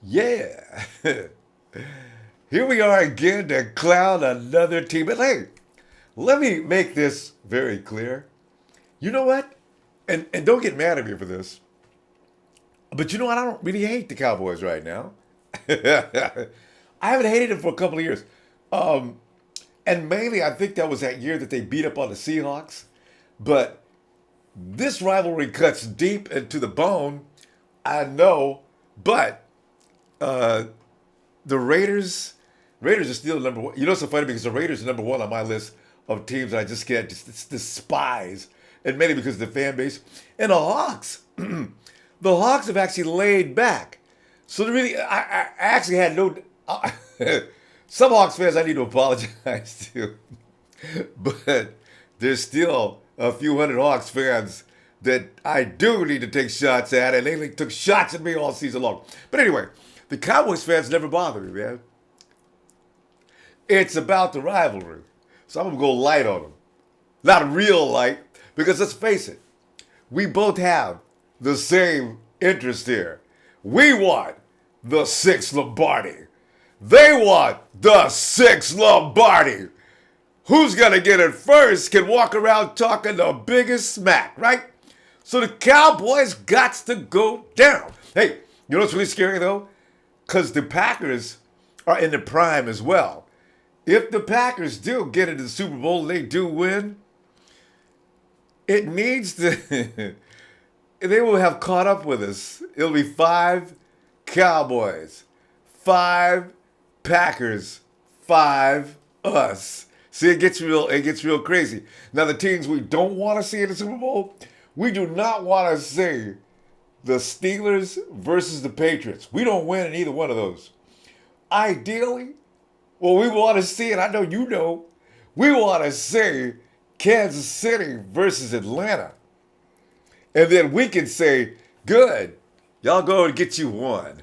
Yeah. Here we are again to clown another team. But hey, let me make this very clear. You know what? And don't get mad at me for this. But you know what? I don't really hate the Cowboys right now. I haven't hated them for a couple of years. Um, and mainly, I think that was that year that they beat up on the Seahawks. But this rivalry cuts deep into the bone. I know. But uh, the Raiders are still number one. You know, it's so funny because the Raiders are number one on my list of teams I just can't despise, and mainly because of the fan base. And the Hawks, the Hawks have actually laid back. So really, I actually had no. Some Hawks fans I need to apologize to, but there's still a few hundred Hawks fans that I do need to take shots at, and they took shots at me all season long. But anyway, the Cowboys fans never bother me, man. It's about the rivalry. So I'm going to go light on them. Not real light, because let's face it, we both have the same interest here. We want the sixth Lombardi. They want the sixth Lombardi. Who's going to get it first can walk around talking the biggest smack, right? So the Cowboys got to go down. Hey, you know what's really scary though? Because the Packers are in the prime as well. If the Packers do get into the Super Bowl and they do win, it needs to, they will have caught up with us. It'll be five Cowboys, five Packers, five us. See, it gets real crazy. Now, the teams we don't want to see in the Super Bowl, we do not want to see the Steelers versus the Patriots. We don't win in either one of those. Ideally, well, we want to see, and I know you know, we want to see Kansas City versus Atlanta. And then we can say, good, y'all go and get you one.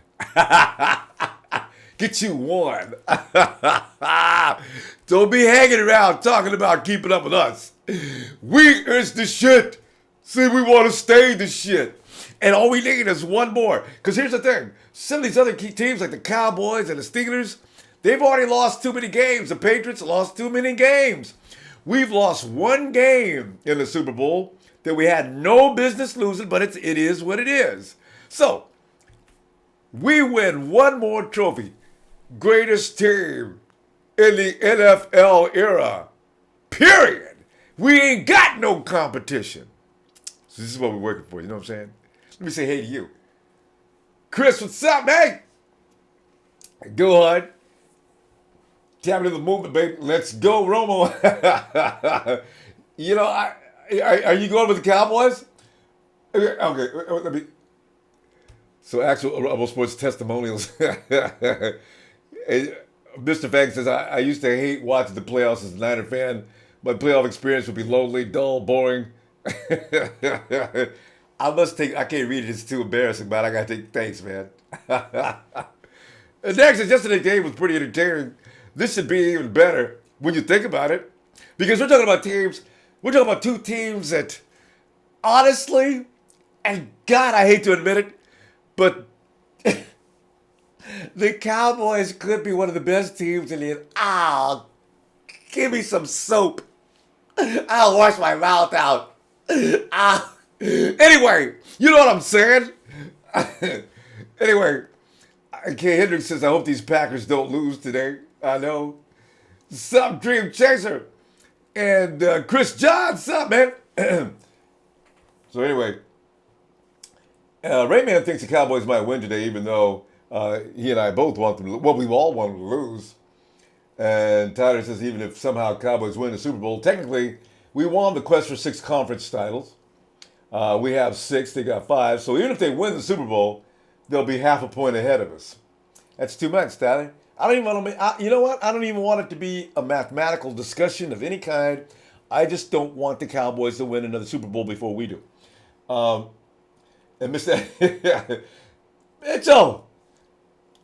Get you one. Don't be hanging around talking about keeping up with us. We is the shit. See, we want to stay the shit. And all we need is one more. Because here's the thing. Some of these other key teams like the Cowboys and the Steelers, they've already lost too many games. The Patriots lost too many games. We've lost one game in the Super Bowl that we had no business losing, but it is what it is. So, we win one more trophy. Greatest team in the NFL era. Period. We ain't got no competition. So this is what we're working for, you know what I'm saying? Let me say hey to you. Chris, what's up, man? Go hard. Tap into the movement, baby. Let's go, Romo. you know, are you going with the Cowboys? Okay, let me. So, actual Rebel Sports testimonials. Mr. Fang says, I used to hate watching the playoffs as a Niner fan. My playoff experience would be lonely, dull, boring. I can't read it, it's too embarrassing, but I gotta take thanks, man. And next, yesterday's game was pretty entertaining. This should be even better when you think about it. Because we're talking about two teams that, honestly, and God, I hate to admit it, but the Cowboys could be one of the best teams in the. Give me some soap. I'll wash my mouth out. Anyway, you know what I'm saying? Anyway, K. Hendricks says, I hope these Packers don't lose today. I know. Sup, Dream Chaser? And Chris John, sup, man? So anyway, Rayman thinks the Cowboys might win today, even though he and I both want them to. Well, we all want them to lose. And Tyler says even if somehow Cowboys win the Super Bowl, technically we won the quest for 6 conference titles. We have 6, they got 5. So even if they win the Super Bowl, they'll be half a point ahead of us. That's too much, Tyler. I don't even want to. You know what? I don't even want it to be a mathematical discussion of any kind. I just don't want the Cowboys to win another Super Bowl before we do. And Mr. Mitchell,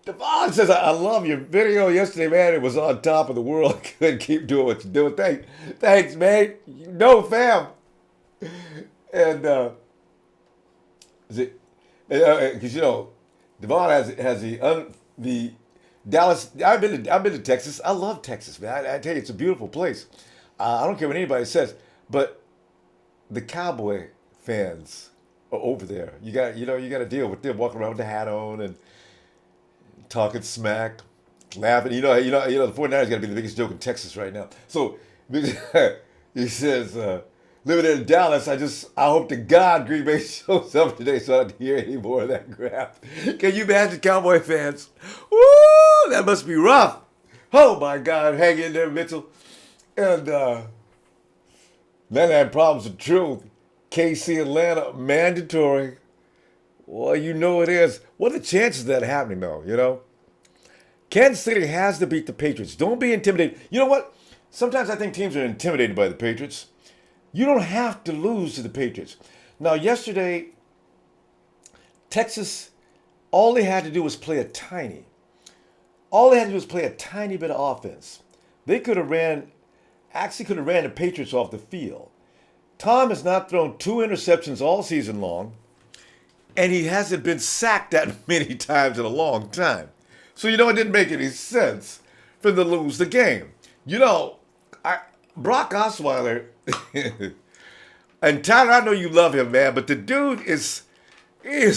Devon says, I love your video yesterday, man. It was on top of the world. Couldn't keep doing what you're doing. Thanks, man. You know, fam. And, because, Devon has the Dallas. I've been to Texas. I love Texas, man. I tell you, it's a beautiful place. I don't care what anybody says, but the Cowboy fans are over there. You got to deal with them walking around with the hat on and talking smack, laughing. The 49ers got to be the biggest joke in Texas right now. So he says, living in Dallas, I hope to God Green Bay shows up today so I don't hear any more of that crap. Can you imagine Cowboy fans? Woo, that must be rough. Oh my God, hang in there, Mitchell. And then I had problems with truth. KC Atlanta, mandatory. Well, you know it is. What are the chances of that happening, though? Kansas City has to beat the Patriots. Don't be intimidated. You know what? Sometimes I think teams are intimidated by the Patriots. You don't have to lose to the Patriots. Now, yesterday, Texas, all they had to do was play a tiny. All they had to do was play a tiny bit of offense. They could have ran the Patriots off the field. Tom has not thrown 2 interceptions all season long, and he hasn't been sacked that many times in a long time. So, it didn't make any sense for them to lose the game. Brock Osweiler, and Tyler, I know you love him, man, but the dude is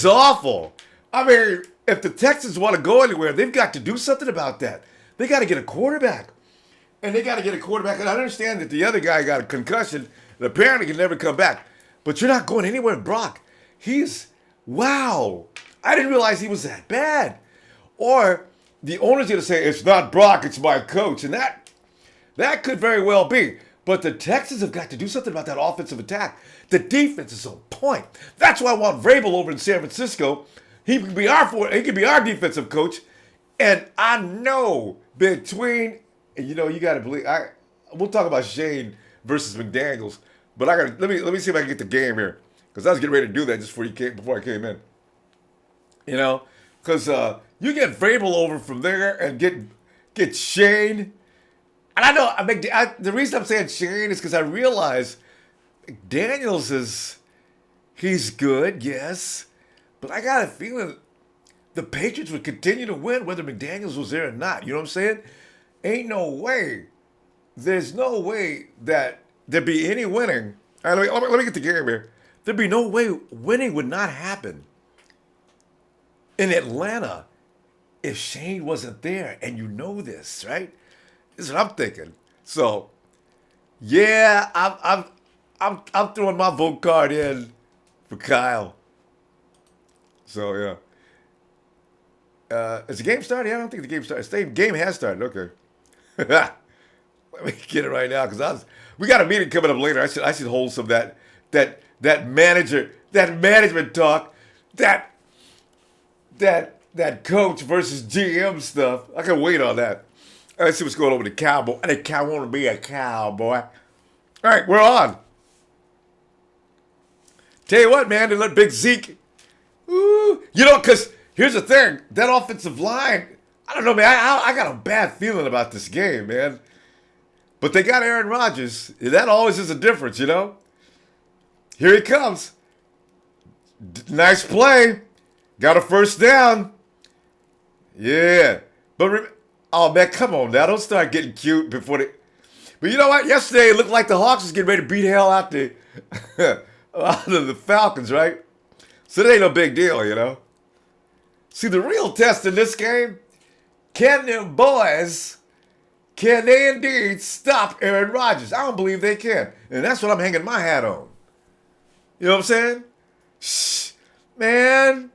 awful. I mean, if the Texans want to go anywhere, they've got to do something about that. They got to get a quarterback. And I understand that the other guy got a concussion and apparently can never come back. But you're not going anywhere, Brock. Wow. I didn't realize he was that bad. Or the owner's going to say, it's not Brock, it's my coach. And that could very well be. But the Texans have got to do something about that offensive attack. The defense is on point. That's why I want Vrabel over in San Francisco. He can be our defensive coach. And I know between, you got to believe, we'll talk about Shane versus McDaniels. But let me see if I can get the game here. Because I was getting ready to do that just before I came in. Because you get Vrabel over from there and get Shane. And I know, the reason I'm saying Shane is because I realize McDaniels he's good, yes. But I got a feeling the Patriots would continue to win whether McDaniels was there or not. You know what I'm saying? Ain't no way. There's no way that there'd be any winning. All right, let me get the game here. There'd be no way winning would not happen in Atlanta if Shane wasn't there. And you know this, right? This is what I'm thinking. So, yeah, I'm throwing my vote card in for Kyle. So, yeah. Is the game started? I don't think the game started. The game has started. Okay. Let me get it right now because we got a meeting coming up later. I should hold some of that management talk, that coach versus GM stuff. I can wait on that. Let's see what's going on with the Cowboy. I want to be a cowboy. All right, we're on. Tell you what, man, they let Big Zeke. Ooh, because here's the thing. That offensive line, I don't know, man. I got a bad feeling about this game, man. But they got Aaron Rodgers. That always is a difference, Here he comes. Nice play. Got a first down. Yeah. But, oh, man, come on now. Don't start getting cute before they... But you know what? Yesterday, it looked like the Hawks was getting ready to beat hell out of the Falcons, right? So it ain't no big deal, See, the real test in this game, can they indeed stop Aaron Rodgers? I don't believe they can. And that's what I'm hanging my hat on. You know what I'm saying? Shh, man.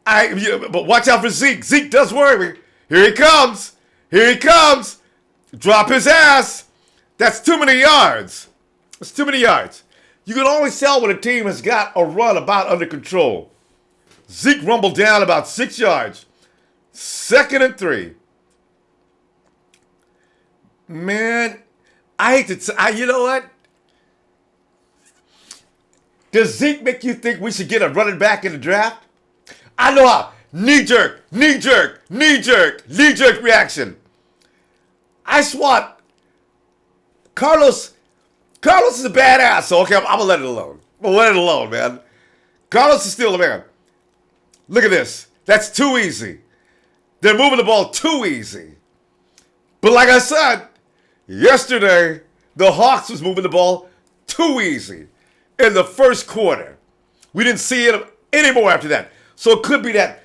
But watch out for Zeke. Zeke does worry me. Here he comes. Drop his ass. That's too many yards. You can always tell when a team has got a run about under control. Zeke rumbled down about 6 yards. 2nd and 3. Man, I hate to you know what? Does Zeke make you think we should get a running back in the draft? I know how. Knee jerk reaction. I swat. Carlos is a badass, so okay, I'm going to let it alone. I'm going to let it alone, man. Carlos is still a man. Look at this. That's too easy. They're moving the ball too easy. But like I said, yesterday, the Hawks was moving the ball too easy in the first quarter. We didn't see it anymore after that. So it could be that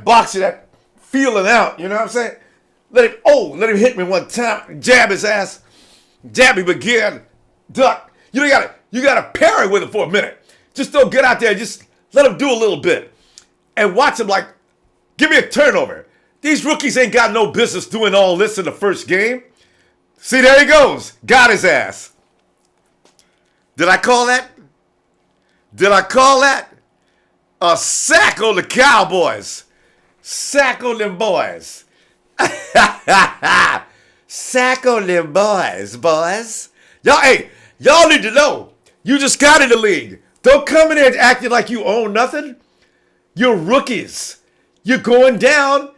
boxer, that feeling out, you know what I'm saying? Let him hit me one time, jab his ass, jab him again, duck. You gotta parry with him for a minute. Just don't get out there and just let him do a little bit. And watch him like, give me a turnover. These rookies ain't got no business doing all this in the first game. See, there he goes. Got his ass. Did I call that? Did I call that? A sack on the Cowboys. Sack on them boys. Sack on them boys. Y'all need to know. You just got in the league. Don't come in here acting like you own nothing. You're rookies. You're going down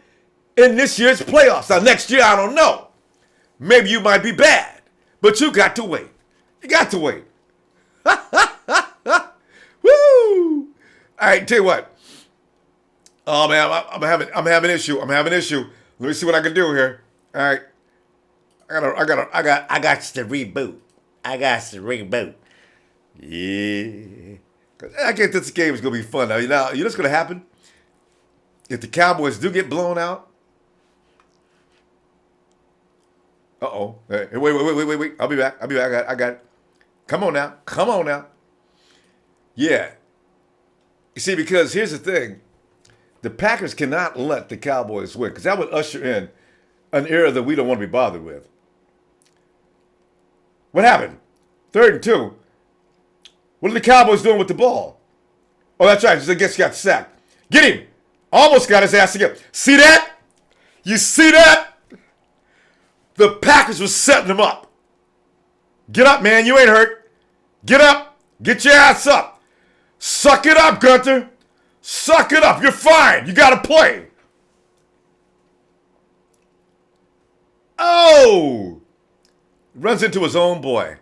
in this year's playoffs. Now, next year, I don't know. Maybe you might be bad, but you got to wait. You got to wait. Woo! All right, tell you what. Oh man, I'm having an issue. Let me see what I can do here. All right, I got to reboot. Yeah, I guess this game is gonna be fun now. You know what's gonna happen if the Cowboys do get blown out. Hey, wait. I'll be back. I got it. Come on now. Yeah. You see, because here's the thing. The Packers cannot let the Cowboys win because that would usher in an era that we don't want to be bothered with. What happened? 3rd and 2. What are the Cowboys doing with the ball? Oh, that's right. I guess he got sacked. Get him. Almost got his ass again. See that? You see that? The Packers was setting him up. Get up, man. You ain't hurt. Get up. Get your ass up. Suck it up, Gunther. Suck it up. You're fine. You got to play. Oh. Runs into his own boy.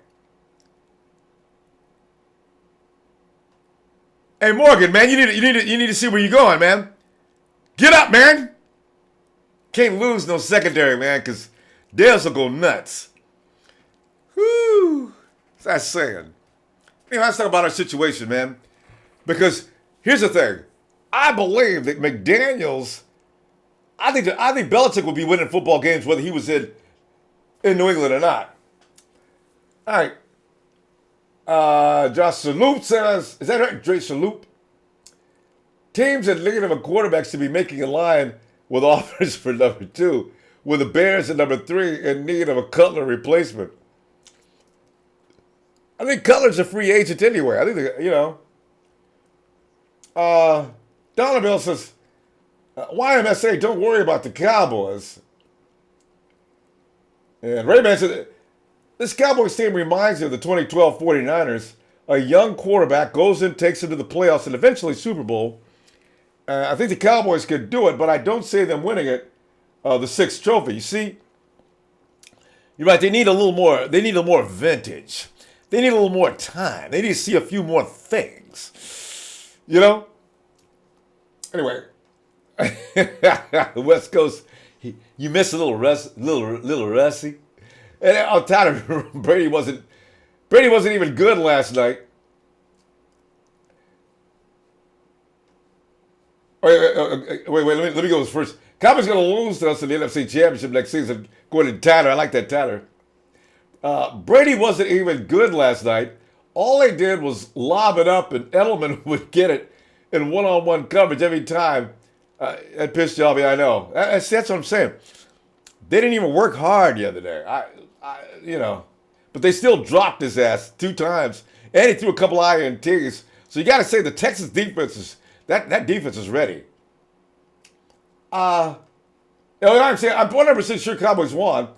Hey, Morgan, man, you need to see where you're going, man. Get up, man. Can't lose no secondary, man, because Dales will go nuts. Whew. What's that saying? Anyway, let's talk about our situation, man. Because here's the thing. I believe that McDaniels, I think Belichick will be winning football games whether he was in New England or not. All right. Josh Saloop says, is that right? Dre Saloop? Teams in need of a quarterback should be making a line with offers for number 2, with the Bears at number 3 in need of a Cutler replacement. I think Cutler's a free agent anyway. I think, Donovan says, YMSA, don't worry about the Cowboys. And Rayman said, this Cowboys team reminds me of the 2012 49ers. A young quarterback goes in, takes them to the playoffs, and eventually Super Bowl. I think the Cowboys could do it, but I don't see them winning it, the 6th trophy. You see, you're right. They need a little more. They need a little more vintage. They need a little more time. They need to see a few more things. You know. Anyway, West Coast. You missed a little rusty. And I'm tired of Brady wasn't even good last night. Wait, let me go first. Cowboys going to lose to us in the NFC Championship next season. Going to Tyler. I like that Tyler. Brady wasn't even good last night. All they did was lob it up, and Edelman would get it in one-on-one coverage every time. That pissed you off. Yeah, I know. That's what I'm saying. They didn't even work hard the other day. But they still dropped his ass 2 times, and he threw a couple INTs. So you got to say the Texas defense is that defense is ready. I'm 100% sure Cowboys won.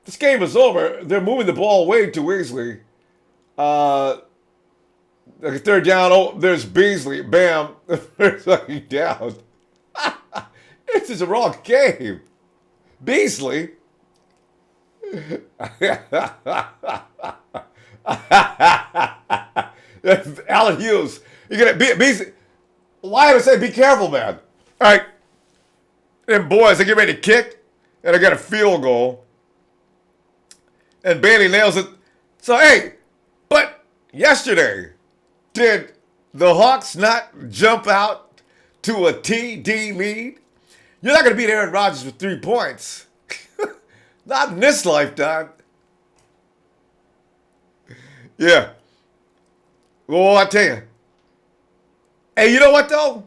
This game is over. They're moving the ball way too easily. Like 3rd down. Oh, there's Beasley. Bam. They're fucking down. This is a wrong game. Beasley. Alan Hughes. You're gonna be Beasley. Why would I say be careful, man? All right. And boys, they get ready to kick, and they got a field goal. And Bailey nails it. So, hey, but yesterday, did the Hawks not jump out to a TD lead? You're not going to beat Aaron Rodgers with 3 points. Not in this lifetime. Yeah. Well, I tell you. Hey, you know what, though?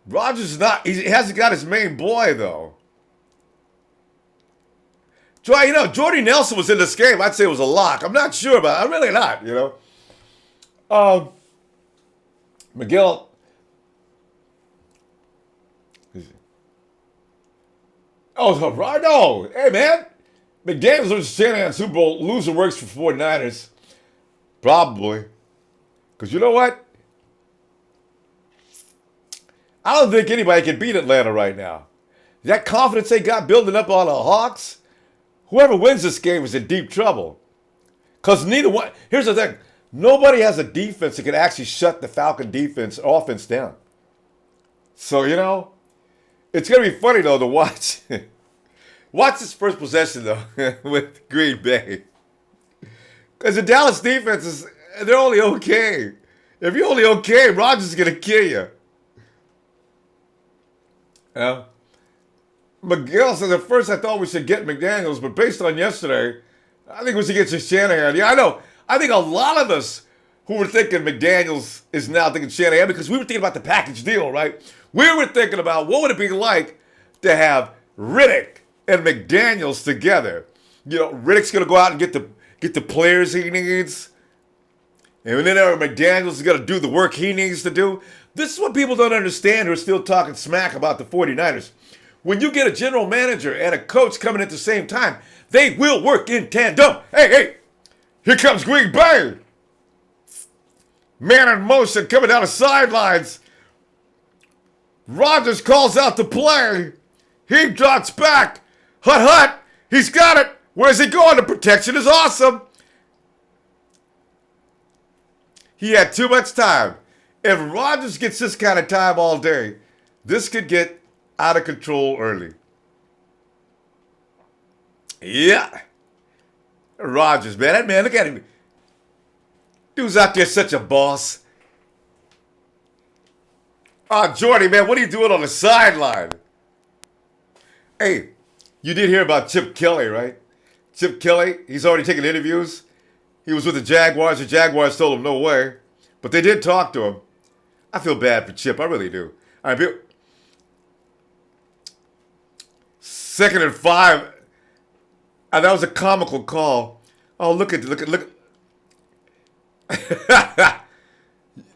Rodgers is not, he hasn't got his main boy, though. You know, Jordy Nelson was in this game. I'd say it was a lock. I'm not sure about it. I'm really not, you know. Miguel. Oh, no. Hey, man. McDaniels versus Shanahan Super Bowl loser works for 49ers. Probably. Because you know what? I don't think anybody can beat Atlanta right now. That confidence they got building up on the Hawks, whoever wins this game is in deep trouble. Because neither one, here's the thing, nobody has a defense that can actually shut the Falcon offense down. So, you know, it's going to be funny, though, to watch. Watch this first possession, though, with Green Bay. Because the Dallas defense they're only okay. If you're only okay, Rodgers is going to kill you. Yeah. Miguel says, at first I thought we should get McDaniels, but based on yesterday, I think we should get to Shanahan. Yeah, I know. I think a lot of us who were thinking McDaniels is now thinking Shanahan because we were thinking about the package deal, right? We were thinking about what would it be like to have Riddick and McDaniels together. You know, Riddick's going to go out and get the players he needs. And then McDaniels is going to do the work he needs to do. This is what people don't understand who are still talking smack about the 49ers. When you get a general manager and a coach coming at the same time, they will work in tandem. Hey, here comes Green Bay. Man in motion coming down the sidelines. Rodgers calls out the play. He drops back. Hut. He's got it. Where's he going? The protection is awesome. He had too much time. If Rodgers gets this kind of time all day, this could get out of control early. Yeah. Rodgers, man. That man, look at him. Dude's out there such a boss. Oh, Jordy, man, what are you doing on the sideline? Hey, you did hear about Chip Kelly, right? Chip Kelly, he's already taken interviews. He was with the Jaguars. The Jaguars told him no way. But they did talk to him. I feel bad for Chip. I really do. All right, 2nd and 5. And that was a comical call. Oh, look at.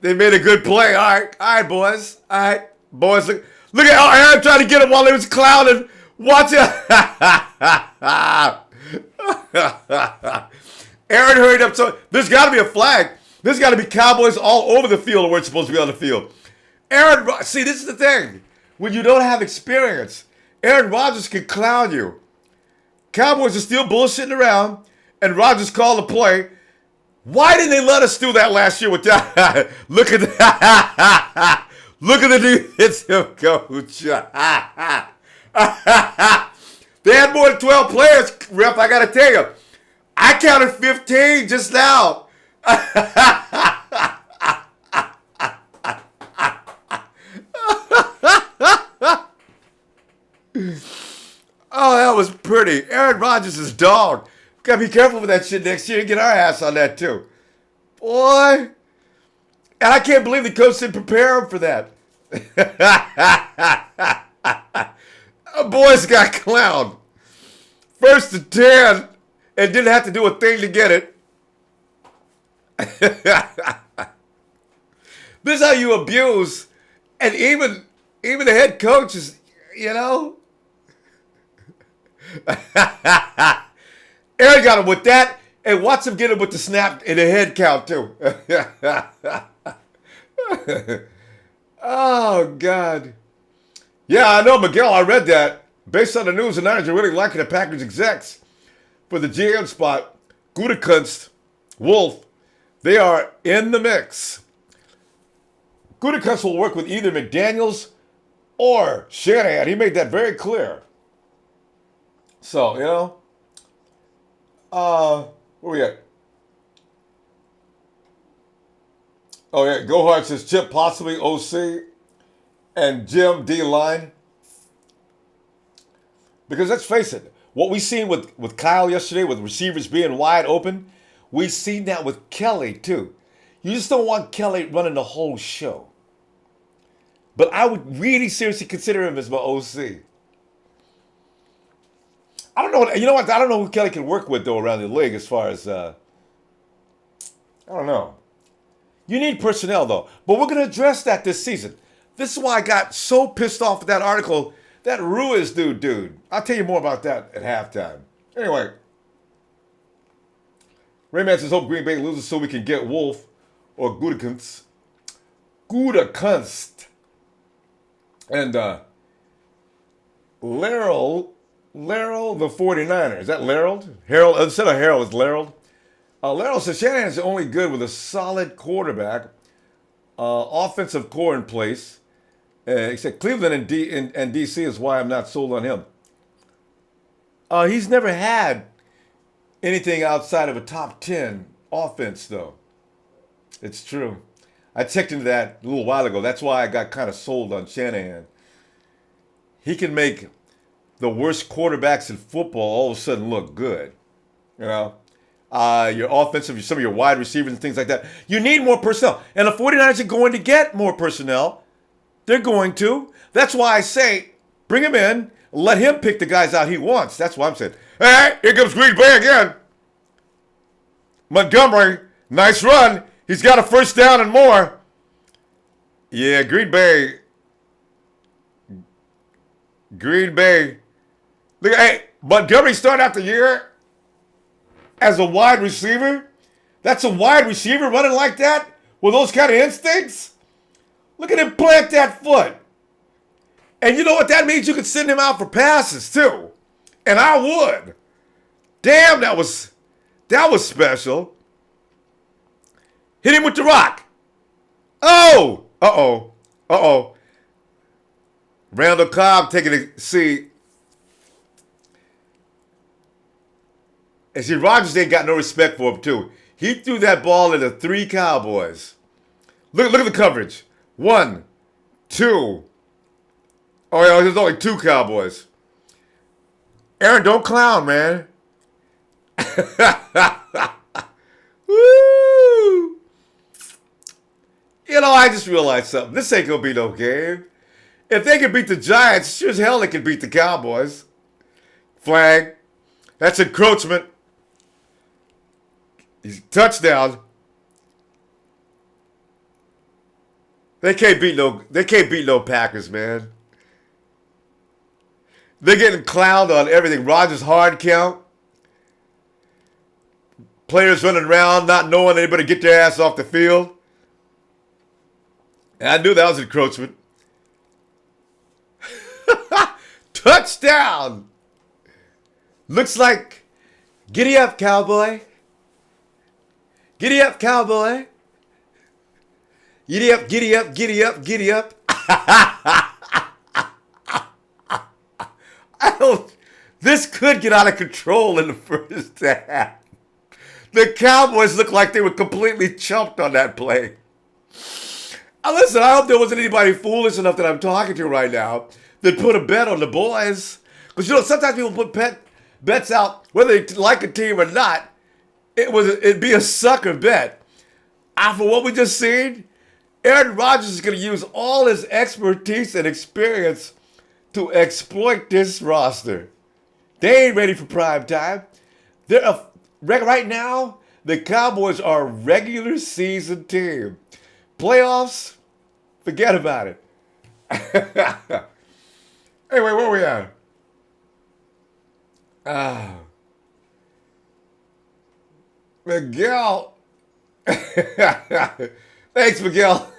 They made a good play. All right, boys. All right, boys. Look at Aaron trying to get him while he was clowning. Watch it. Aaron hurried up. So there's got to be a flag. There's got to be Cowboys all over the field where it's supposed to be on the field. See, this is the thing. When you don't have experience, Aaron Rodgers can clown you. Cowboys are still bullshitting around, and Rodgers called a play. Why didn't they let us do that last year with that? Look at that. Look at the defensive coach. They had more than 12 players, ref, I got to tell you. I counted 15 just now. Oh, that was pretty. Aaron Rodgers is dog. Gotta be careful with that shit next year and get our ass on that too. Boy. And I can't believe the coach didn't prepare him for that. Boys got clowned. 1st and 10 and didn't have to do a thing to get it. This is how you abuse. And even the head coach is, you know. Aaron got him with that, and watch him get him with the snap and the head count, too. Oh, God. Yeah, I know, Miguel, I read that. Based on the news, the Niners are really liking the Packers execs for the GM spot. Gutekunst, Wolf, they are in the mix. Gutekunst will work with either McDaniels or Shanahan. He made that very clear. So, where we at? Oh, yeah, Gohart says Chip possibly OC and Jim D-line. Because let's face it, what we seen with Kyle yesterday, with receivers being wide open, we seen that with Kelly too. You just don't want Kelly running the whole show. But I would really seriously consider him as my OC. I don't know. You know what? I don't know who Kelly can work with though around the league as far as I don't know. You need personnel though, but we're gonna address that this season. This is why I got so pissed off with that article. That Ruiz dude. I'll tell you more about that at halftime. Anyway, Rayman says, hope Green Bay loses so we can get Wolf or Gutekunst. And Laryl, the 49er. Is that Laryl? Harold, instead of Harold, it's Laryl. Laryl says, Shanahan's only good with a solid quarterback, offensive core in place. He said Cleveland and D.C. is why I'm not sold on him. He's never had anything outside of a top 10 offense, though. It's true. I checked into that a little while ago. That's why I got kind of sold on Shanahan. He can make the worst quarterbacks in football all of a sudden look good. Your offensive, some of your wide receivers and things like that. You need more personnel. And the 49ers are going to get more personnel. They're going to. That's why I say, bring him in, let him pick the guys out he wants. That's why I'm saying, hey, here comes Green Bay again. Montgomery, nice run. He's got a first down and more. Yeah, Green Bay. Look, hey, Montgomery started out the year as a wide receiver. That's a wide receiver running like that with those kind of instincts. Look at him plant that foot. And you know what that means? You could send him out for passes too. And I would. Damn, that was special. Hit him with the rock. Oh! Uh-oh. Randall Cobb taking a seat. And see, Rodgers ain't got no respect for him too. He threw that ball into 3 Cowboys. Look at the coverage. 1, 2. Oh, yeah, there's only 2 Cowboys. Aaron, don't clown, man. Woo! I just realized something. This ain't going to be no game. If they can beat the Giants, sure as hell they can beat the Cowboys. Flag. That's encroachment. He's touchdown. They can't beat no Packers, man. They're getting clowned on everything. Rodgers hard count. Players running around not knowing they better get their ass off the field. And I knew that was encroachment. Touchdown! Looks like, giddy up, cowboy. Giddy up, cowboy. Giddy up, giddy up, giddy up, giddy up. This could get out of control in the first half. The Cowboys look like they were completely chumped on that play. Listen, I hope there wasn't anybody foolish enough that I'm talking to right now that put a bet on the boys. Because, sometimes people put bets out, whether they like a team or not, it'd be a sucker bet. After what we just seen, Aaron Rodgers is going to use all his expertise and experience to exploit this roster. They ain't ready for prime time. Right now, the Cowboys are a regular season team. Playoffs, forget about it. Anyway, where we at? Miguel. Thanks, Miguel.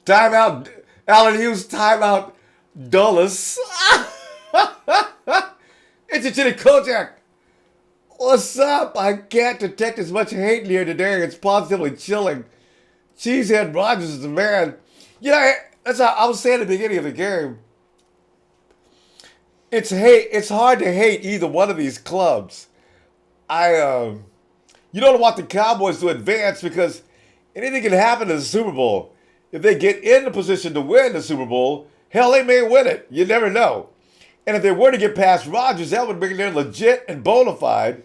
Timeout. Alan Hughes, timeout. Dulles. It's your Chitty Kojak. What's up? I can't detect as much hate in here today. It's positively chilling. Cheesehead Rodgers is the man. Yeah, that's how I was saying at the beginning of the game. It's hate. It's hard to hate either one of these clubs. You don't want the Cowboys to advance because anything can happen in the Super Bowl. If they get in the position to win the Super Bowl, hell, they may win it. You never know. And if they were to get past Rodgers, that would make them legit and bona fide.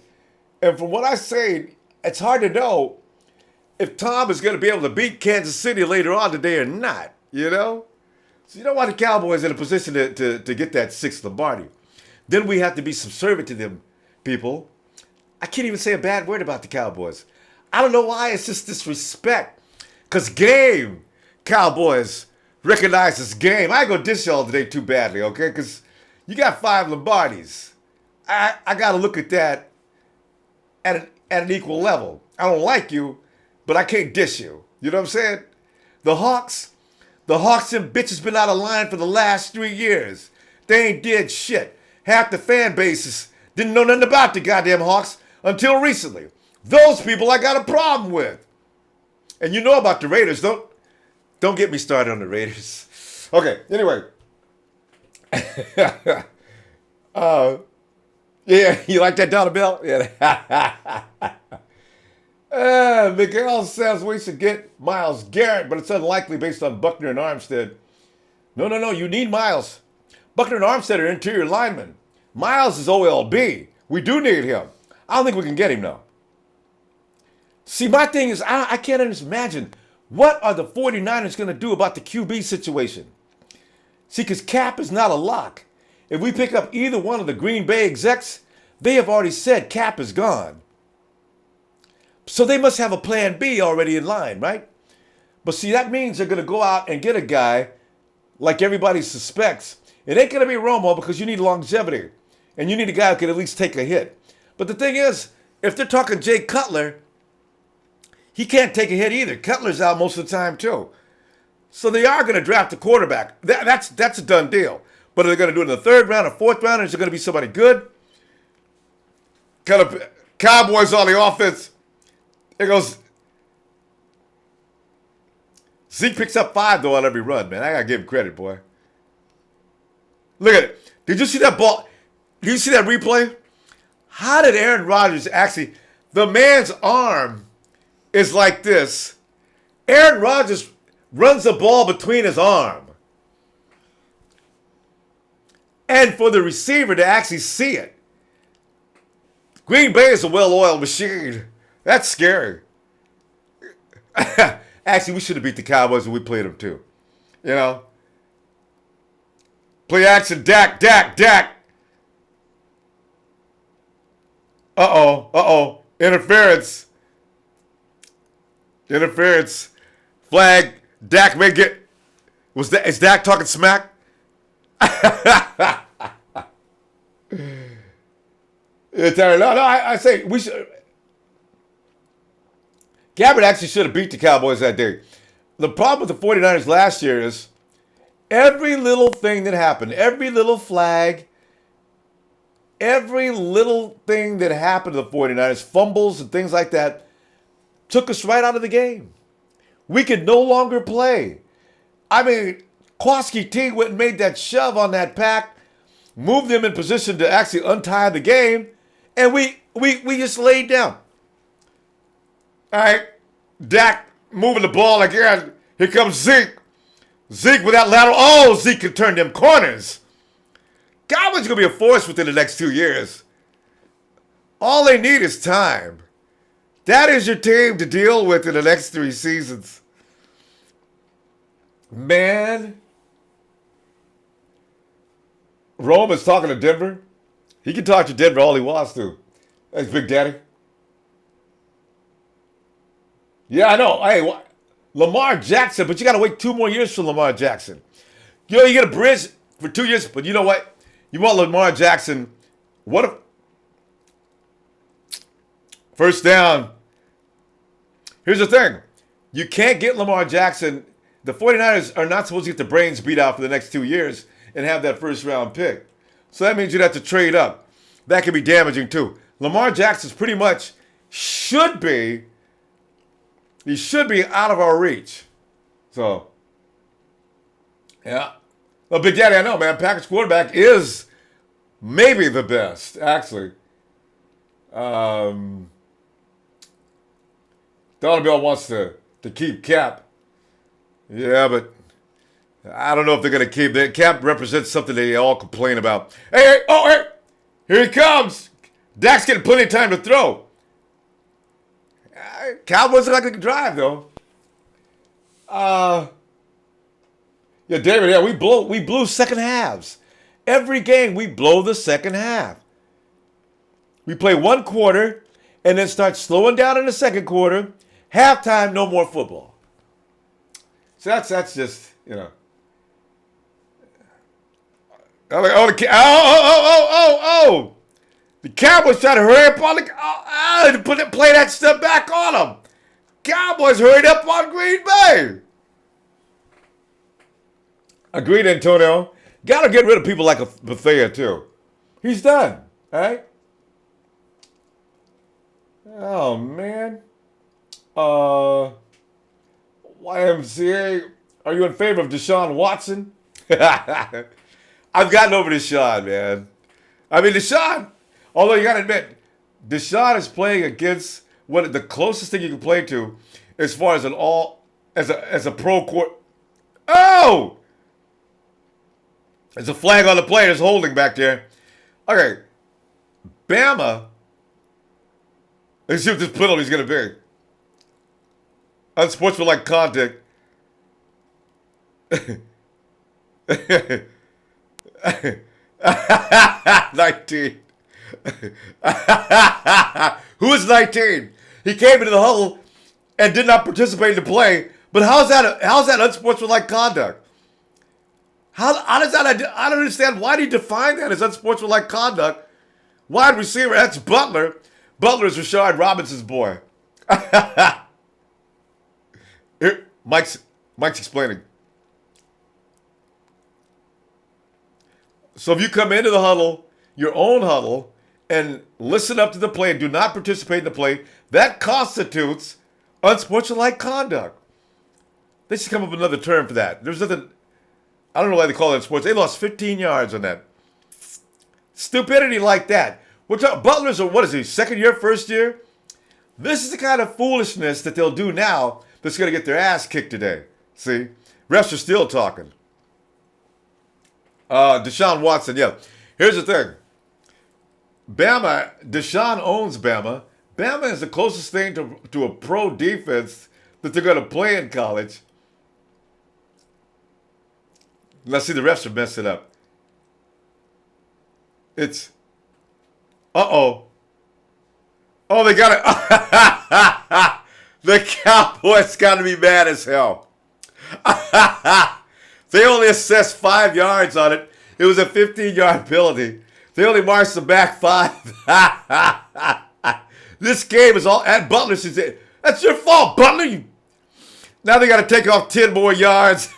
And from what I say, it's hard to know if Tom is going to be able to beat Kansas City later on today or not. You know? So you don't want the Cowboys in a position to get that sixth Lombardi. Then we have to be subservient to them, people. I can't even say a bad word about the Cowboys. I don't know why. It's just disrespect. Because game, Cowboys recognize this game. I ain't going to diss y'all today too badly, okay? Because you got 5 Lombardis. I got to look at that at an equal level. I don't like you, but I can't diss you. You know what I'm saying? The Hawks and bitches been out of line for the last 3 years. They ain't did shit. Half the fan bases didn't know nothing about the goddamn Hawks until recently. Those people I got a problem with. And you know about the Raiders. Don't get me started on the Raiders. Okay, anyway. Yeah, you like that dollar bill? Yeah. Miguel says we should get Myles Garrett, but it's unlikely based on Buckner and Armstead. No, you need Myles. Buckner and Armstead are interior linemen. Myles is OLB. We do need him. I don't think we can get him now. See, my thing is, I can't imagine what are the 49ers going to do about the QB situation. See, because Cap is not a lock. If we pick up either one of the Green Bay execs, they have already said Cap is gone. So they must have a plan B already in line, right? But see, that means they're going to go out and get a guy like everybody suspects. It ain't going to be Romo because you need longevity. And you need a guy who can at least take a hit. But the thing is, if they're talking Jay Cutler, he can't take a hit either. Cutler's out most of the time too. So they are going to draft a quarterback. That's a done deal. But are they going to do it in the 3rd round or 4th round? Or is it going to be somebody good? Kind of Cowboys on the offense. It goes. Zeke picks up 5 though on every run, man. I got to give him credit, boy. Look at it. Did you see that ball? Did you see that replay? How did Aaron Rodgers actually... The man's arm is like this. Aaron Rodgers runs the ball between his arm. And for the receiver to actually see it. Green Bay is a well-oiled machine. That's scary. Actually, we should have beat the Cowboys when we played them too. You know? Play action, Dak. Uh-oh. Interference. Flag. Dak may get... Is Dak talking smack? I say we should... Gabbard actually should have beat the Cowboys that day. The problem with the 49ers last year is every little thing that happened, every little flag, every little thing that happened to the 49ers, fumbles and things like that, took us right out of the game. We could no longer play. I mean, Kowalski T went and made that shove on that pack, moved them in position to actually untie the game, and we just laid down. All right, Dak moving the ball again. Here comes Zeke. Zeke with that lateral. Oh, Zeke can turn them corners. Cowboys going to be a force within the next 2 years. All they need is time. That is your team to deal with in the next 3 seasons. Man. Roman's talking to Denver. He can talk to Denver all he wants to. Thanks, Big Daddy. Yeah, I know. Hey, Lamar Jackson, but you got to wait 2 more years for Lamar Jackson. You know, you get a bridge for 2 years, but you know what? You want Lamar Jackson. What if... First down. Here's the thing. You can't get Lamar Jackson. The 49ers are not supposed to get the brains beat out for the next 2 years and have that first round pick. So that means you'd have to trade up. That could be damaging too. Lamar Jackson's pretty much should be out of our reach. So Yeah. Well, Big Daddy, I know, man. Packers quarterback is maybe the best, actually. Donald Bill wants to keep Cap. Yeah, but I don't know if they're going to keep that. Cap represents something they all complain about. Hey, here he comes. Dak's getting plenty of time to throw. Cowboys are not going to drive, though. Yeah, David, yeah, we blew second halves. Every game, we blow the second half. We play one quarter and then start slowing down in the second quarter. Halftime, no more football. So that's just, you know. The Cowboys trying to hurry up on play that stuff back on them. Cowboys hurried up on Green Bay. Agreed, Antonio. Got to get rid of people like Bethea, too. He's done, right? Oh, man. YMCA, are you in favor of Deshaun Watson? I've gotten over Deshaun, man. I mean, Deshaun, although you got to admit, Deshaun is playing against the closest thing you can play to as far as as a pro court. Oh! There's a flag on the play. There's holding back there. Okay. Bama. Let's see what this penalty is going to be. Unsportsmanlike conduct. 19. Who is 19? He came into the huddle and did not participate in the play. But how's that unsportsmanlike conduct? How does that? I don't understand. Why do you define that as unsportsmanlike conduct? Wide receiver, that's Butler. Butler is Rashard Robinson's boy. Here, Mike's explaining. So if you come into the huddle, your own huddle, and listen up to the play and do not participate in the play, that constitutes unsportsmanlike conduct. They should come up with another term for that. There's nothing. I don't know why they call it in sports. They lost 15 yards on that. Stupidity like that. Butler's, what is he, second year, first year? This is the kind of foolishness that they'll do now that's going to get their ass kicked today. See? Refs are still talking. Deshaun Watson, yeah. Here's the thing. Deshaun owns Bama. Bama is the closest thing to a pro defense that they're going to play in college. Let's see, the refs are messing up. It's, oh, they got it. The Cowboys got to be mad as hell. They only assessed 5 yards on it. It was a 15-yard penalty. They only marched them back 5. This game is all at Butler. Said, that's your fault, Butler. Now they got to take off 10 more yards.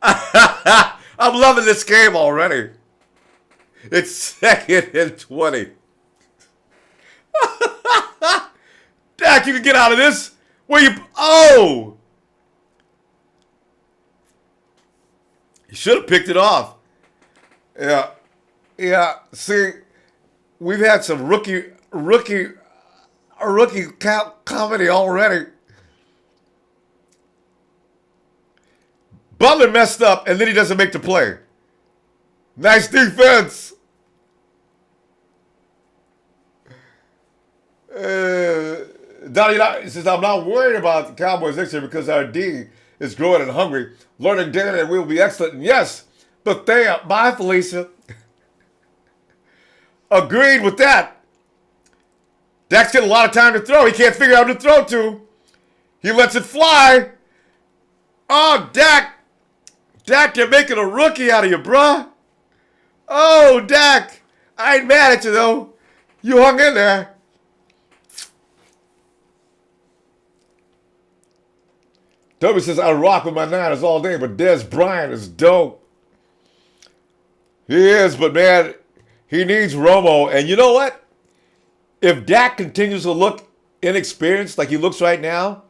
I'm loving this game already. It's 2nd and 20. Dak, you can get out of this. Oh! You should have picked it off. Yeah. See, we've had some rookie comedy already. Butler messed up, and then he doesn't make the play. Nice defense. Donnie says, I'm not worried about the Cowboys next year because our D is growing and hungry, learning daily, and we will be excellent. And yes, but bye, Felicia. Agreed with that. Dak's getting a lot of time to throw. He can't figure out who to throw to. He lets it fly. Oh, Dak, you're making a rookie out of you, bruh. Oh, Dak. I ain't mad at you, though. You hung in there. Toby says, I rock with my Niners all day, but Dez Bryant is dope. He is, but, man, he needs Romo. And you know what? If Dak continues to look inexperienced like he looks right now,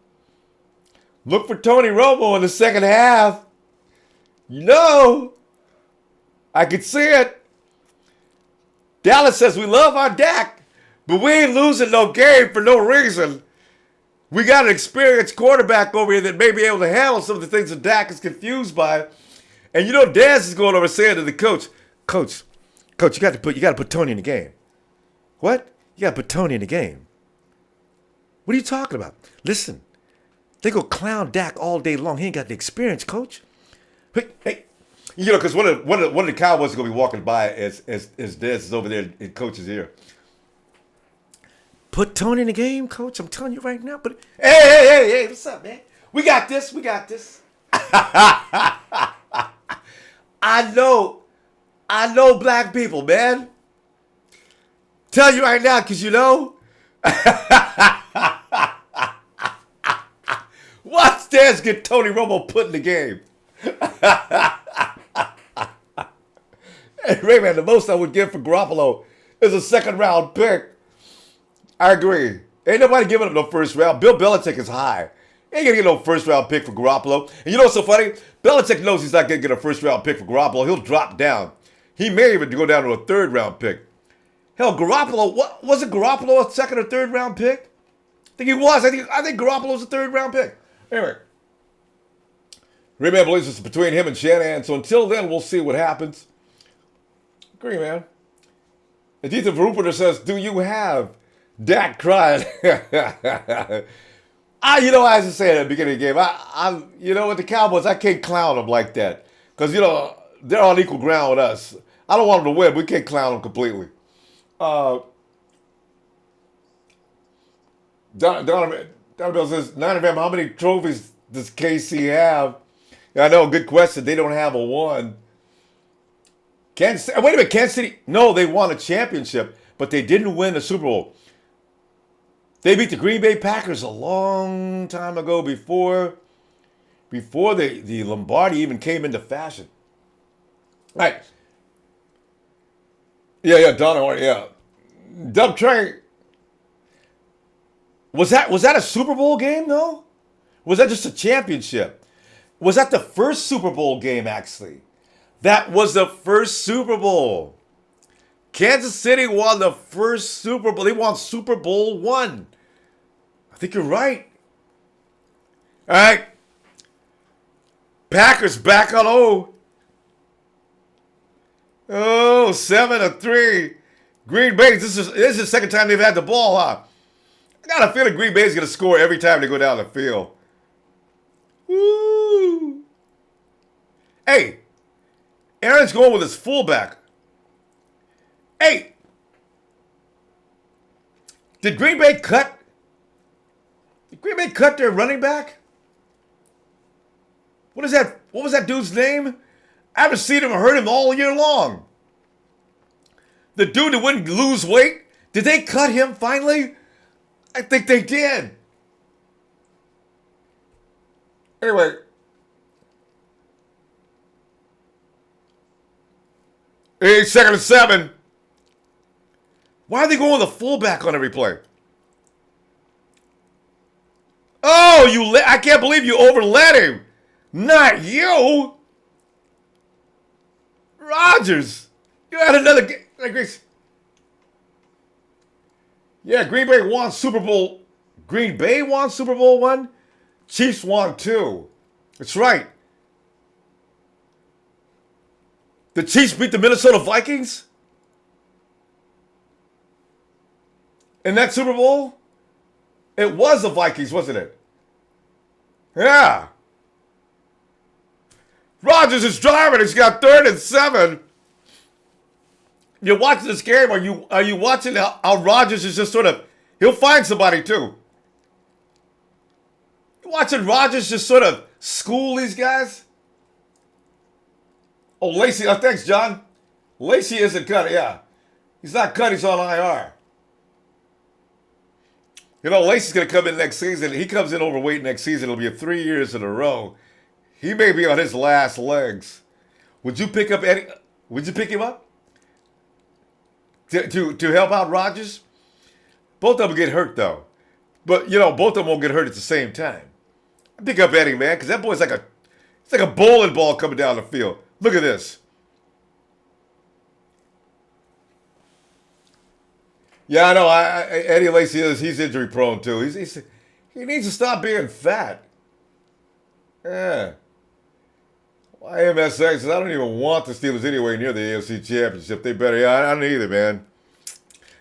Look for Tony Romo in the second half. You know, I could see it. Dallas says we love our Dak, but we ain't losing no game for no reason. We got an experienced quarterback over here that may be able to handle some of the things that Dak is confused by. And you know, Daz is going over saying to the coach, Coach, you got to put Tony in the game. What? You got to put Tony in the game. What are you talking about? Listen, they go clown Dak all day long. He ain't got the experience, Coach. Hey, you know, because one of the Cowboys is going to be walking by as Dez is over there in Coach's ear. Put Tony in the game, Coach. I'm telling you right now. But hey, what's up, man? We got this. I know black people, man. Tell you right now, because you know. Watch Dez get Tony Romo put in the game. Hey, Rayman, the most I would give for Garoppolo is a second-round pick. I agree. Ain't nobody giving him no first round. Bill Belichick is high. Ain't gonna get no first round pick for Garoppolo. And you know what's so funny? Belichick knows he's not gonna get a first round pick for Garoppolo. He'll drop down. He may even go down to a third round pick. Hell, Garoppolo, wasn't Garoppolo a second or third round pick? I think he was. I think Garoppolo's a third round pick. Anyway. Rayman believes it's between him and Shanahan. So until then, we'll see what happens. Agree, man. Aditya Rupert says, do you have Dak crying? You know, as I said at the beginning of the game, you know, with the Cowboys, I can't clown them like that. Because, you know, they're on equal ground with us. I don't want them to win, but we can't clown them completely. Donovan says, Niner, how many trophies does KC have? Yeah, I know, good question. They don't have a one. Kansas City, wait a minute, Kansas City. No, they won a championship, but they didn't win the Super Bowl. They beat the Green Bay Packers a long time ago before the Lombardi even came into fashion. Right. Yeah, Donna, yeah. Dub Train. Was that a Super Bowl game, though? Was that just a championship? Was that the first Super Bowl game, actually? That was the first Super Bowl. Kansas City won the first Super Bowl. They won Super Bowl I. I think you're right. All right. Packers back on 0. Oh, 7-3. Green Bay, this is the second time they've had the ball, huh? I got a feeling Green Bay's going to score every time they go down the field. Woo. Hey, Aaron's going with his fullback. Hey, did Green Bay cut their running back? What is that? What was that dude's name? I haven't seen him or heard him all year long. The dude that wouldn't lose weight, did they cut him finally? I think they did. Anyway. 2nd and 7. Why are they going with a fullback on every play? Oh, I can't believe you overlet him. Not you. Rodgers. You had another game. Yeah, Green Bay won Super Bowl. Green Bay won Super Bowl I. Chiefs won 2. That's right. The Chiefs beat the Minnesota Vikings? In that Super Bowl? It was the Vikings, wasn't it? Yeah. Rodgers is driving. He's got 3rd and 7. You're watching this game. Are you watching how Rodgers is just sort of, he'll find somebody too. You watching Rodgers just sort of school these guys? Oh, Lacey, thanks, John. Lacey isn't cut, yeah. He's not cut, he's on IR. You know, Lacey's going to come in next season. He comes in overweight next season. It'll be 3 years in a row. He may be on his last legs. Would you pick up Eddie? Would you pick him up? To help out Rodgers? Both of them get hurt, though. But, you know, both of them won't get hurt at the same time. I pick up Eddie, man, because that boy's it's like a bowling ball coming down the field. Look at this. Yeah, I know. Eddie Lacy he's injury prone too. He needs to stop being fat. Yeah. MSX says, I don't even want the Steelers anywhere near the AFC Championship. They better. Yeah, I don't either, man.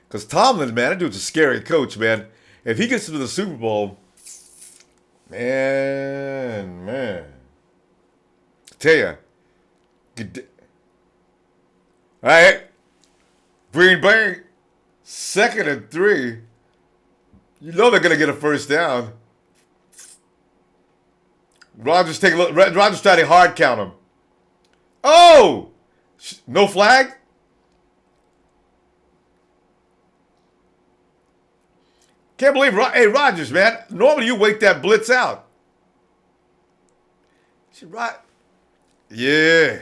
Because Tomlin, man, that dude's a scary coach, man. If he gets to the Super Bowl, man. Tell ya. All right. Green Bay, 2nd and 3. You know they're going to get a first down. Rodgers take a look. Rodgers trying to hard count him. Oh! No flag? Can't believe, hey, Rodgers, man. Normally you wait that blitz out. Yeah.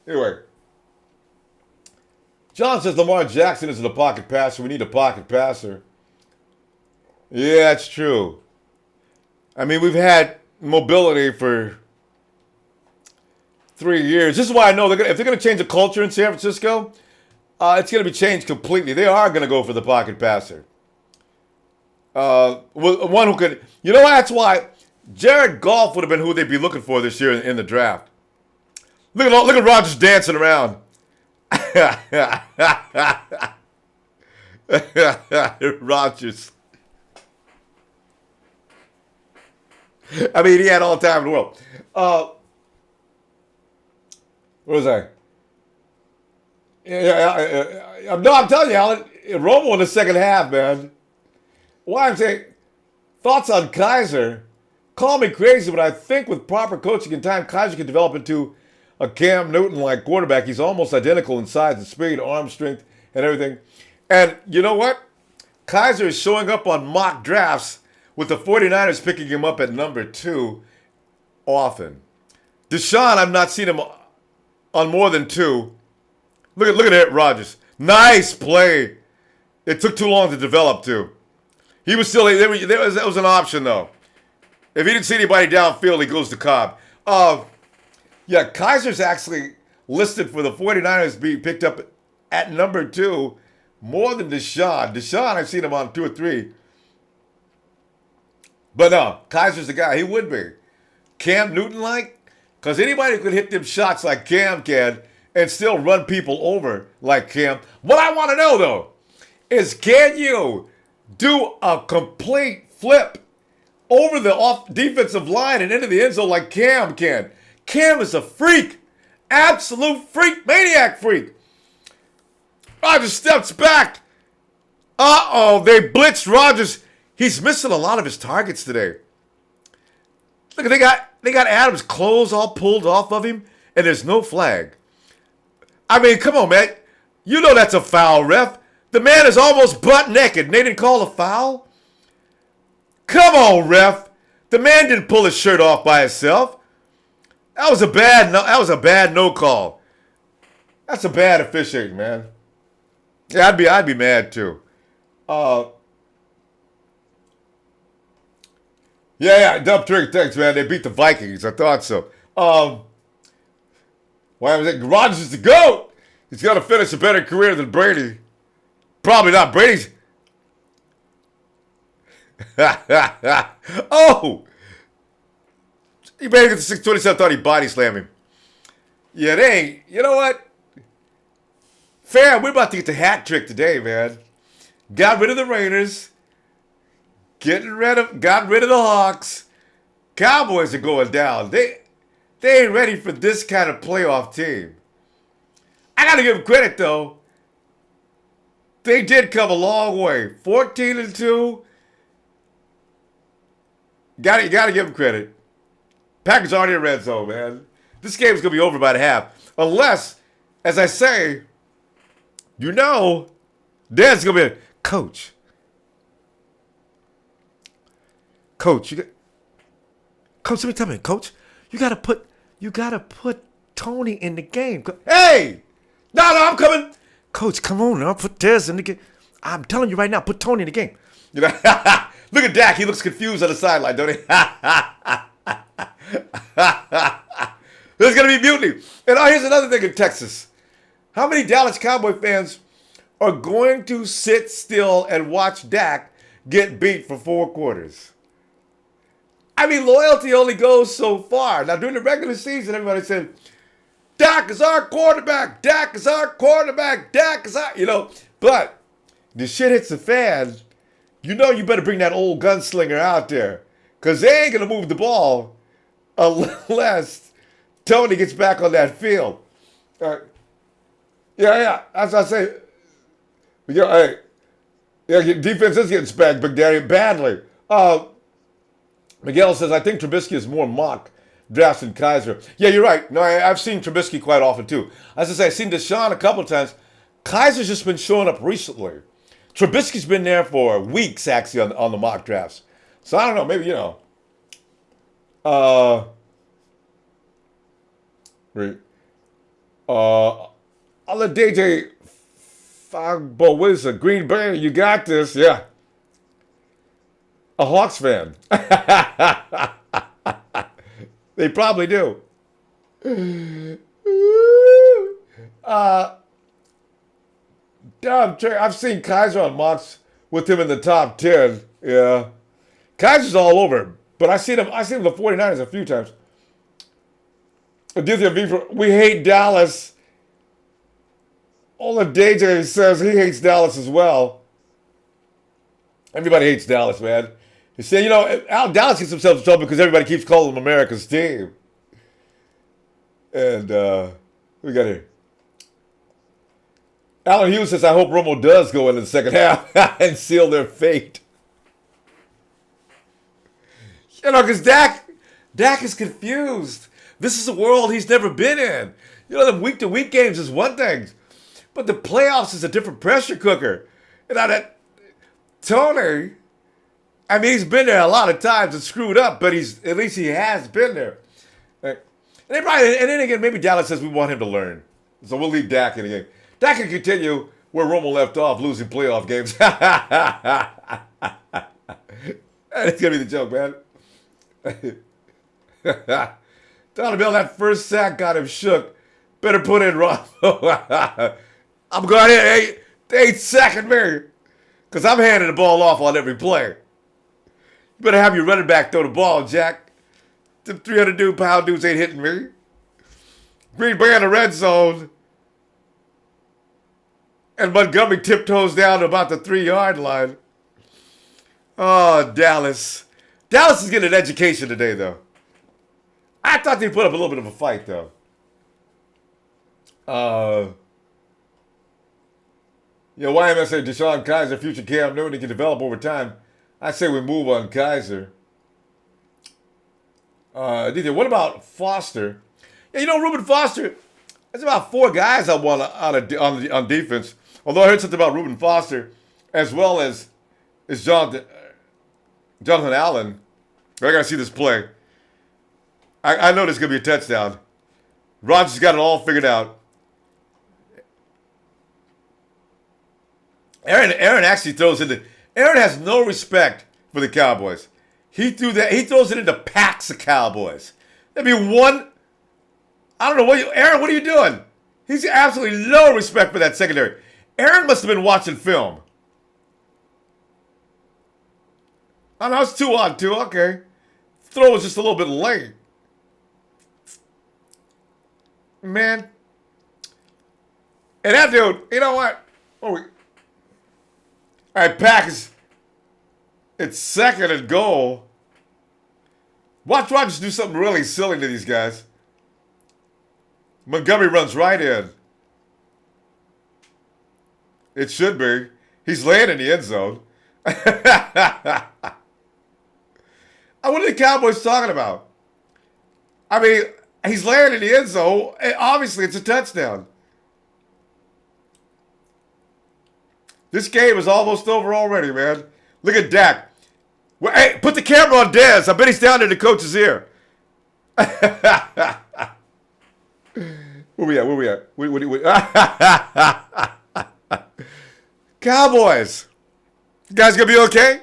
Anyway. John says Lamar Jackson isn't a pocket passer. We need a pocket passer. Yeah, that's true. I mean, we've had mobility for 3 years. This is why I know if they're going to change the culture in San Francisco, it's going to be changed completely. They are going to go for the pocket passer. One who could, you know, that's why Jared Goff would have been who they'd be looking for this year in the draft. Look at Rodgers dancing around. Rodgers. I mean, he had all the time in the world. What was I? No, I'm telling you, Alan, Ronbo in the second half, man. Why I'm saying, thoughts on Kaiser. Call me crazy, but I think with proper coaching and time, Kaiser can develop into a Cam Newton-like quarterback. He's almost identical in size and speed, arm strength, and everything. And you know what? Kaiser is showing up on mock drafts with the 49ers picking him up at number 2 often. Deshaun, I've not seen him on more than 2. Look at it, Rodgers. Nice play. It took too long to develop, too. He was still, that was an option, though. If he didn't see anybody downfield, he goes to Cobb. Yeah, Kaiser's actually listed for the 49ers being picked up at number 2 more than Deshaun. Deshaun, I've seen him on 2 or 3. But no, Kaiser's the guy. He would be. Cam Newton-like? Because anybody could hit them shots like Cam can and still run people over like Cam. What I want to know, though, is can you do a complete flip over the off defensive line and into the end zone like Cam can? Cam is a freak. Absolute freak. Maniac freak. Rodgers steps back. Uh-oh, they blitzed Rodgers. He's missing a lot of his targets today. Look, they got Adams' clothes all pulled off of him, and there's no flag. I mean, come on, man. You know that's a foul, ref. The man is almost butt naked, and they didn't call a foul? Come on, ref. The man didn't pull his shirt off by himself. That was a bad no call. That's a bad officiating, man. Yeah, I'd be mad too. Yeah, Dub Trick, thanks, man. They beat the Vikings. I thought so. Why was it? Rodgers is the GOAT. He's going to finish a better career than Brady. Probably not. Brady's. Oh! He made it to 627. Thought he body slammed him. Yeah, they ain't. You know what? Fam, we're about to get the hat trick today, man. Got rid of the Raiders. Got rid of the Hawks. Cowboys are going down. They ain't ready for this kind of playoff team. I got to give them credit, though. They did come a long way. 14-2. Got to give them credit. Packers already in red zone, man. This game's going to be over by the half. Unless, as I say, you know, Dad's going to be Coach, Coach, let me tell me, Coach, you gotta put Tony in the game. Hey! No, I'm coming. Coach, come on now, put Dez in the game. I'm telling you right now, put Tony in the game. You know, Look at Dak. He looks confused on the sideline, don't he? There's going to be mutiny. And here's another thing in Texas. How many Dallas Cowboy fans are going to sit still and watch Dak get beat for 4 quarters? I mean, loyalty only goes so far. Now, during the regular season, everybody said, Dak is our quarterback. Dak is our quarterback. Dak is our, But the shit hits the fan. You better bring that old gunslinger out there. Because they ain't going to move the ball unless Tony gets back on that field. Yeah. As I say, defense is getting spanked, Big Daddy, badly. Miguel says, I think Trubisky is more mock drafts than Kaiser. Yeah, you're right. No, I've seen Trubisky quite often, too. As I say, I've seen Deshaun a couple of times. Kaiser's just been showing up recently. Trubisky's been there for weeks, actually, on the mock drafts. So I don't know, maybe, I'll let DJ Fogbo, what is it? Green Bay, you got this, yeah. A Hawks fan. They probably do. I've seen Kaiser on mocks with him in the top 10. Yeah. Kaiser's all over. But I've seen him the 49ers a few times. We hate Dallas. All the DJ says he hates Dallas as well. Everybody hates Dallas, man. He said, Dallas gets himself in trouble because everybody keeps calling him America's team. And we got here. Alan Hughes says, I hope Romo does go in the second half and seal their fate. Because Dak is confused. This is a world he's never been in. The week-to-week games is one thing. But the playoffs is a different pressure cooker. That Tony, I mean, he's been there a lot of times and screwed up, but at least he has been there. And then again, maybe Dallas says we want him to learn. So we'll leave Dak in the game. Dak can continue where Romo left off, losing playoff games. It's going to be the joke, man. Donald Bell, that first sack got him shook. Better put in Ronbo. I'm going in. They ain't sacking me. Because I'm handing the ball off on every play. You better have your running back throw the ball, Jack. Them 300-pound dudes ain't hitting me. Green Bay in the red zone. And Montgomery tiptoes down to about the 3-yard line. Oh, Dallas. Dallas is getting an education today, though. I thought they put up a little bit of a fight, though. YMSA, Deshaun Kaiser, future Cam Newton, he can develop over time. I say we move on Kaiser. DJ, what about Foster? Yeah, Reuben Foster, there's about 4 guys I want on defense. Although I heard something about Reuben Foster, as well as Jonathan Allen. I got to see this play. I know this is going to be a touchdown. Rodgers got it all figured out. Aaron actually throws into. Aaron has no respect for the Cowboys. He throws it into packs of Cowboys. There'd be one. I don't know Aaron, what are you doing? He's absolutely no respect for that secondary. Aaron must have been watching film. Oh, no, it's 2-on-2. Okay. Throw was just a little bit late. Man. And that dude, you know what? All right, Packers. It's 2nd and goal. Watch Rodgers do something really silly to these guys. Montgomery runs right in. It should be. He's laying in the end zone. What are the Cowboys talking about? I mean, he's laying in the end zone. Obviously, it's a touchdown. This game is almost over already, man. Look at Dak. Well, hey, put the camera on Dez. I bet he's down in the coach's ear. Where we at? Cowboys. You guys gonna be okay?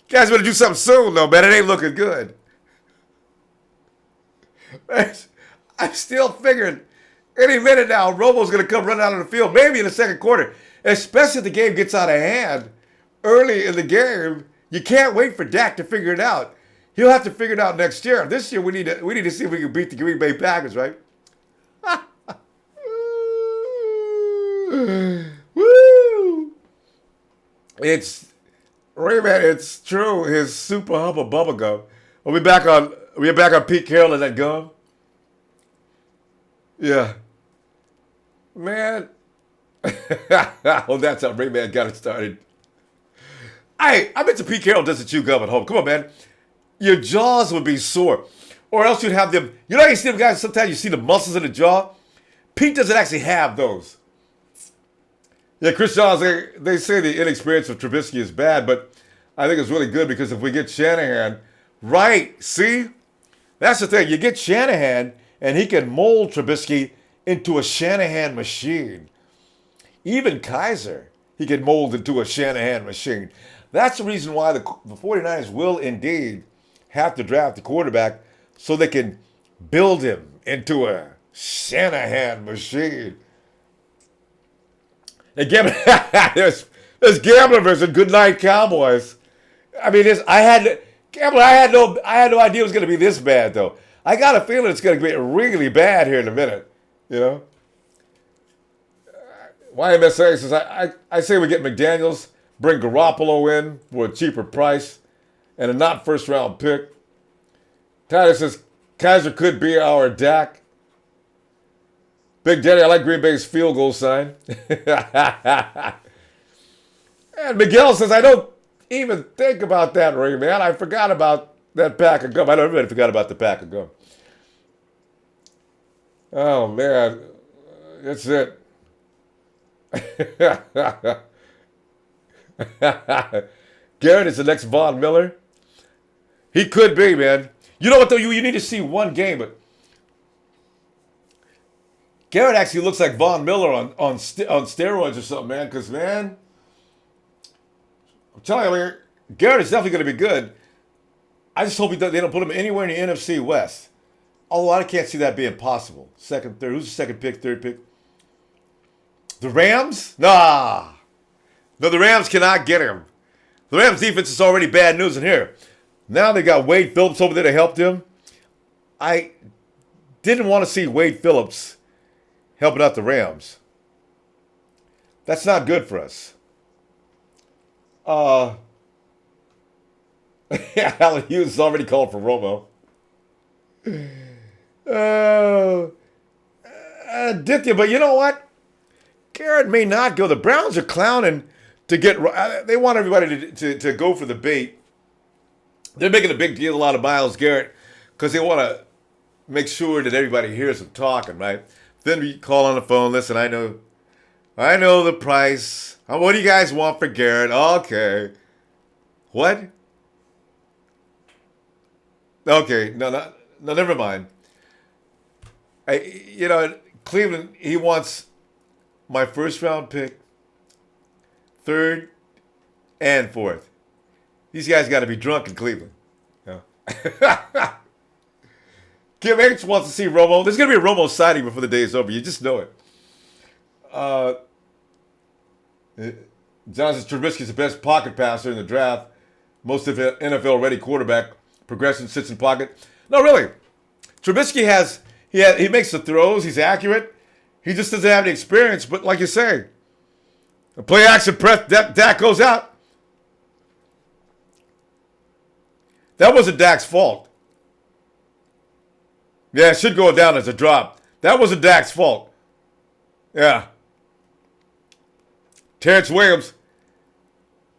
Guys better do something soon, though, man. It ain't looking good. I'm still figuring any minute now, Romo's going to come running out of the field, maybe in the second quarter, especially if the game gets out of hand early in the game. You can't wait for Dak to figure it out. He'll have to figure it out next year. This year, we need to see if we can beat the Green Bay Packers, right? Woo! It's Rayman. It's true. His super hump of bubble gum. Are we back on Pete Carroll and that gum? Yeah. Man. Well, that's how Rayman got it started. I bet you Pete Carroll doesn't chew gum at home. Come on, man. Your jaws would be sore. Or else you'd have them. You know how you see them guys, sometimes you see the muscles in the jaw? Pete doesn't actually have those. Yeah, Chris Johns, they say the inexperience of Trubisky is bad, but I think it's really good because if we get Shanahan, right, see? That's the thing. You get Shanahan, and he can mold Trubisky into a Shanahan machine. Even Kaiser, he can mold into a Shanahan machine. That's the reason why the 49ers will indeed have to draft a quarterback so they can build him into a Shanahan machine. And there's Gambler versus Good Night Cowboys. I mean, I had no idea it was going to be this bad, though. I got a feeling it's going to get really bad here in a minute. You know? YMSA says, I say we get McDaniels, bring Garoppolo in for a cheaper price, and a not first-round pick. Tyler says, Kaiser could be our Dak. Big Daddy, I like Green Bay's field goal sign. And Miguel says, I don't even think about that, Ray, man. I forgot about that pack of gum. I know everybody forgot about the pack of gum. Oh, man. That's it. Garrett is the next Von Miller. He could be, man. You know what, though? You need to see one game, but Garrett actually looks like Von Miller on steroids or something, man. Because, man, I'm telling you, man, Garrett is definitely going to be good. I just hope they don't put him anywhere in the NFC West. Although I can't see that being possible. Second, third. Who's the second pick, third pick? The Rams? Nah. No, the Rams cannot get him. The Rams defense is already bad news in here. Now they got Wade Phillips over there to help them. I didn't want to see Wade Phillips helping out the Rams. That's not good for us. Alan Hughes has already called for Romo. Aditya, but you know what? Garrett may not go. The Browns are clowning to get. They want everybody to go for the bait. They're making a big deal out of Myles Garrett because they want to make sure that everybody hears them talking, right? Then we call on the phone. Listen, I know the price. What do you guys want for Garrett? Okay. What? Okay, no, never mind. Cleveland, he wants my first round pick, third, and fourth. These guys got to be drunk in Cleveland. Yeah. Kim H wants to see Romo. There's going to be a Romo sighting before the day is over. You just know it. John says Trubisky is the best pocket passer in the draft. Most of it NFL-ready quarterback. Progression sits in pocket. No, really. Trubisky he makes the throws. He's accurate. He just doesn't have any experience. But like you say, a play action press, Dak goes out. That wasn't Dak's fault. Yeah, it should go down as a drop. That wasn't Dak's fault. Yeah. Terrence Williams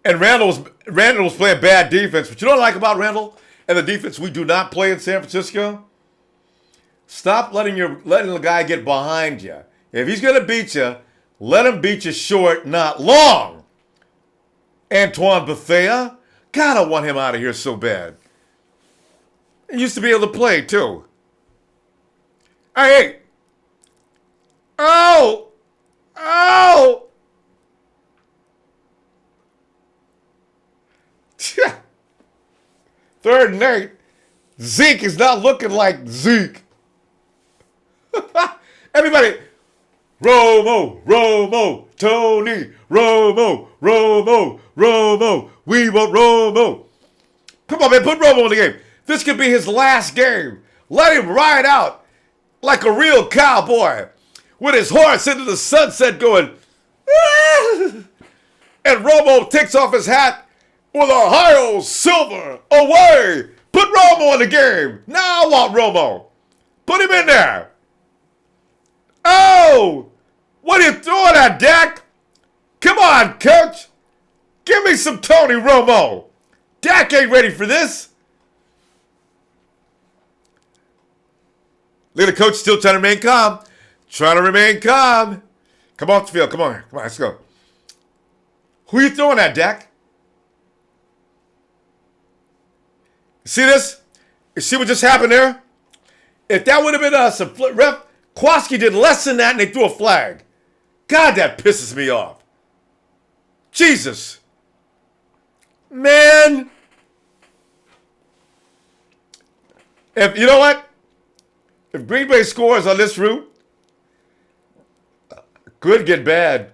and Randall was playing bad defense. But you know what I like about Randall and the defense we do not play in San Francisco? Stop letting the guy get behind you. If he's going to beat you, let him beat you short, not long. Antoine Bethea, God, I want him out of here so bad. He used to be able to play, too. Hey. Oh. 3rd and 8. Zeke is not looking like Zeke. Everybody, Romo, Romo, Tony, Romo, Romo, Romo. We want Romo. Come on, man, put Romo in the game. This could be his last game. Let him ride out like a real cowboy with his horse into the sunset going, ah! And Romo takes off his hat with Ohio silver away. Put Romo in the game. Now I want Romo. Put him in there. Oh, what are you throwing at, Dak? Come on, coach. Give me some Tony Romo. Dak ain't ready for this. Look at the coach still trying to remain calm. Trying to remain calm. Come off the field. Come on. Come on, let's go. Who are you throwing at, Dak? See this? You see what just happened there? If that would have been us, a ref, Kwaski did less than that and they threw a flag. God, that pisses me off. Jesus. Man. If you know what? If Green Bay scores on this route, could get bad.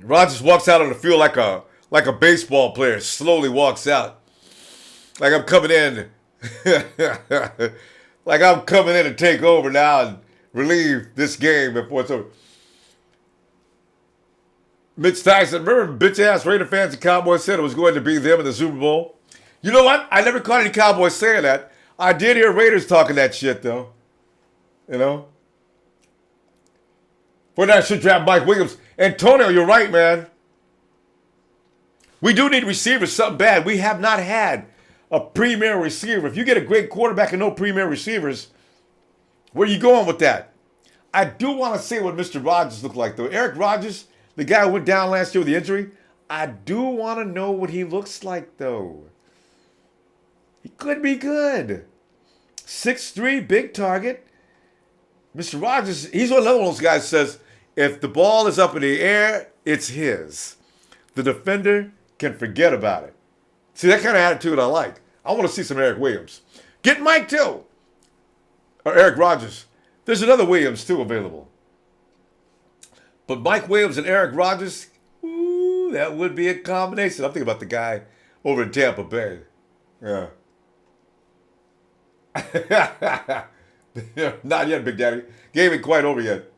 Rodgers walks out on the field like a baseball player, slowly walks out. Like I'm coming in. Like I'm coming in to take over now and relieve this game before it's over. Mitch Tyson, remember bitch-ass Raider fans and Cowboys said it was going to be them in the Super Bowl? You know what? I never caught any Cowboys saying that. I did hear Raiders talking that shit, though. You know? For that, I should draft Mike Williams. Antonio, you're right, man. We do need receivers, something bad. We have not had a premier receiver. If you get a great quarterback and no premier receivers, where are you going with that? I do want to see what Mr. Rodgers looked like, though. Eric Rodgers, the guy who went down last year with the injury, I do want to know what he looks like, though. He could be good. 6'3", big target. Mr. Rodgers, he's another one of those guys who says, if the ball is up in the air, it's his. The defender can forget about it. See, that kind of attitude I like. I want to see some Eric Williams. Get Mike, too. Or Eric Rodgers. There's another Williams, too, available. But Mike Williams and Eric Rodgers, ooh, that would be a combination. I'm thinking about the guy over in Tampa Bay. Yeah. Not yet, Big Daddy. Game ain't quite over yet.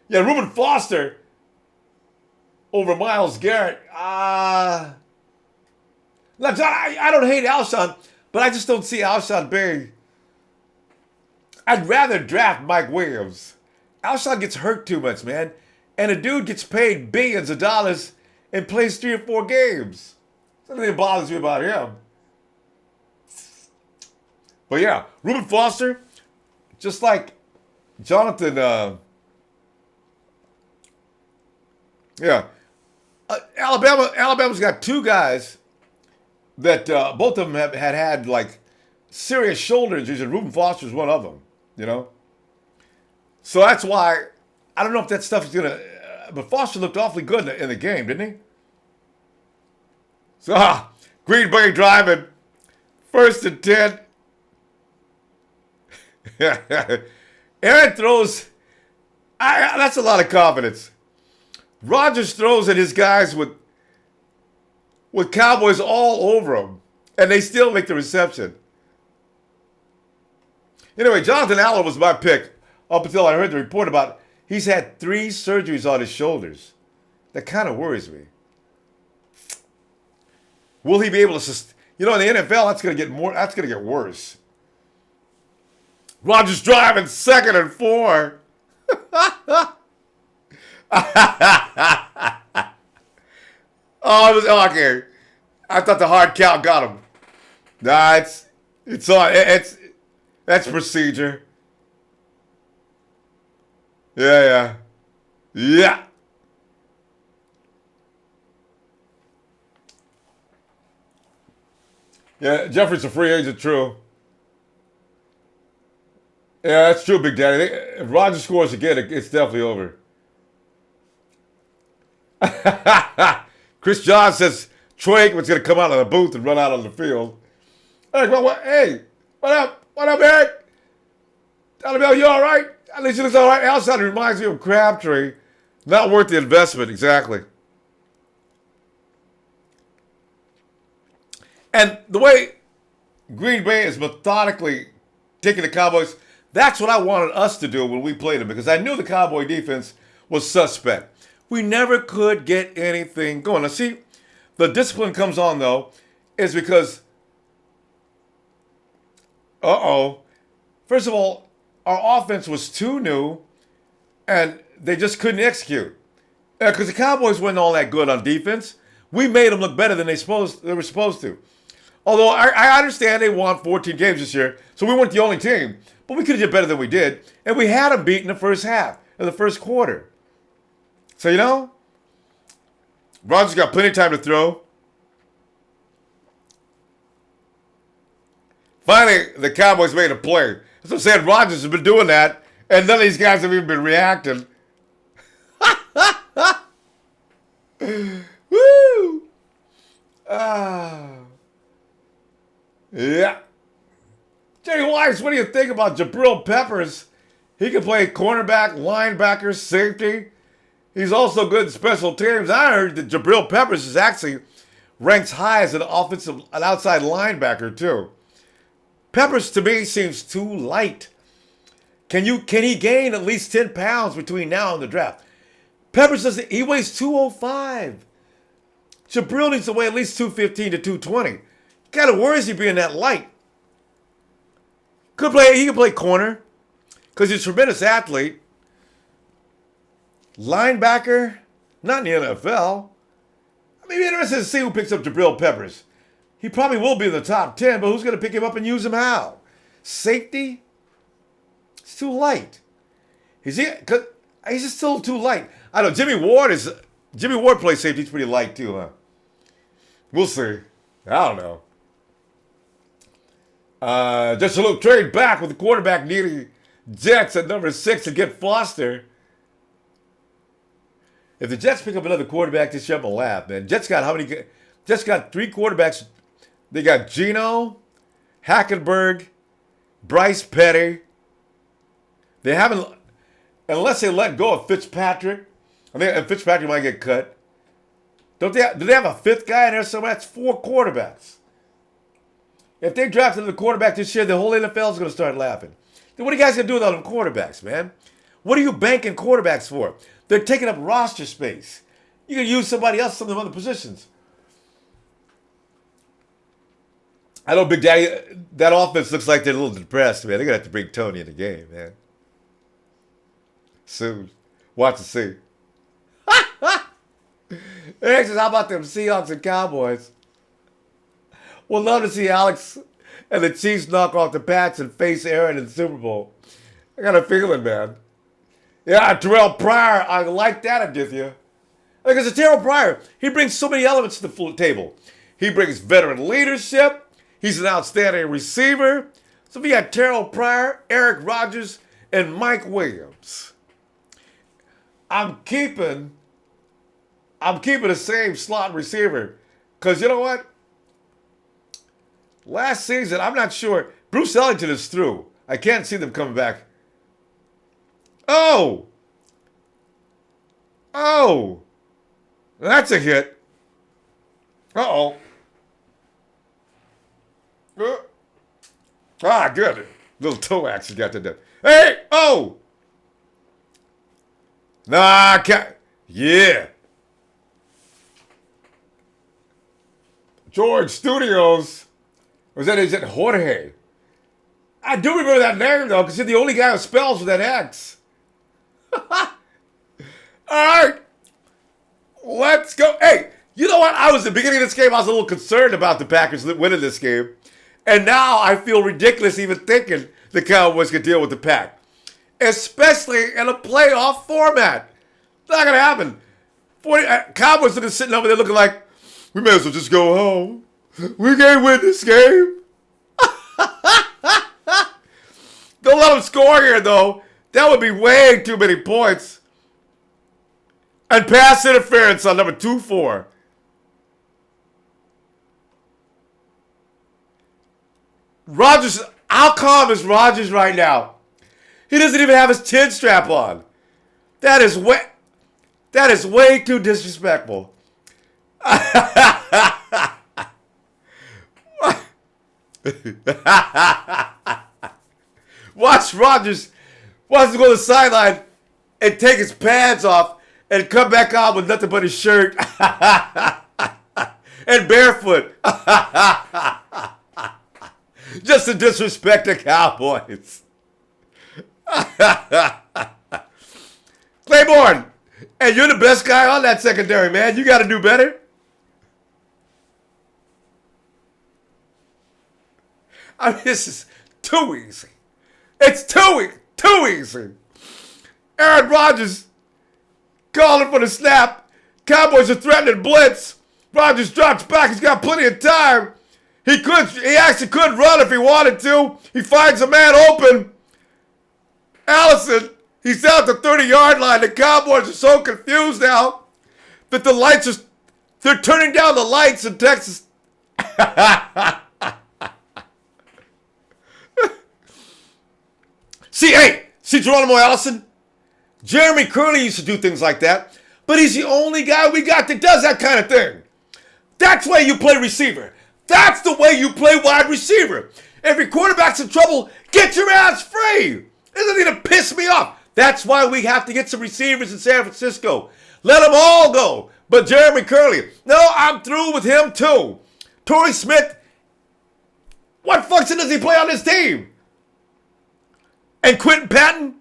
Yeah, Reuben Foster over Myles Garrett. Now, John, I don't hate Alshon, but I just don't see Alshon being. I'd rather draft Mike Williams. Alshon gets hurt too much, man. And a dude gets paid billions of dollars and plays 3 or 4 games. Something that bothers me about him. But yeah, Reuben Foster, just like Jonathan, Alabama's got 2 guys that both of them had like serious shoulder injuries, and Reuben Foster's one of them, you know? So that's why, I don't know if that stuff is going to, but Foster looked awfully good in the game, didn't he? So, Green Bay driving, 1st and 10. Aaron throws, that's a lot of confidence. Rodgers throws at his guys with Cowboys all over them, and they still make the reception. Anyway, Jonathan Allen was my pick up until I heard the report about he's had 3 surgeries on his shoulders. That kind of worries me. Will he be able to, in the NFL, that's going to get worse. Rodgers driving 2nd and 4. Okay. I thought the hard count got him. Nah, that's procedure. Yeah. Yeah, Jeffrey's a free agent, true. Yeah, that's true, Big Daddy. If Rodgers scores again, it's definitely over. Chris John says Troy Aikman's going to come out of the booth and run out on the field. Hey, what up? What up, Eric? Annabelle, you all right? At least you look all right. Outside, it reminds me of Crabtree. Not worth the investment, exactly. And the way Green Bay is methodically taking the Cowboys, that's what I wanted us to do when we played them, because I knew the Cowboy defense was suspect. We never could get anything going. Now, see, the discipline comes on, though, is because, first of all, our offense was too new, and they just couldn't execute. Because the Cowboys weren't all that good on defense. We made them look better than they were supposed to. Although I understand they won 14 games this year, so we weren't the only team. But we could have did better than we did. And we had them beat in the first half, in the first quarter. So, you know, Rodgers got plenty of time to throw. Finally, the Cowboys made a play. That's what I'm saying. Rodgers has been doing that, and none of these guys have even been reacting. Woo! Yeah. Jay Weiss, what do you think about Jabril Peppers? He can play cornerback, linebacker, safety. He's also good in special teams. I heard that Jabril Peppers is actually ranks high as an outside linebacker too. Peppers to me seems too light. Can he gain at least 10 pounds between now and the draft? Peppers he weighs 205. Jabril needs to weigh at least 215 to 220. Kind of worries he being that light. He can play corner because he's a tremendous athlete. Linebacker, not in the NFL. I mean, be interested to see who picks up Jabril Peppers. He probably will be in the top 10, but who's going to pick him up and use him how? Safety? It's too light. He's just still too light. I know Jimmy Ward plays safety. He's pretty light too, huh? We'll see. I don't know. Just a little trade back with the quarterback needing Jets at number 6 to get Foster. If the Jets pick up another quarterback this year, I'm gonna laugh, man. Jets got Jets got 3 quarterbacks. They got Geno, Hackenberg, Bryce Petty. They haven't, unless they let go of Fitzpatrick. I think Fitzpatrick might get cut. Do they have a 5th guy in there somewhere? That's 4 quarterbacks. If they drafted another quarterback this year, the whole NFL is going to start laughing. Then what are you guys going to do with all them quarterbacks, man? What are you banking quarterbacks for? They're taking up roster space. You can use somebody else in some other positions. I know Big Daddy, that offense looks like they're a little depressed, man. They're going to have to bring Tony in the game, man. Soon. Watch and see. Eric says, how about them Seahawks and Cowboys? We'll love to see Alex and the Chiefs knock off the Pats and face Aaron in the Super Bowl. I got a feeling, man. Yeah, Terrell Pryor, I like that, Adithya. Because Terrell Pryor, he brings so many elements to the table. He brings veteran leadership. He's an outstanding receiver. So we got Terrell Pryor, Eric Rodgers, and Mike Williams. I'm keeping the same slot receiver. Because you know what? Last season, I'm not sure. Bruce Ellington is through. I can't see them coming back. Oh! That's a hit. Uh-oh. Good. Little toe action got to do. Hey! Oh! Nah, I can't. Yeah. George Studios. Is it Jorge? I do remember that name, though, because he's the only guy who spells with that X. All right. Let's go. Hey, you know what? At the beginning of this game, I was a little concerned about the Packers winning this game. And now I feel ridiculous even thinking the Cowboys could deal with the Pack. Especially in a playoff format. Not going to happen. Cowboys are sitting over there looking like, we may as well just go home. We can't win this game. Don't let them score here, though. That would be way too many points. And pass interference on number 2-4. Rodgers, how calm is Rodgers right now? He doesn't even have his chin strap on. That is way too disrespectful. Watch Rodgers go to the sideline and take his pants off and come back on with nothing but his shirt and barefoot. Just to disrespect the Cowboys. Claiborne, and you're the best guy on that secondary, man. You got to do better. I mean, this is too easy. It's too easy. Aaron Rodgers calling for the snap. Cowboys are threatening blitz. Rodgers drops back. He's got plenty of time. He actually could run if he wanted to. He finds a man open. Allison, he's out the 30-yard line. The Cowboys are so confused now that they're turning down the lights in Texas. See Geronimo Allison? Jeremy Curley used to do things like that, but he's the only guy we got that does that kind of thing. That's why you play receiver. That's the way you play wide receiver. If your quarterback's in trouble, get your ass free. It doesn't even piss me off. That's why we have to get some receivers in San Francisco. Let them all go. But Jeremy Curley, no, I'm through with him too. Torrey Smith, what function does he play on this team? And Quentin Patton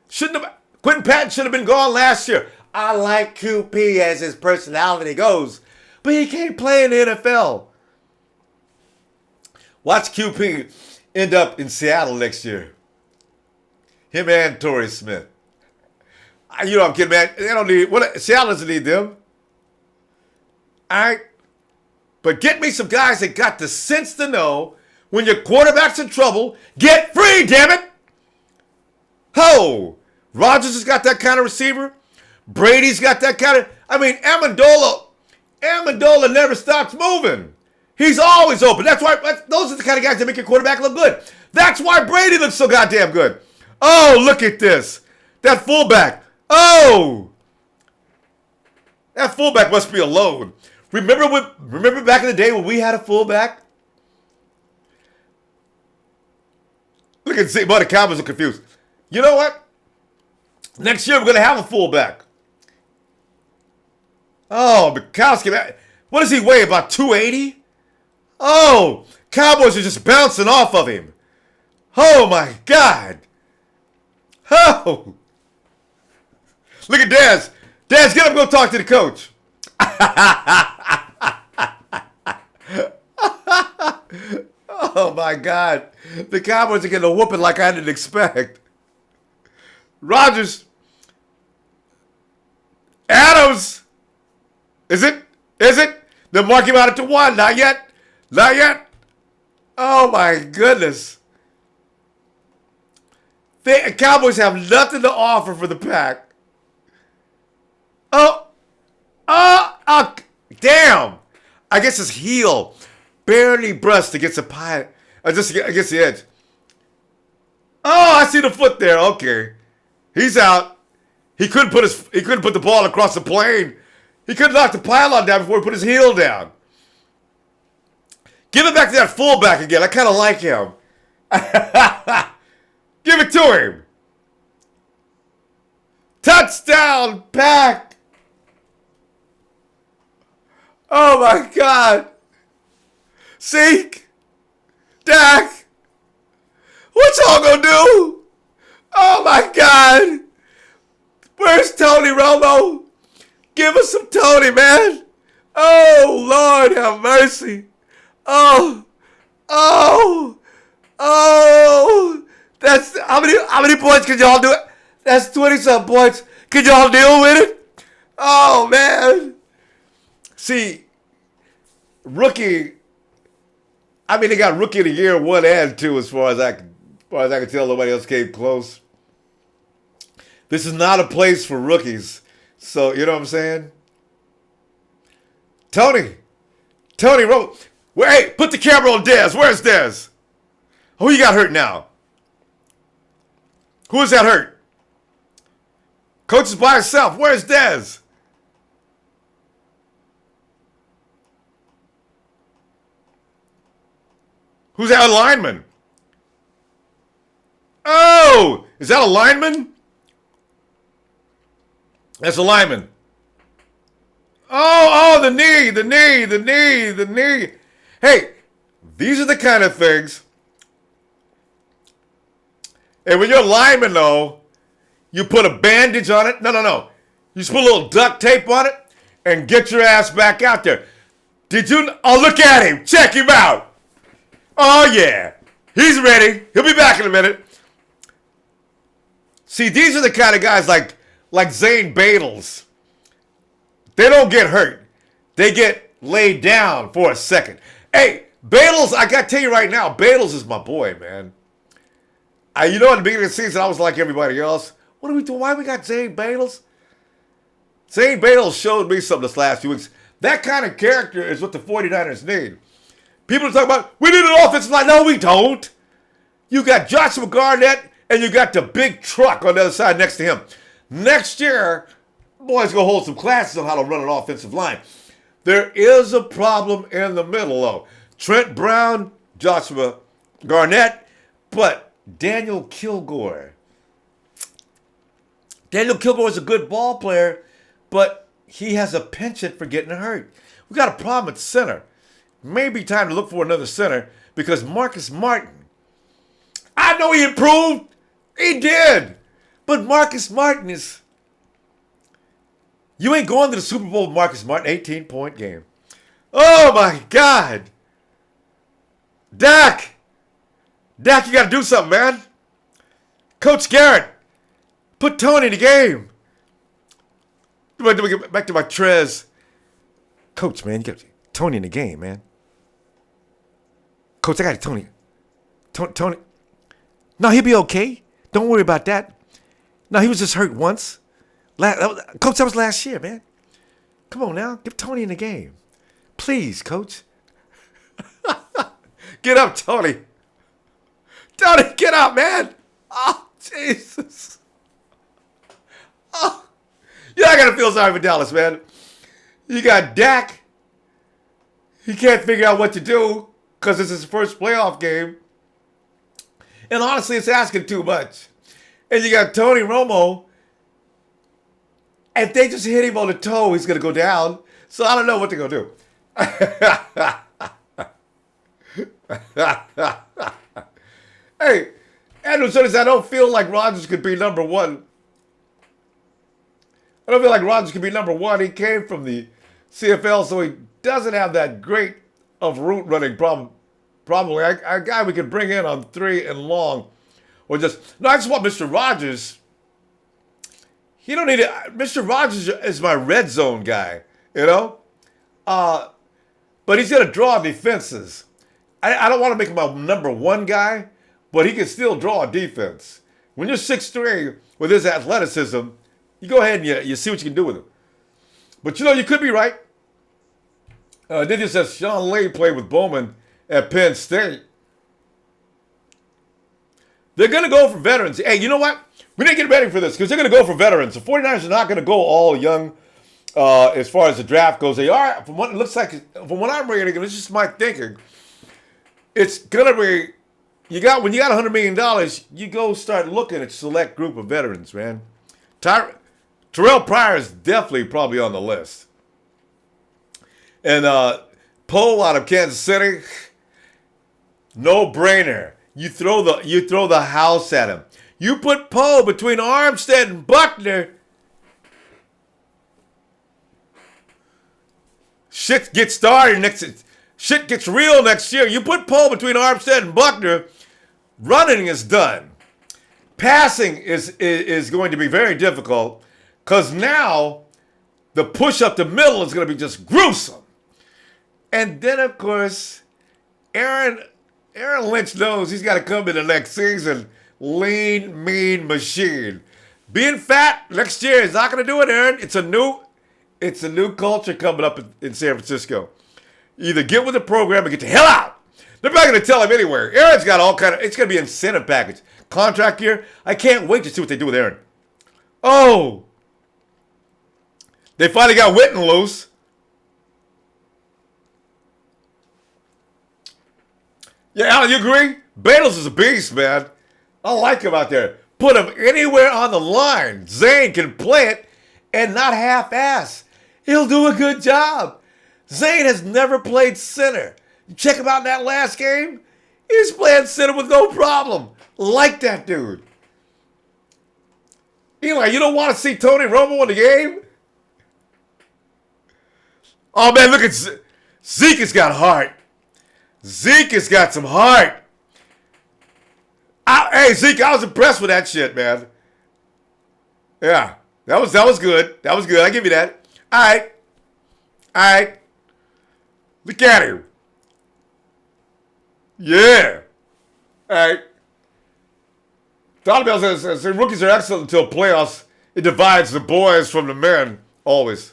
should have been gone last year. I like QP as his personality goes, but he can't play in the NFL. Watch QP end up in Seattle next year. Him and Torrey Smith. You know I'm kidding, man. They don't need Seattle doesn't need them. All right, but get me some guys that got the sense to know when your quarterback's in trouble, get free, damn it. Ho! Rodgers has got that kind of receiver. Brady's got that kind of... Amendola never stops moving. He's always open. Those are the kind of guys that make your quarterback look good. That's why Brady looks so goddamn good. Oh, look at this. That fullback. Oh! That fullback must be alone. Remember back in the day when we had a fullback? Look at the Cowboys are confused. You know what? Next year we're going to have a fullback. Oh, Bukowski. What does he weigh? About 280? Oh, Cowboys are just bouncing off of him. Oh, my God. Oh. Look at Daz. Daz, get up and go talk to the coach. Oh, my God. The Cowboys are getting a whooping like I didn't expect. Rodgers. Adams. Is it? They'll mark him out at 1. Not yet. Oh, my goodness. The Cowboys have nothing to offer for the pack. Oh, damn. I guess his heel barely brushed against the pie. Just against the edge. Oh, I see the foot there. Okay. He's out. He couldn't put the ball across the plane. He couldn't knock the pylon down before he put his heel down. Give it back to that fullback again. I kind of like him. Give it to him. Touchdown, Pack. Oh, my God. Zeke. Dak. What's y'all gonna do? Oh, my God. Where's Tony Romo? Give us some Tony, man. Oh, Lord, have mercy. Oh. That's how many points can y'all do it? That's 20-something points. Can y'all deal with it? Oh, man. See, rookie. They got rookie of the year 1 and 2 as far as I can tell. Nobody else came close. This is not a place for rookies. So, you know what I'm saying? Tony Romo. Hey, put the camera on Dez. Where's Dez? Who you got hurt now? Who is that hurt? Coach is by himself. Where's Dez? Who's that lineman? Oh, is that a lineman? That's a lineman. Oh, the knee. Hey, these are the kind of things. And when you're a lineman, though, you put a bandage on it. No. You just put a little duct tape on it and get your ass back out there. Did you? Oh, look at him. Check him out. Oh, yeah. He's ready. He'll be back in a minute. See, these are the kind of guys like Zane Badles. They don't get hurt. They get laid down for a second. Hey, Badles, I got to tell you right now, Badles is my boy, man. You know, at the beginning of the season, I was like everybody else. What are we doing? Why we got Zane Badles? Zane Badles showed me something this last few weeks. That kind of character is what the 49ers need. People are talking about, we need an offensive line. No, we don't. You got Joshua Garnett, and you got the big truck on the other side next to him. Next year, boys going to hold some classes on how to run an offensive line. There is a problem in the middle, though. Trent Brown, Joshua Garnett, but Daniel Kilgore. Daniel Kilgore is a good ball player, but he has a penchant for getting hurt. We got a problem at center. Maybe time to look for another center because Marcus Martin, I know he improved. He did. But Marcus Martin is, you ain't going to the Super Bowl with Marcus Martin, 18-point game. Oh, my God. Dak, you got to do something, man. Coach Garrett, put Tony in the game. Let me get back to my Trez. Coach, man, you got Tony in the game, man. Coach, I got Tony. Tony. No, he'll be okay. Don't worry about that. No, he was just hurt once. Coach, that was last year, man. Come on now. Get Tony in the game. Please, Coach. Get up, Tony. Tony, get up, man. Oh, Jesus. Oh. You're not going to feel sorry for Dallas, man. You got Dak. He can't figure out what to do because it's his first playoff game. And honestly, it's asking too much. And you got Tony Romo. If they just hit him on the toe, he's going to go down. So I don't know what they're going to do. Hey, Andrew says, I don't feel like Rodgers could be number one. I don't feel like Rodgers could be number one. He came from the CFL, so he doesn't have that great of route running problem. Probably a guy we could bring in on 3 and long. Or just, no, I just want Mr. Rodgers. He don't need it. Mr. Rodgers is my red zone guy, you know? But he's going to draw defenses. I don't want to make him a number one guy, but he can still draw a defense. When you're 6'3", with his athleticism, you go ahead and you see what you can do with him. But, you know, you could be right. Then it says Sean Lee played with Bowman at Penn State. They're going to go for veterans. Hey, you know what? We need to get ready for this because they're going to go for veterans. The 49ers are not going to go all young as far as the draft goes. They are, from what it looks like, from what I'm reading, this is just my thinking, it's going to be, when you got $100 million, you go start looking at a select group of veterans, man. Terrell Pryor is definitely probably on the list. And Poe out of Kansas City, no brainer. You throw the house at him. You put Poe between Armstead and Buckner. Shit gets started shit gets real next year. You put Poe between Armstead and Buckner, running is done. Passing is going to be very difficult because now the push up the middle is going to be just gruesome. And then, of course, Aaron Lynch knows he's got to come in the next season. Lean, mean machine. Being fat next year is not going to do it, Aaron. It's a new culture coming up in San Francisco. Either get with the program or get the hell out. They're not going to tell him anywhere. Aaron's got all kind of, it's going to be an incentive package. Contract year. I can't wait to see what they do with Aaron. Oh. They finally got Witten loose. Yeah, Alan, you agree? Battles is a beast, man. I like him out there. Put him anywhere on the line. Zane can play it and not half-ass. He'll do a good job. Zane has never played center. You check him out in that last game. He's playing center with no problem. Like that dude. Eli, you don't want to see Tony Romo in the game? Oh, man, look at Zeke. Zeke has got heart. Zeke has got some heart. Hey, Zeke, I was impressed with that shit, man. Yeah, that was good. That was good. I give you that. All right. Look at him. Yeah. All right. Donovan says rookies are excellent until playoffs. It divides the boys from the men. Always.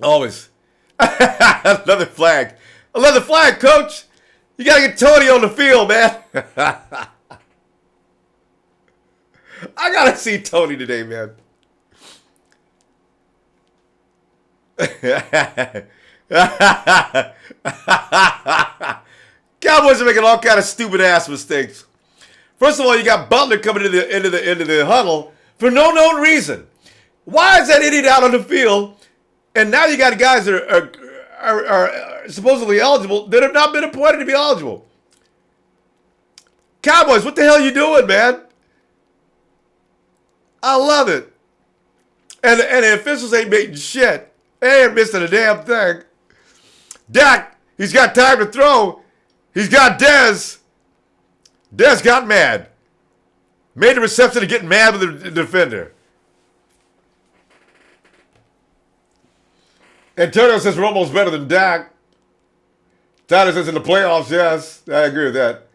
Another flag. Another flag, coach. You got to get Tony on the field, man. I got to see Tony today, man. Cowboys are making all kind of stupid ass mistakes. First of all, you got Butler coming into the huddle for no known reason. Why is that idiot out on the field? And now you got guys that are supposedly eligible that have not been appointed to be eligible. Cowboys, what the hell are you doing, man? I love it. And the officials ain't making shit. They ain't missing a damn thing. Dak, he's got time to throw. He's got Dez. Dez got mad. Made the reception of getting mad with the defender. Antonio says Romo's better than Dak. Tyler says in the playoffs, yes. I agree with that.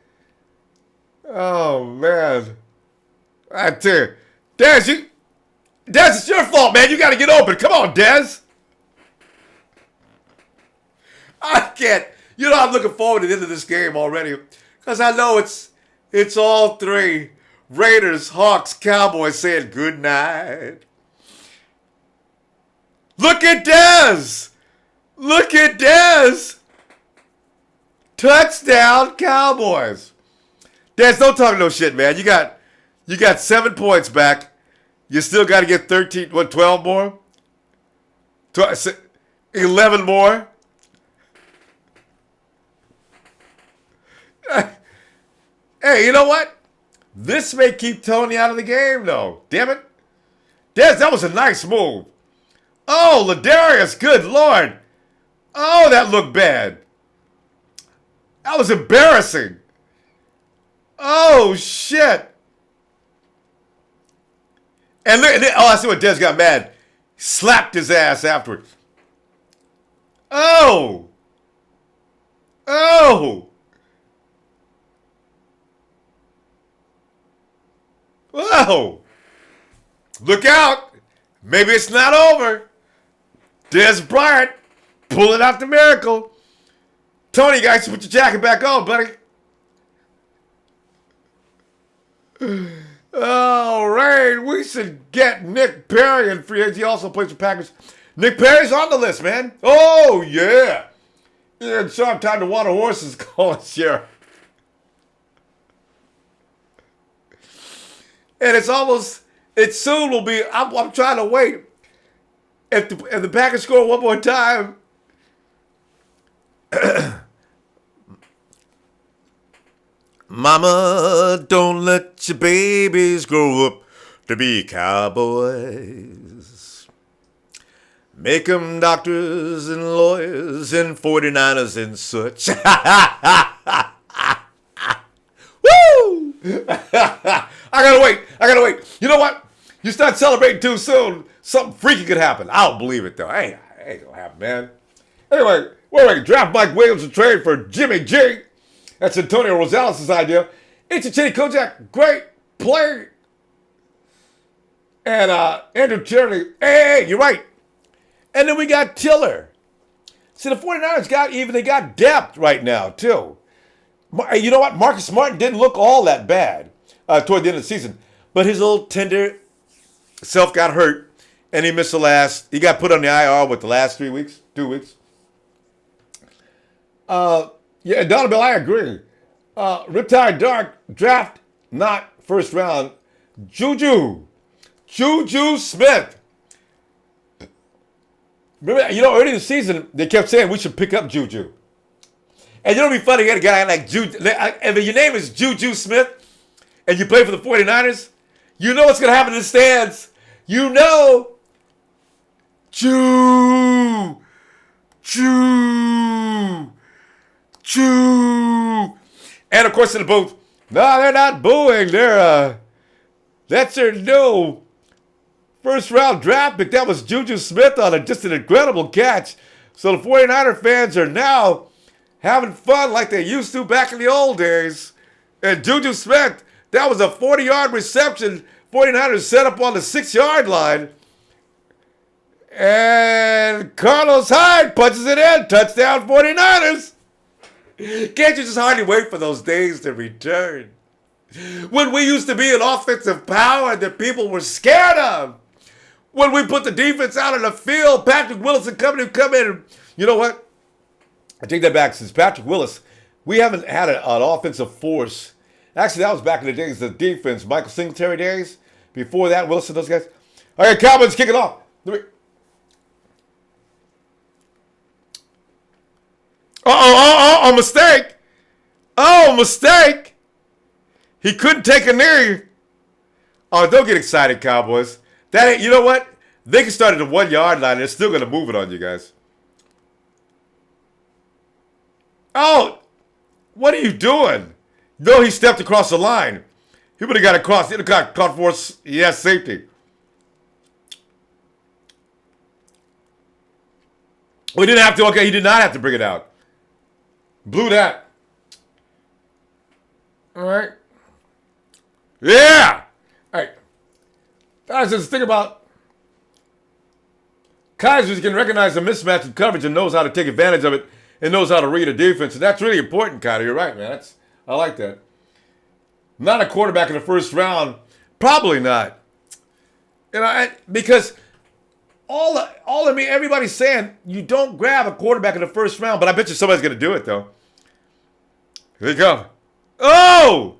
Oh, man. I tell you. Dez, it's your fault, man. You got to get open. Come on, Dez. I can't. You know, I'm looking forward to the end of this game already. Because I know it's all three. Raiders, Hawks, Cowboys saying good night. Look at Dez. Look at Dez. Touchdown, Cowboys. Dez, don't talk no shit, man. You got 7 points back. You still got to get 12 more? 11 more? Hey, you know what? This may keep Tony out of the game, though. Damn it. Dez, that was a nice move. Oh, Ladarius, good Lord. Oh, that looked bad. That was embarrassing. Oh, shit. And look, I see what Dez got mad. Slapped his ass afterwards. Oh. Whoa. Look out. Maybe it's not over. Dez Bryant pulling out the miracle. Tony, you guys, put your jacket back on, buddy. Oh, Rain, we should get Nick Perry in free agency. He also plays for Packers. Nick Perry's on the list, man. Oh, yeah. Yeah, sharp time to water horses, calling Sheriff. And it soon will be, I'm trying to wait. If the Packers score one more time, Mama, don't let your babies grow up to be cowboys. Make them doctors and lawyers and 49ers and such. Woo! I gotta wait. You know what? You start celebrating too soon, something freaky could happen. I don't believe it, though. Ain't gonna happen, man. Anyway, we're draft Mike Williams and trade for Jimmy G. That's Antonio Rosales' idea. It's a Cheney Kojak, great play. And Andrew Tierney, hey, you're right. And then we got Tiller. See, the 49ers they got depth right now, too. You know what? Marcus Martin didn't look all that bad toward the end of the season. But his little tender self got hurt, and he missed he got put on the IR with the last 2 weeks. Yeah, Donovan, I agree. Riptide Dark, draft, not first round. Juju Smith. Remember, early in the season, they kept saying we should pick up Juju. And it'd be funny, you had a guy like Juju. If your name is Juju Smith, and you play for the 49ers, you know what's going to happen in the stands. You know. Choo. And of course in the booth, no, they're not booing. That's their new first round draft pick. That was Juju Smith on just an incredible catch. So the 49er fans are now having fun like they used to back in the old days. And Juju Smith, that was a 40-yard reception. 49ers set up on the 6-yard line. And Carlos Hyde punches it in. Touchdown 49ers. Can't you just hardly wait for those days to return? When we used to be an offensive power that people were scared of. When we put the defense out on the field, Patrick Willis and company come in. And, you know what? I take that back. Since Patrick Willis, we haven't had an offensive force. Actually, that was back in the days of the defense. Michael Singletary days. Before that, Wilson, those guys. All right, Cowboys kick it off. Mistake. Mistake. He couldn't take a knee. Oh, don't get excited, Cowboys. You know what? They can start at the 1-yard line and they're still going to move it on you guys. Oh, what are you doing? No, he stepped across the line. He would have got across. He would have got caught for safety. We didn't have to. Okay, he did not have to bring it out. Blew that. All right. Yeah. All right. Guys, just think about Kaiser's can recognize the mismatch in coverage and knows how to take advantage of it and knows how to read a defense. And that's really important, Kaiser. You're right, man. I like that. Not a quarterback in the first round. Probably not. Because everybody's saying you don't grab a quarterback in the first round, but I bet you somebody's going to do it, though. Here they come. Oh!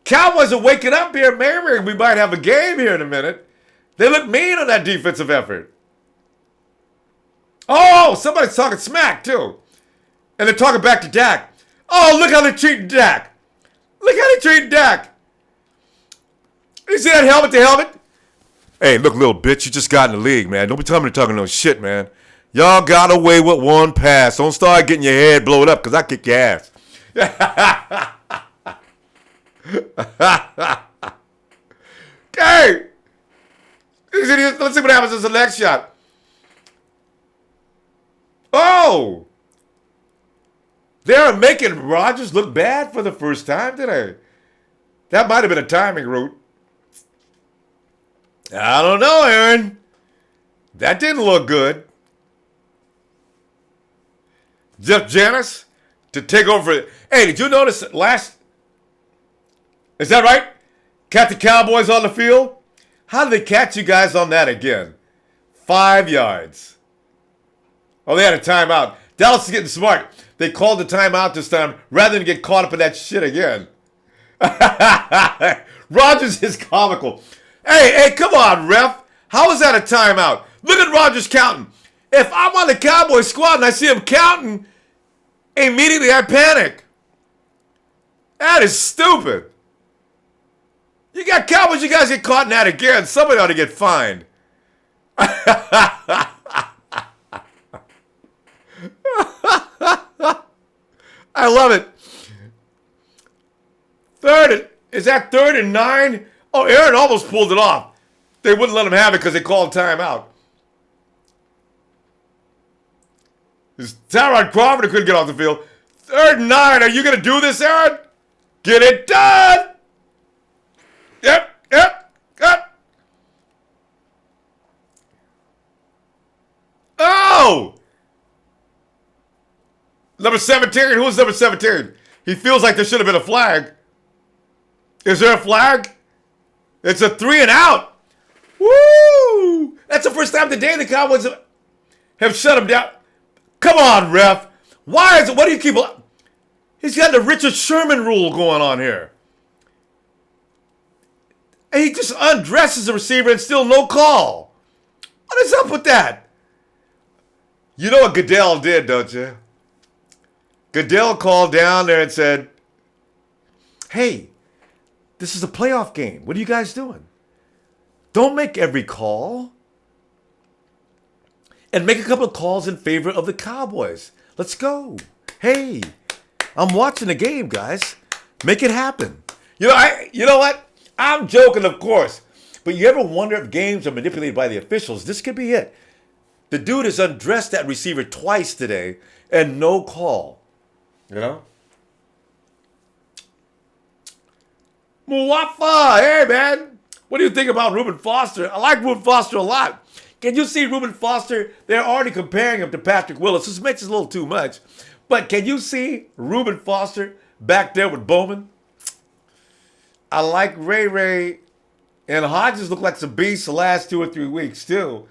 Cowboys are waking up here. Maybe we might have a game here in a minute. They look mean on that defensive effort. Oh, somebody's talking smack, too. And they're talking back to Dak. Oh, look how they're treating Dak. Look how they're treating Dak. You see that helmet to helmet? Hey, look, little bitch, you just got in the league, man. Don't be telling me you're talking no shit, man. Y'all got away with one pass. Don't start getting your head blown up, because I kick your ass. Okay. Let's see what happens in the next shot. Oh. They're making Rodgers look bad for the first time today. That might have been a timing route. I don't know, Aaron. That didn't look good. Jeff Janis to take over. Hey, did you notice last? Is that right? Catch the Cowboys on the field? How did they catch you guys on that again? 5 yards. Oh, they had a timeout. Dallas is getting smart. They called the timeout this time rather than get caught up in that shit again. Rodgers is comical. Hey, come on, ref. How is that a timeout? Look at Rodgers counting. If I'm on the Cowboys squad and I see him counting, immediately I panic. That is stupid. You got Cowboys, you guys get caught in that again. Somebody ought to get fined. I love it. Is that 3rd and 9? Oh, Aaron almost pulled it off. They wouldn't let him have it because they called timeout. Tyrod Crawford couldn't get off the field. 3rd and 9. Are you going to do this, Aaron? Get it done. Yep. Oh! Number 17. Who's number 17? He feels like there should have been a flag. Is there a flag? It's a 3 and out. Woo! That's the first time today the Cowboys have shut him down. Come on, ref. Why is it? What do you keep? He's got the Richard Sherman rule going on here. And he just undresses the receiver and still no call. What is up with that? You know what Goodell did, don't you? Goodell called down there and said, hey, this is a playoff game. What are you guys doing? Don't make every call. And make a couple of calls in favor of the Cowboys. Let's go. Hey, I'm watching the game, guys. Make it happen. You know what? I'm joking, of course. But you ever wonder if games are manipulated by the officials? This could be it. The dude has undressed that receiver twice today and no call. You know? Muafa, hey man. What do you think about Reuben Foster? I like Reuben Foster a lot. Can you see Reuben Foster? They're already comparing him to Patrick Willis. This makes it a little too much. But can you see Reuben Foster back there with Bowman? I like Ray. And Hodges look like some beasts the last 2 or 3 weeks too.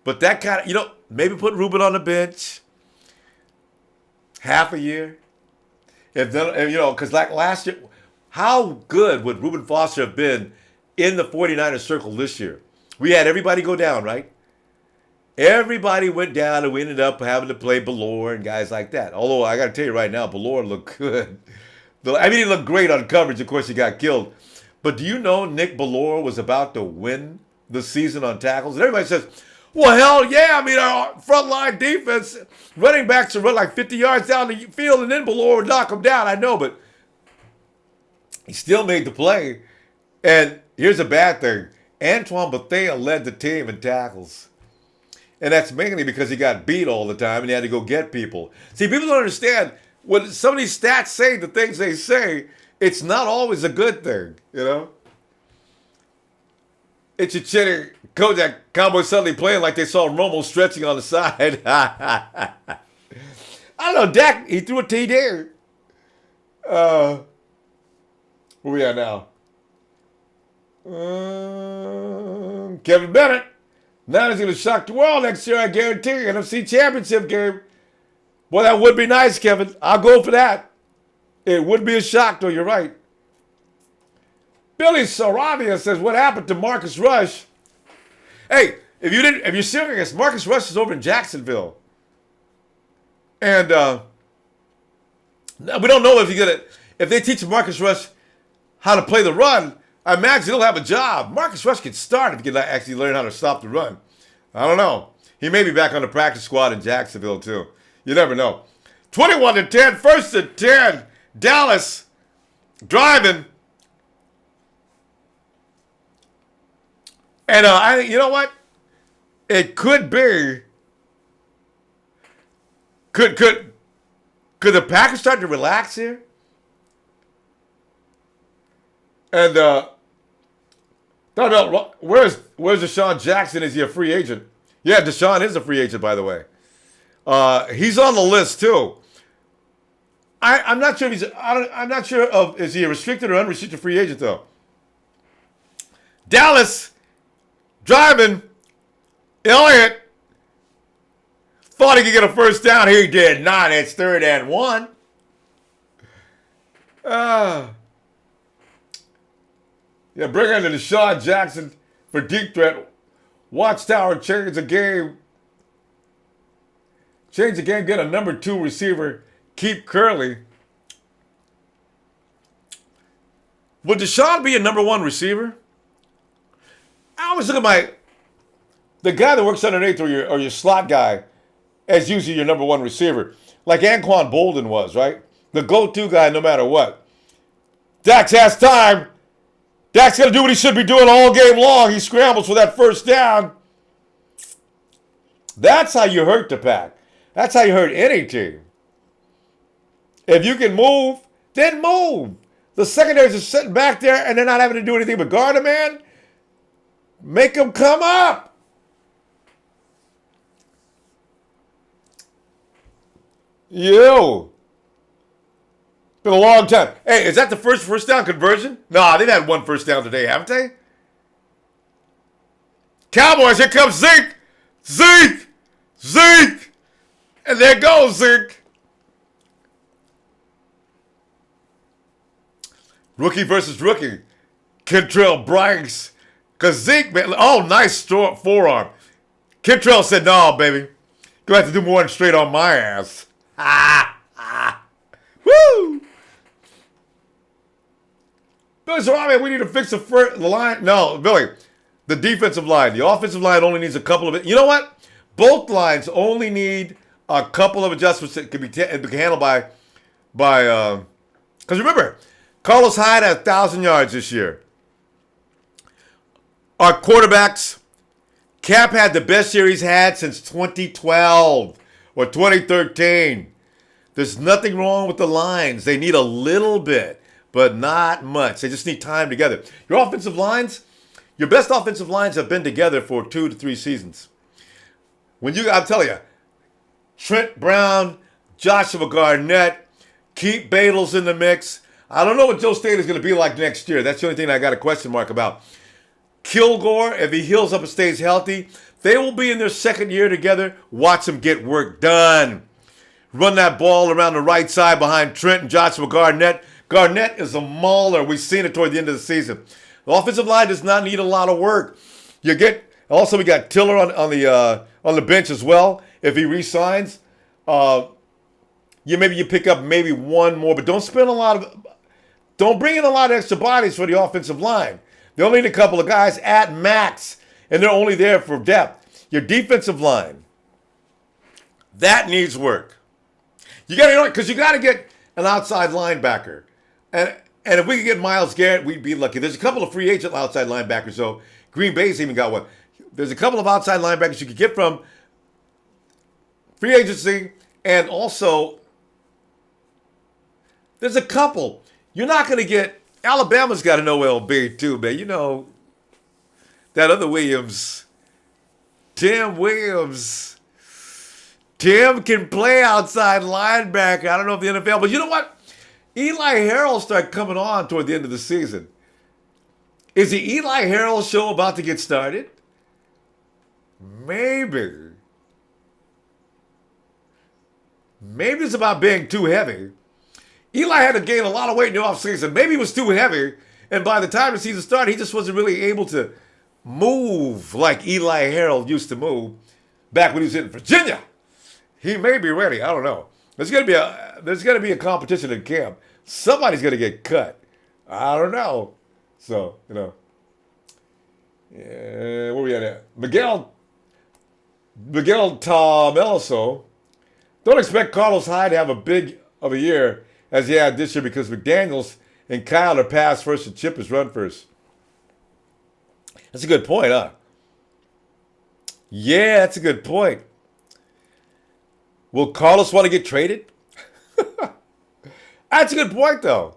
But that kind of, maybe put Reuben on the bench. Half a year. Because like last year, how good would Reuben Foster have been in the 49ers circle this year? We had everybody go down, right? Everybody went down and we ended up having to play Ballore and guys like that. Although I got to tell you right now, Ballore looked good. He looked great on coverage. Of course, he got killed. But do you know Nick Ballore was about to win the season on tackles? And everybody says, well, hell yeah. Our frontline defense, running backs would run like 50 yards down the field and then Ballore would knock him down. I know, but he still made the play. And here's a bad thing. Antoine Bethea led the team in tackles. And that's mainly because he got beat all the time and he had to go get people. See, people don't understand when some of these stats say the things they say, it's not always a good thing, It's a chinny coach that Cowboys suddenly playing like they saw Romo stretching on the side. I don't know, Dak, he threw a TD. Where we at now? Kevin Bennett. Now he's going to shock the world next year, I guarantee you. NFC Championship game. Boy, that would be nice, Kevin. I'll go for that. It would be a shock, though. You're right. Billy Saravia says, what happened to Marcus Rush? Hey, if you're serious, Marcus Rush is over in Jacksonville. And we don't know if they teach Marcus Rush how to play the run, I imagine he'll have a job. Marcus Rush could start if he could actually learn how to stop the run. I don't know. He may be back on the practice squad in Jacksonville, too. You never know. 21-10, first and 10. Dallas driving. And you know what? It could be. Could the Packers start to relax here? And where's Deshaun Jackson? Is he a free agent? Yeah, Deshaun is a free agent, by the way. He's on the list too. I'm not sure if I'm not sure is he a restricted or unrestricted free agent though. Dallas driving. Elliot thought he could get a first down. He did not. It's 3rd and 1. Yeah, bring in Deshaun Jackson for deep threat. Watchtower change the game. Change the game, get a number 2 receiver. Keep Curley. Would Deshaun be a number 1 receiver? I always look at the guy that works underneath or your slot guy as usually your number 1 receiver. Like Anquan Bolden was, right? The go-to guy no matter what. Dax has time. Dak's going to do what he should be doing all game long. He scrambles for that first down. That's how you hurt the Pack. That's how you hurt any team. If you can move, then move. The secondaries are sitting back there and they're not having to do anything but guard a man. Make them come up. Yo. Been a long time. Hey, is that the first down conversion? Nah, they've had one first down today, haven't they? Cowboys, here comes Zeke. Zeke. Zeke. And there goes Zeke. Rookie versus rookie. Kentrell Bryce. Because Zeke, man, oh, nice forearm. Kentrell said, no, baby. Gonna have to do more than straight on my ass. Woo! Billy Sarabia, we need to fix the line. No, Billy, the defensive line. The offensive line only needs a couple of it. You know what? Both lines only need a couple of adjustments that can be handled by because remember, Carlos Hyde had 1,000 yards this year. Our quarterbacks, Cap had the best year he's had since 2012 or 2013. There's nothing wrong with the lines. They need a little bit, but not much. They just need time together. Your offensive lines, your best offensive lines have been together for 2 to 3 seasons. I'm telling you, Trent Brown, Joshua Garnett, keep Badles in the mix. I don't know what Joe Staley's going to be like next year. That's the only thing I got a question mark about. Kilgore, if he heals up and stays healthy, they will be in their second year together. Watch them get work done. Run that ball around the right side behind Trent and Joshua Garnett. Garnett is a mauler. We've seen it toward the end of the season. The offensive line does not need a lot of work. We got Tiller on the bench as well. If he re-signs, you pick up maybe one more, but don't bring in a lot of extra bodies for the offensive line. They only need a couple of guys at max, and they're only there for depth. Your defensive line, that needs work. You got to get an outside linebacker, and if we could get Myles Garrett, we'd be lucky. There's a couple of free agent outside linebackers, so Green Bay's even got one. There's a couple of outside linebackers you could get from free agency, and also there's a couple. You're not going to get. Alabama's got an OLB too, man. You know, that other Williams, Tim Williams. Tim can play outside linebacker. I don't know if the NFL, but you know what? Eli Harold started coming on toward the end of the season. Is the Eli Harold show about to get started? Maybe. Maybe it's about being too heavy. Eli had to gain a lot of weight in the offseason. Maybe he was too heavy, and by the time the season started, he just wasn't really able to move like Eli Harold used to move back when he was in Virginia. He may be ready. I don't know. There's gonna be a competition in camp. Somebody's gonna get cut. I don't know. So, where we at now? Miguel Tomelso. Don't expect Carlos Hyde to have a big of a year as he had this year because McDaniels and Kyle are pass first and Chip is run first. That's a good point, huh? Yeah, that's a good point. Will Carlos want to get traded? That's a good point, though.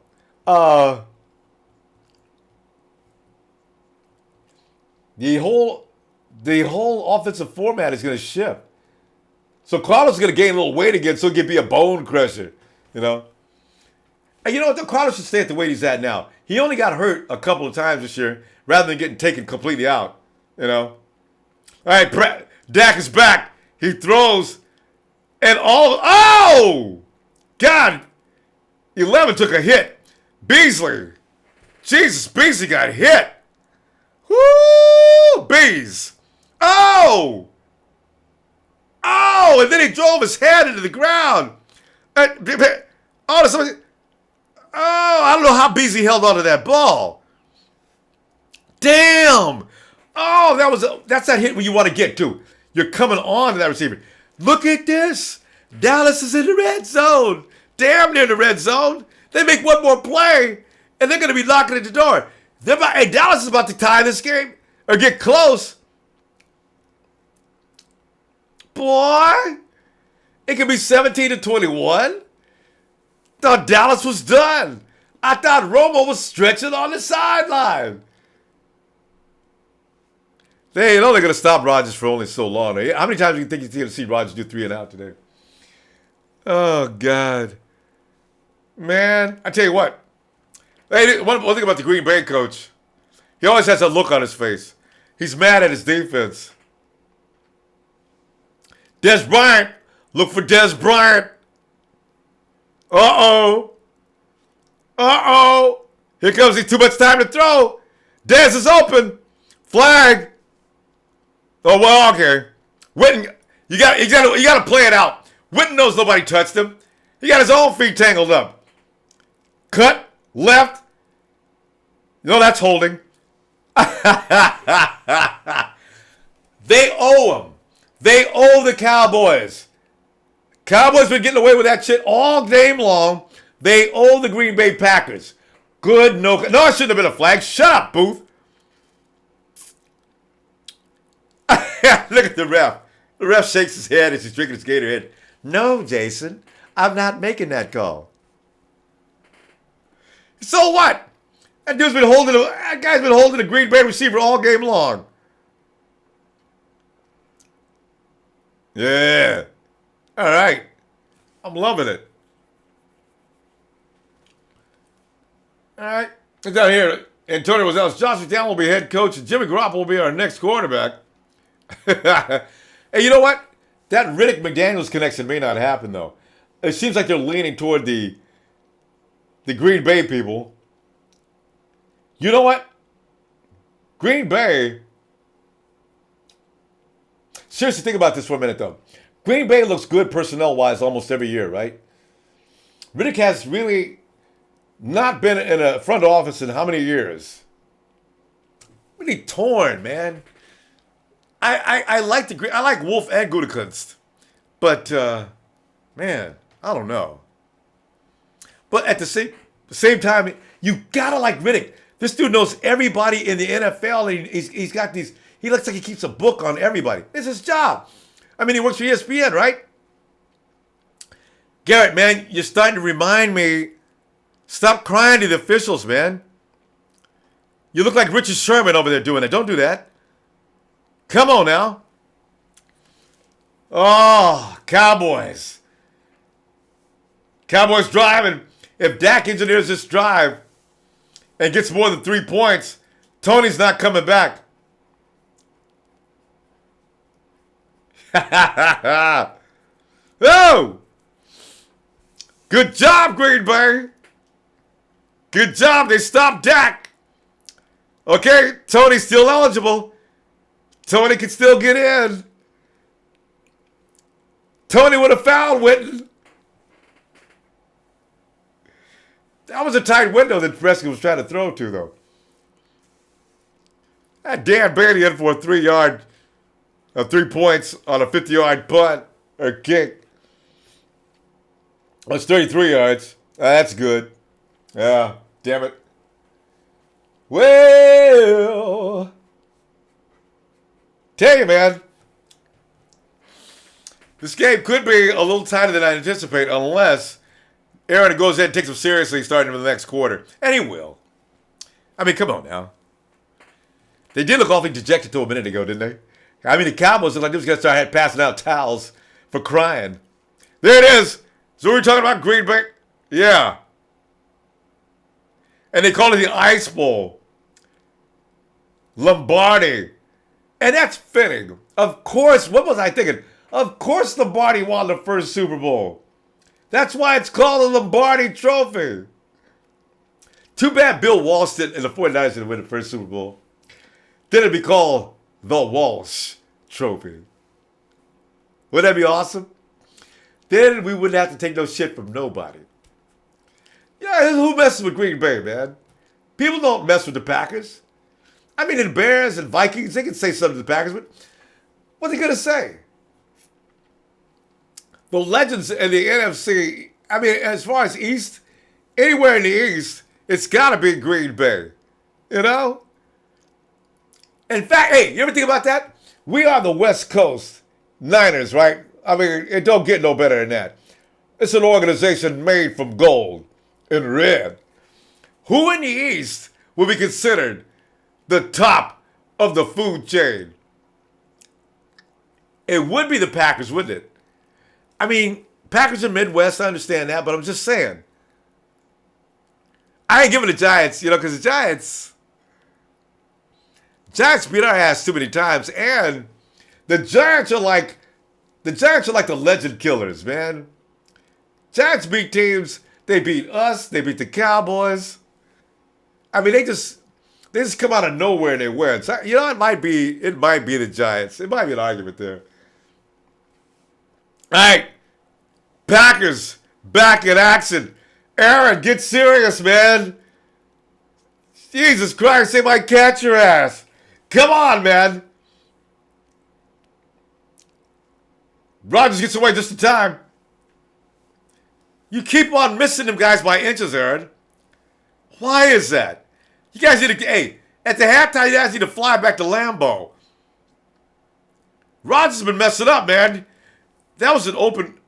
The whole offensive format is going to shift. So Carlos is going to gain a little weight again, so he can be a bone crusher, And you know what? Carlos should stay at the weight he's at now. He only got hurt a couple of times this year, rather than getting taken completely out. All right, Dak is back. He throws, and God, 11 took a hit. Beasley, Beasley got hit. Woo, Bees. And then he drove his head into the ground. I don't know how Beasley held onto that ball. Damn. That's that hit when you want to get to. You're coming on to that receiver. Look at this. Dallas is in the red zone. Damn near the red zone. They make one more play, and they're going to be knocking at the door. Dallas is about to tie this game or get close. Boy, it could be 17-21. Thought Dallas was done. I thought Romo was stretching on the sideline. They ain't only going to stop Rodgers for only so long. How many times do you think you're going to see Rodgers do 3 and out today? Oh, God. Man, I tell you what. Hey, one thing about the Green Bay coach, he always has a look on his face. He's mad at his defense. Des Bryant, look for Des Bryant. Uh-oh. Uh-oh. Here comes he too much time to throw. Des is open. Flag. Oh, well, okay. Witten, you got to play it out. Witten knows nobody touched him. He got his own feet tangled up. Cut, left. You know that's holding. They owe him. They owe the Cowboys. Cowboys been getting away with that shit all game long. They owe the Green Bay Packers. Good, no, it shouldn't have been a flag. Shut up, Booth. Look at the ref. The ref shakes his head as he's drinking his Gatorade. No, Jason, I'm not making that call. So what? That guy's been holding a Green Bay receiver all game long. Yeah. All right. I'm loving it. All right. Down here, Antonio Rosales. Josh McDowell will be head coach, and Jimmy Garoppolo will be our next quarterback. Hey, you know what? That Riddick-McDaniels connection may not happen, though. It seems like they're leaning toward the Green Bay people. You know what? Green Bay. Seriously, think about this for a minute, though. Green Bay looks good personnel-wise almost every year, right? Riddick has really not been in a front office in how many years? Really torn, man. I like Wolf and Gutekunst, but man, I don't know. But at the same time, you gotta like Riddick. This dude knows everybody in the NFL. And he's got these. He looks like he keeps a book on everybody. It's his job. I mean, he works for ESPN, right? Garrett, man, you're starting to remind me. Stop crying to the officials, man. You look like Richard Sherman over there doing it. Don't do that. Come on now. Oh, Cowboys. Cowboys drive, and if Dak engineers this drive and gets more than 3 points, Tony's not coming back. Oh! Good job, Green Bay. Good job. They stopped Dak. Okay, Tony's still eligible. Tony can still get in. Tony would have fouled Witten. That was a tight window that Prescott was trying to throw to, though. That Dan Bailey in for a 3 points on a 50-yard punt or kick. That's 33 yards. That's good. Yeah, damn it. Well, tell you, man, this game could be a little tighter than I anticipate unless Aaron goes in and takes him seriously starting in the next quarter. And he will. I mean, come on now. They did look awfully dejected till a minute ago, didn't they? I mean, the Cowboys look like they was going to start passing out towels for crying. There it is. So we're talking about Green Bay? Yeah. And they call it the Ice Bowl. Lombardi. And that's fitting. Of course, what was I thinking? Of course Lombardi won the first Super Bowl. That's why it's called the Lombardi Trophy. Too bad Bill Walsh didn't, and the 49ers didn't win the first Super Bowl. Then it'd be called the Walsh Trophy. Wouldn't that be awesome? Then we wouldn't have to take no shit from nobody. Yeah, who messes with Green Bay, man? People don't mess with the Packers. I mean, the Bears and Vikings, they can say something to the Packers, but what are they going to say? The legends in the NFC, I mean, as far as East, anywhere in the East, it's got to be Green Bay. You know? In fact, hey, you ever think about that? We are the West Coast Niners, right? I mean, it don't get no better than that. It's an organization made from gold and red. Who in the East will be considered the top of the food chain? It would be the Packers, wouldn't it? I mean, Packers are Midwest, I understand that, but I'm just saying. I ain't giving the Giants, because the Giants beat our ass too many times, and the Giants are like the legend killers, man. Giants beat teams. They beat us. They beat the Cowboys. I mean, they just come out of nowhere and they win. So, it might be the Giants. It might be an argument there. All right, Packers back in action. Aaron, get serious, man. Jesus Christ, they might catch your ass. Come on, man. Rodgers gets away just in time. You keep on missing them guys by inches, Aaron. Why is that? You guys need to, at the halftime, you guys need to fly back to Lambeau. Rodgers has been messing up, man. That was an open.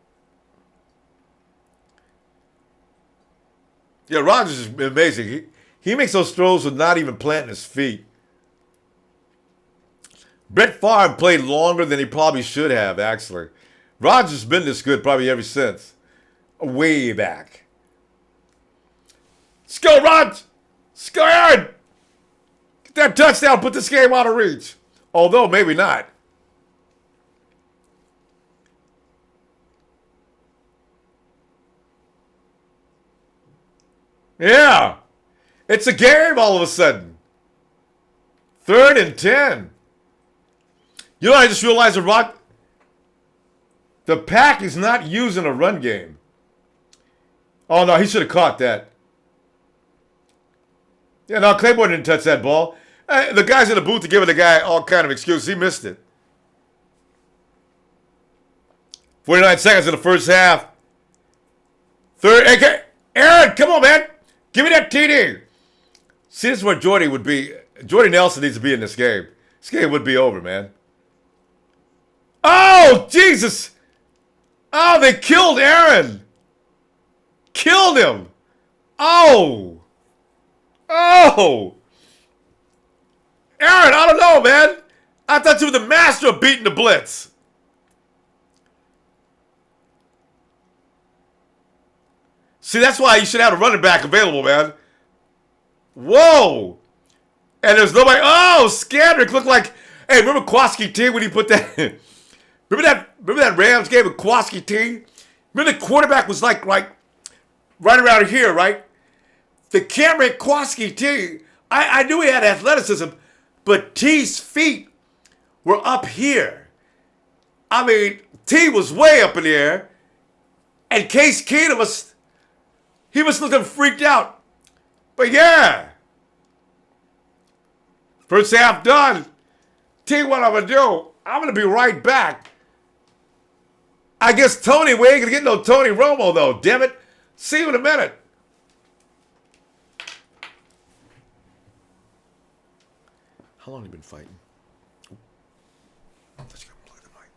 Yeah, Rodgers is amazing. He makes those throws with not even planting his feet. Brett Favre played longer than he probably should have, actually. Rodgers has been this good probably ever since. Way back. Let's go, Rod! Let's go, Aaron! Get that touchdown, put this game out of reach. Although, maybe not. Yeah. It's a game all of a sudden. 3rd and 10. You know, I just realized the Pack is not using a run game. Oh, no, he should have caught that. Yeah, no, Claiborne didn't touch that ball. The guys in the booth are giving the guy all kind of excuses. He missed it. 49 seconds in the first half. Aaron, come on, man. Give me that TD. See, this is where Jordy would be. Jordy Nelson needs to be in this game. This game would be over, man. Oh, Jesus. Oh, they killed Aaron. Killed him. Oh. Oh. Aaron, I don't know, man. I thought you were the master of beating the blitz. See, that's why you should have a running back available, man. Whoa. And there's nobody. Oh, Skandrick looked like. Hey, remember Kwaski T when he put that. Remember that Rams game with Kwaski T? Remember the quarterback was like right around here, right? The camera at Kwaski T, I knew he had athleticism, but T's feet were up here. I mean, T was way up in the air, and Case Keenum was looking freaked out. But yeah, first half done. T, what I'm gonna do? I'm gonna be right back. I guess Tony, we ain't gonna get no Tony Romo though. Damn it! See you in a minute. How long have you been fighting? Let's go play the mic.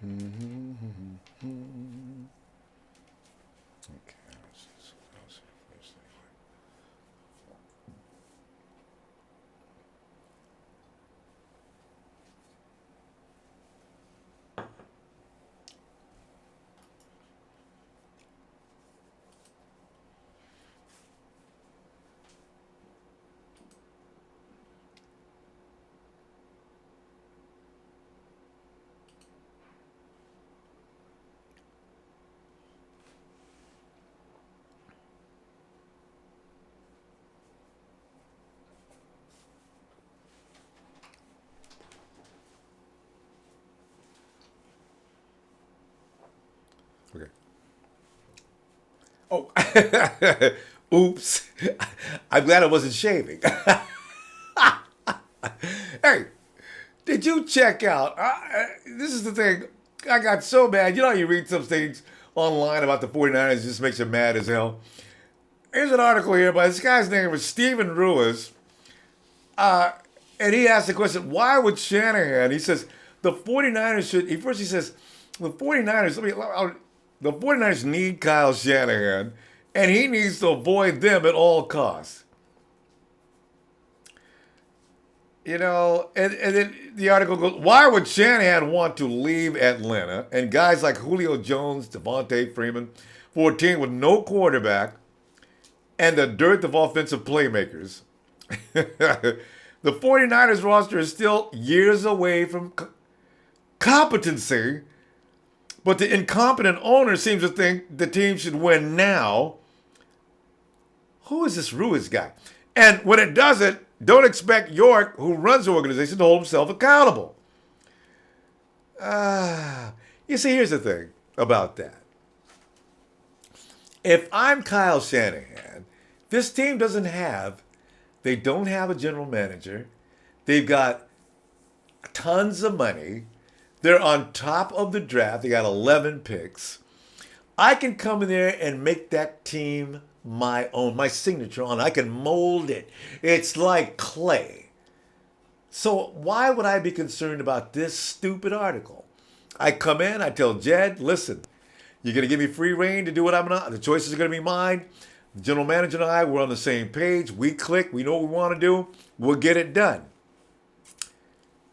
Okay. Okay. Oh, oops. I'm glad I wasn't shaving. Hey, did you check out? This is the thing. I got so mad. You know how you read some things online about the 49ers, it just makes you mad as hell. Here's an article here by this guy's name was Stephen Ruiz. And he asked the question, why would Shanahan? He says, the 49ers should, he says, the 49ers, the 49ers need Kyle Shanahan, and he needs to avoid them at all costs. You know, and then the article goes, why would Shanahan want to leave Atlanta and guys like Julio Jones, Devontae Freeman for a team with no quarterback and a dearth of offensive playmakers? The 49ers roster is still years away from competency, but the incompetent owner seems to think the team should win now. Who is this Ruiz guy? And when it doesn't, don't expect York, who runs the organization, to hold himself accountable. You see, here's the thing about that. If I'm Kyle Shanahan, this team they don't have a general manager. They've got tons of money. They're on top of the draft. They got 11 picks. I can come in there and make that team my own, my signature on it. I can mold it. It's like clay. So why would I be concerned about this stupid article? I come in, I tell Jed, listen, you're going to give me free reign to do what I'm going to. The choices are going to be mine. The general manager and I, we're on the same page. We click. We know what we want to do. We'll get it done.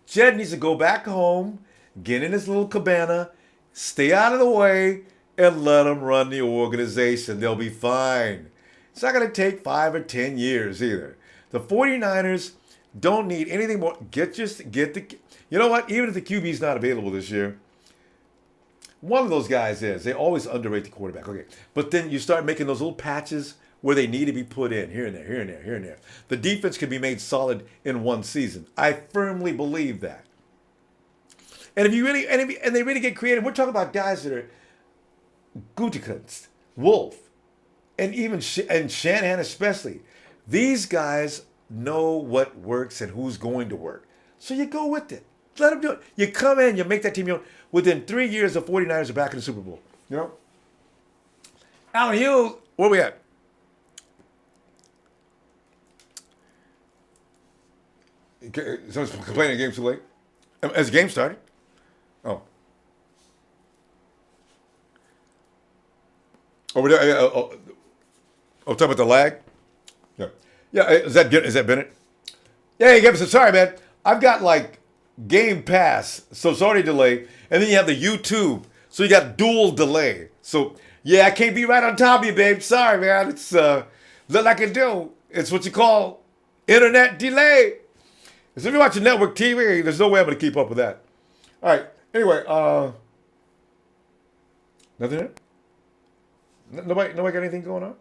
Jed needs to go back home, get in his little cabana, stay out of the way, and let them run the organization. They'll be fine. It's not going to take 5 or 10 years either. The 49ers don't need anything more. You know what? Even if the QB is not available this year, one of those guys is. They always underrate the quarterback. Okay. But then you start making those little patches where they need to be put in, here and there, here and there, here and there. The defense can be made solid in one season. I firmly believe that. And if you really, and they really get creative, we're talking about guys that are Gutekunst, Wolf, and even and Shanahan especially. These guys know what works and who's going to work. So you go with it. Let them do it. You come in, you make that team your own. Within 3 years, the 49ers are back in the Super Bowl. You know? Alan Hughes, where we at? Someone's complaining the game's too late. Has the game started? Oh. Oh, we're there. Talking about the lag? Yeah. Yeah, is that Bennett? Yeah, he gave us sorry, man. I've got like Game Pass, so it's already delayed. And then you have the YouTube, so you got dual delay. So, yeah, I can't be right on top of you, babe. Sorry, man. It's nothing I can do. It's what you call internet delay. So if you're watching network TV, there's no way I'm going to keep up with that. All right. Anyway, nothing there? Nobody got anything going on?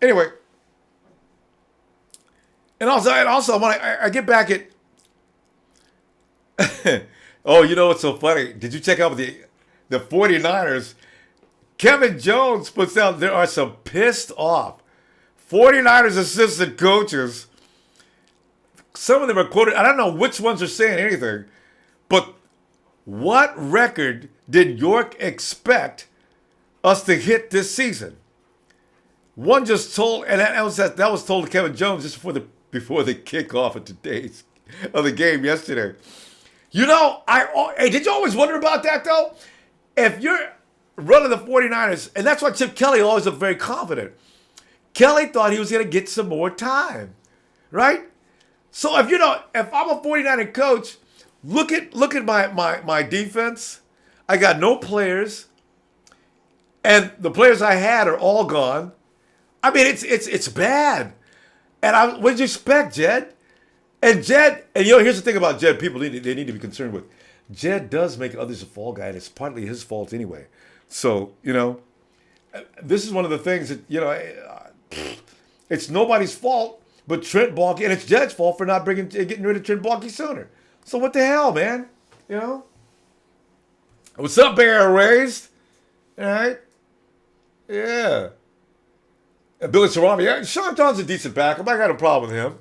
Anyway. And also, when I get back at... Oh, you know what's so funny? Did you check out the 49ers? Kevin Jones puts out, there are some pissed off 49ers assistant coaches. Some of them are quoted. I don't know which ones are saying anything, but what record did York expect us to hit this season? One just told, and that was told to Kevin Jones just before the kickoff of the game yesterday. You know, hey, did you always wonder about that, though? If you're running the 49ers, and that's why Chip Kelly always looked very confident. Kelly thought he was going to get some more time, right? So if I'm a 49er coach, look at my defense. I got no players, and the players I had are all gone. I mean, it's bad. And what did you expect, Jed? And here's the thing about Jed. People need to be concerned with. Jed does make others a fall guy, and it's partly his fault anyway. So this is one of the things that it's nobody's fault but Trent Baalke, and it's Jed's fault for not getting rid of Trent Baalke sooner. So what the hell, man? What's up, Bear Raised? All right, yeah. And Billy Sarami, yeah, Sean John's a decent backup. I got a problem with him.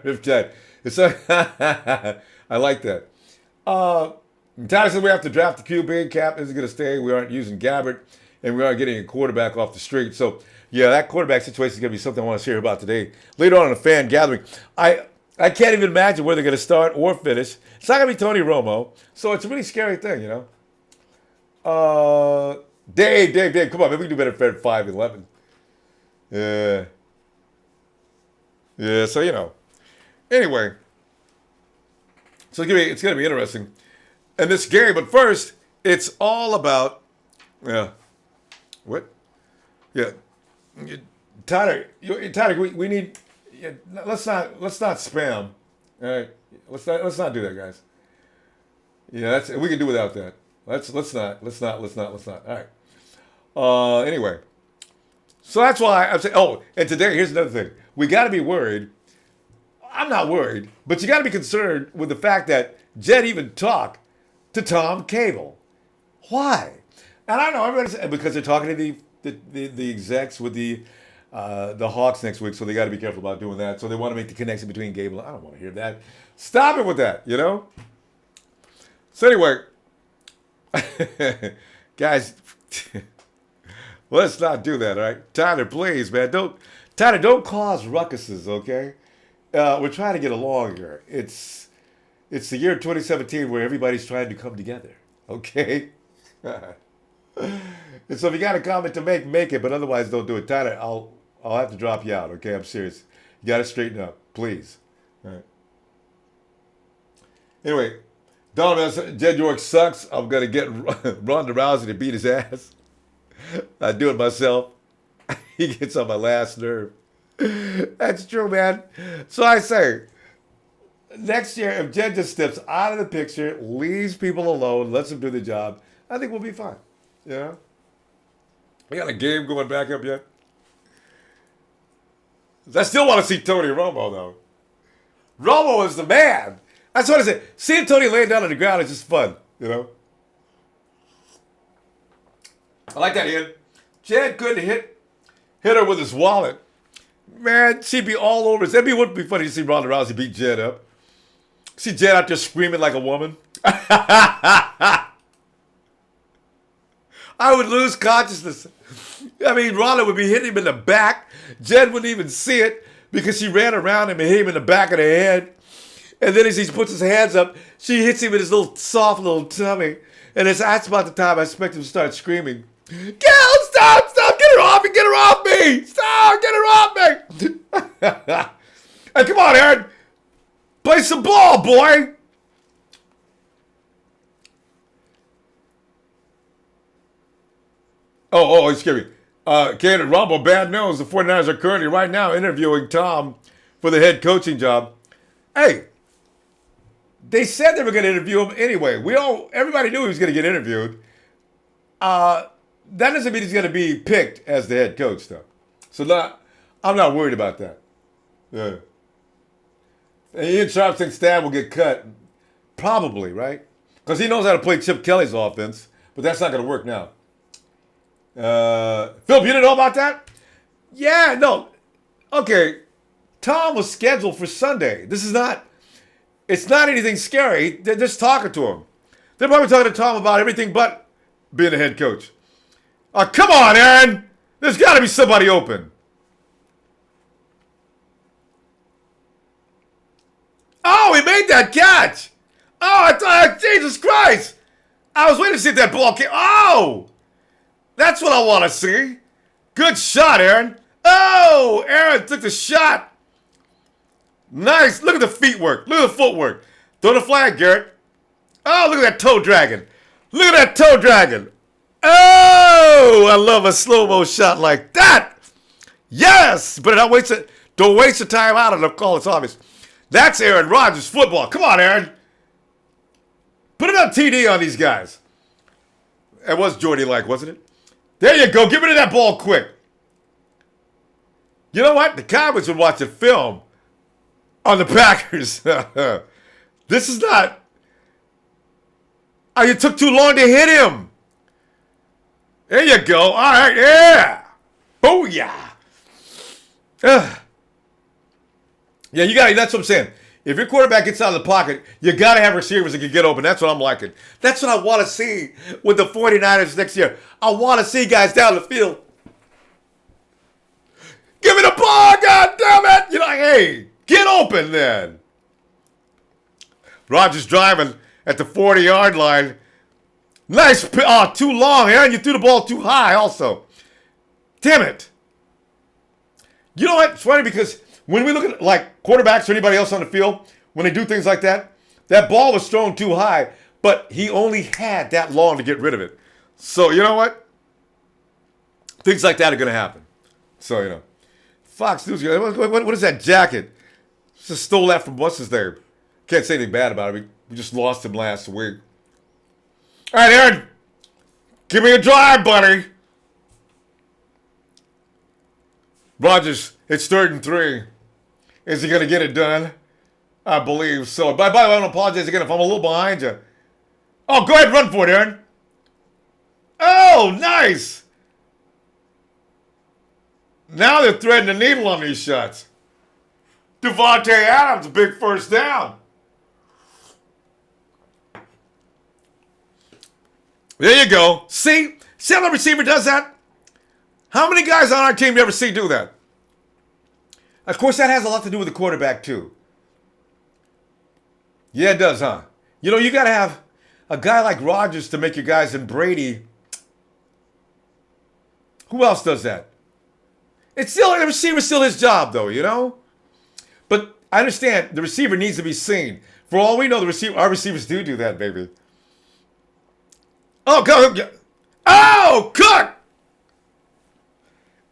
If Jed, I like that. Tyler said we have to draft the QB. Cap isn't going to stay. We aren't using Gabbert, and we aren't getting a quarterback off the street. So, yeah, that quarterback situation is going to be something I want to hear about today. Later on in a fan gathering. I can't even imagine where they're going to start or finish. It's not going to be Tony Romo. So it's a really scary thing, Dave, come on, maybe we can do better for 5-11. Yeah, so, Anyway. So it's going to be interesting. And this game, but first, it's all about, what? Yeah. Tyler, we need, let's not spam. All right. Let's not do that, guys. Yeah, we can do without that. Let's not. All right. Anyway. So that's why I'm saying, and today, here's another thing. We got to be worried. I'm not worried, but you got to be concerned with the fact that Jed even talked to Tom Cable. Why? And I know everybody's because they're talking to the execs with the Hawks next week, so they got to be careful about doing that. So they want to make the connection between Cable. I don't want to hear that. Stop it with that, So anyway, guys, let's not do that, all right? Tyler, please, man, don't cause ruckuses, okay? We're trying to get along here. It's the year 2017 where everybody's trying to come together, okay? And so if you got a comment to make it, but otherwise don't do it. Tyler, I'll have to drop you out, okay? I'm serious. You got to straighten up, please. All right. Anyway, Donovan, Jed York sucks. I'm going to get Ronda Rousey to beat his ass. I do it myself. He gets on my last nerve. That's true, man. So I say, next year, if Jed just steps out of the picture, leaves people alone, lets them do the job, I think we'll be fine. We got a game going back up yet. I still want to see Tony Romo, though. Romo is the man. That's what I said. Seeing Tony laying down on the ground is just fun, I like that, Ian. Jed couldn't hit her with his wallet. Man, she'd be all over us. It would be funny to see Ronda Rousey beat Jed up. See Jed out there screaming like a woman. I would lose consciousness. I mean, Ronda would be hitting him in the back. Jed wouldn't even see it because she ran around him and hit him in the back of the head. And then as he puts his hands up, she hits him in his little soft little tummy. And that's about the time I expect him to start screaming. Stop, get her off me, stop, get her off me. Hey, come on, Aaron. Play some ball, boy. Oh, excuse me. Candidate Ronbo, bad news. The 49ers are currently right now interviewing Tom for the head coaching job. Hey, they said they were going to interview him anyway. Everybody knew he was going to get interviewed. That doesn't mean he's going to be picked as the head coach, though. So I'm not worried about that. Yeah. And Ian Sharp thinks Stab will get cut. Probably, right? Because he knows how to play Chip Kelly's offense. But that's not going to work now. Philip, you didn't know about that? Yeah, no. Okay. Tom was scheduled for Sunday. It's not anything scary. They're just talking to him. They're probably talking to Tom about everything but being a head coach. Come on, Aaron. There's got to be somebody open. Oh, he made that catch. Oh, I thought, Jesus Christ. I was waiting to see if that ball came. Oh, that's what I want to see. Good shot, Aaron. Oh, Aaron took the shot. Nice. Look at the feet work. Look at the footwork. Throw the flag, Garrett. Oh, look at that toe dragon. Look at that toe dragon. Oh, I love a slow-mo shot like that. Yes, but don't waste the time out of the call. It's obvious. That's Aaron Rodgers football. Come on, Aaron. Put it on TD on these guys. It was Jordy-like, wasn't it? There you go. Get rid of that ball quick. You know what? The Cowboys would watch a film on the Packers. This is not. Oh, you took too long to hit him. There you go. All right, yeah. Booyah. Yeah, you got. That's what I'm saying. If your quarterback gets out of the pocket, you got to have receivers that can get open. That's what I'm liking. That's what I want to see with the 49ers next year. I want to see guys down the field. Give me the ball, God damn it! You're like, hey, get open then. Rodgers driving at the 40-yard line. Nice. Oh, too long, Aaron. You threw the ball too high also. Damn it. You know what? It's funny because when we look at like quarterbacks or anybody else on the field, when they do things like that, that ball was thrown too high, but he only had that long to get rid of it. So, you know what? Things like that are going to happen. So, you know. Fox News, what is that jacket? Just stole that from what's his name? Can't say anything bad about him. We just lost him last week. All right, Aaron. Give me a drive, buddy. Rodgers, it's 3rd and 3. Is he going to get it done? I believe so. By the way, I want to apologize again if I'm a little behind you. Oh, go ahead, run for it, Aaron. Oh, nice. Now they're threading the needle on these shots. Devontae Adams, big first down. There you go. See how the receiver does that? How many guys on our team you ever see do that? Of course, that has a lot to do with the quarterback, too. Yeah, it does, huh? You know, you got to have a guy like Rodgers to make your guys, and Brady. Who else does that? It's still, the receiver's still his job, though, you know? But I understand the receiver needs to be seen. For all we know, our receivers do that, baby. Oh, go. Oh, Cook!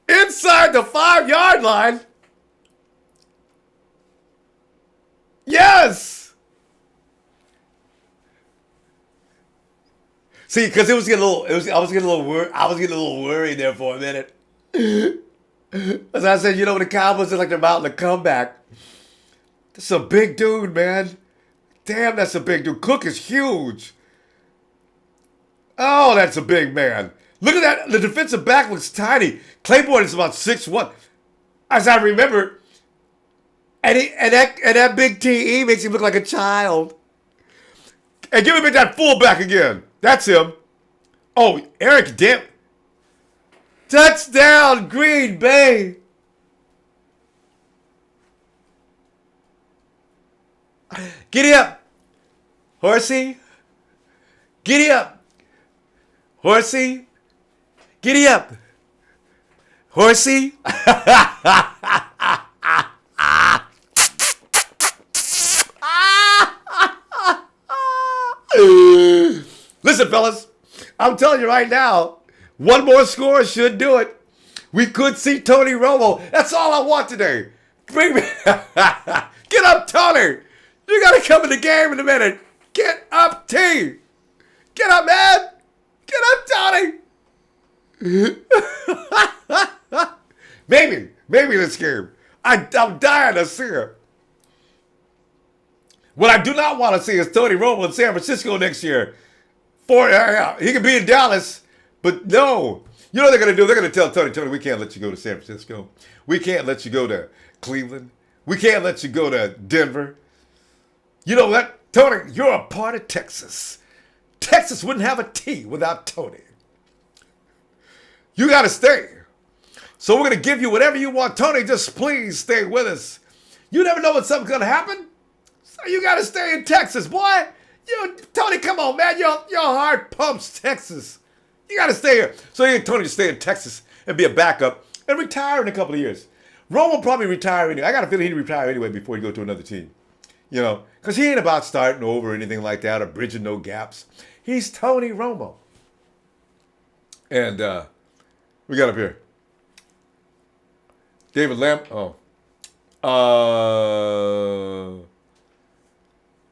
Inside the 5-yard line. Yes! See, because I was getting a little worried there for a minute. As I said, you know, the Cowboys are like they're mounting a comeback. That's a big dude, man. Damn, that's a big dude. Cook is huge. Oh, that's a big man. Look at that. The defensive back looks tiny. Claiborne is about 6'1". As I remember. And that big TE makes him look like a child. And give him that fullback again. That's him. Oh, Eric Dip. Touchdown, Green Bay. Giddy up. Horsey. Giddy up. Horsey. Giddy up. Horsey. Listen, fellas, I'm telling you right now, one more score should do it. We could see Tony Romo. That's all I want today. Bring me. Get up, Tony. You got to come in the game in a minute. Get up, T. Get up, man. Get up, Tony. Maybe this game. I'm dying to see it. What I do not want to see is Tony Romo in San Francisco next year. He could be in Dallas, but no. You know what they're going to do? They're going to tell Tony, we can't let you go to San Francisco. We can't let you go to Cleveland. We can't let you go to Denver. You know what? Tony, you're a part of Texas. Texas wouldn't have a T without Tony. You got to stay. So we're going to give you whatever you want. Tony, just please stay with us. You never know when something's going to happen. You got to stay in Texas, boy. Tony, come on, man. Your heart pumps Texas. You got to stay here. So you Tony to stay in Texas and be a backup and retire in a couple of years. Ron will probably retire anyway. I got a feeling he'd retire anyway before he go to another team. Because he ain't about starting over or anything like that or bridging no gaps. He's Tony Romo. And we got up here. David Lamb.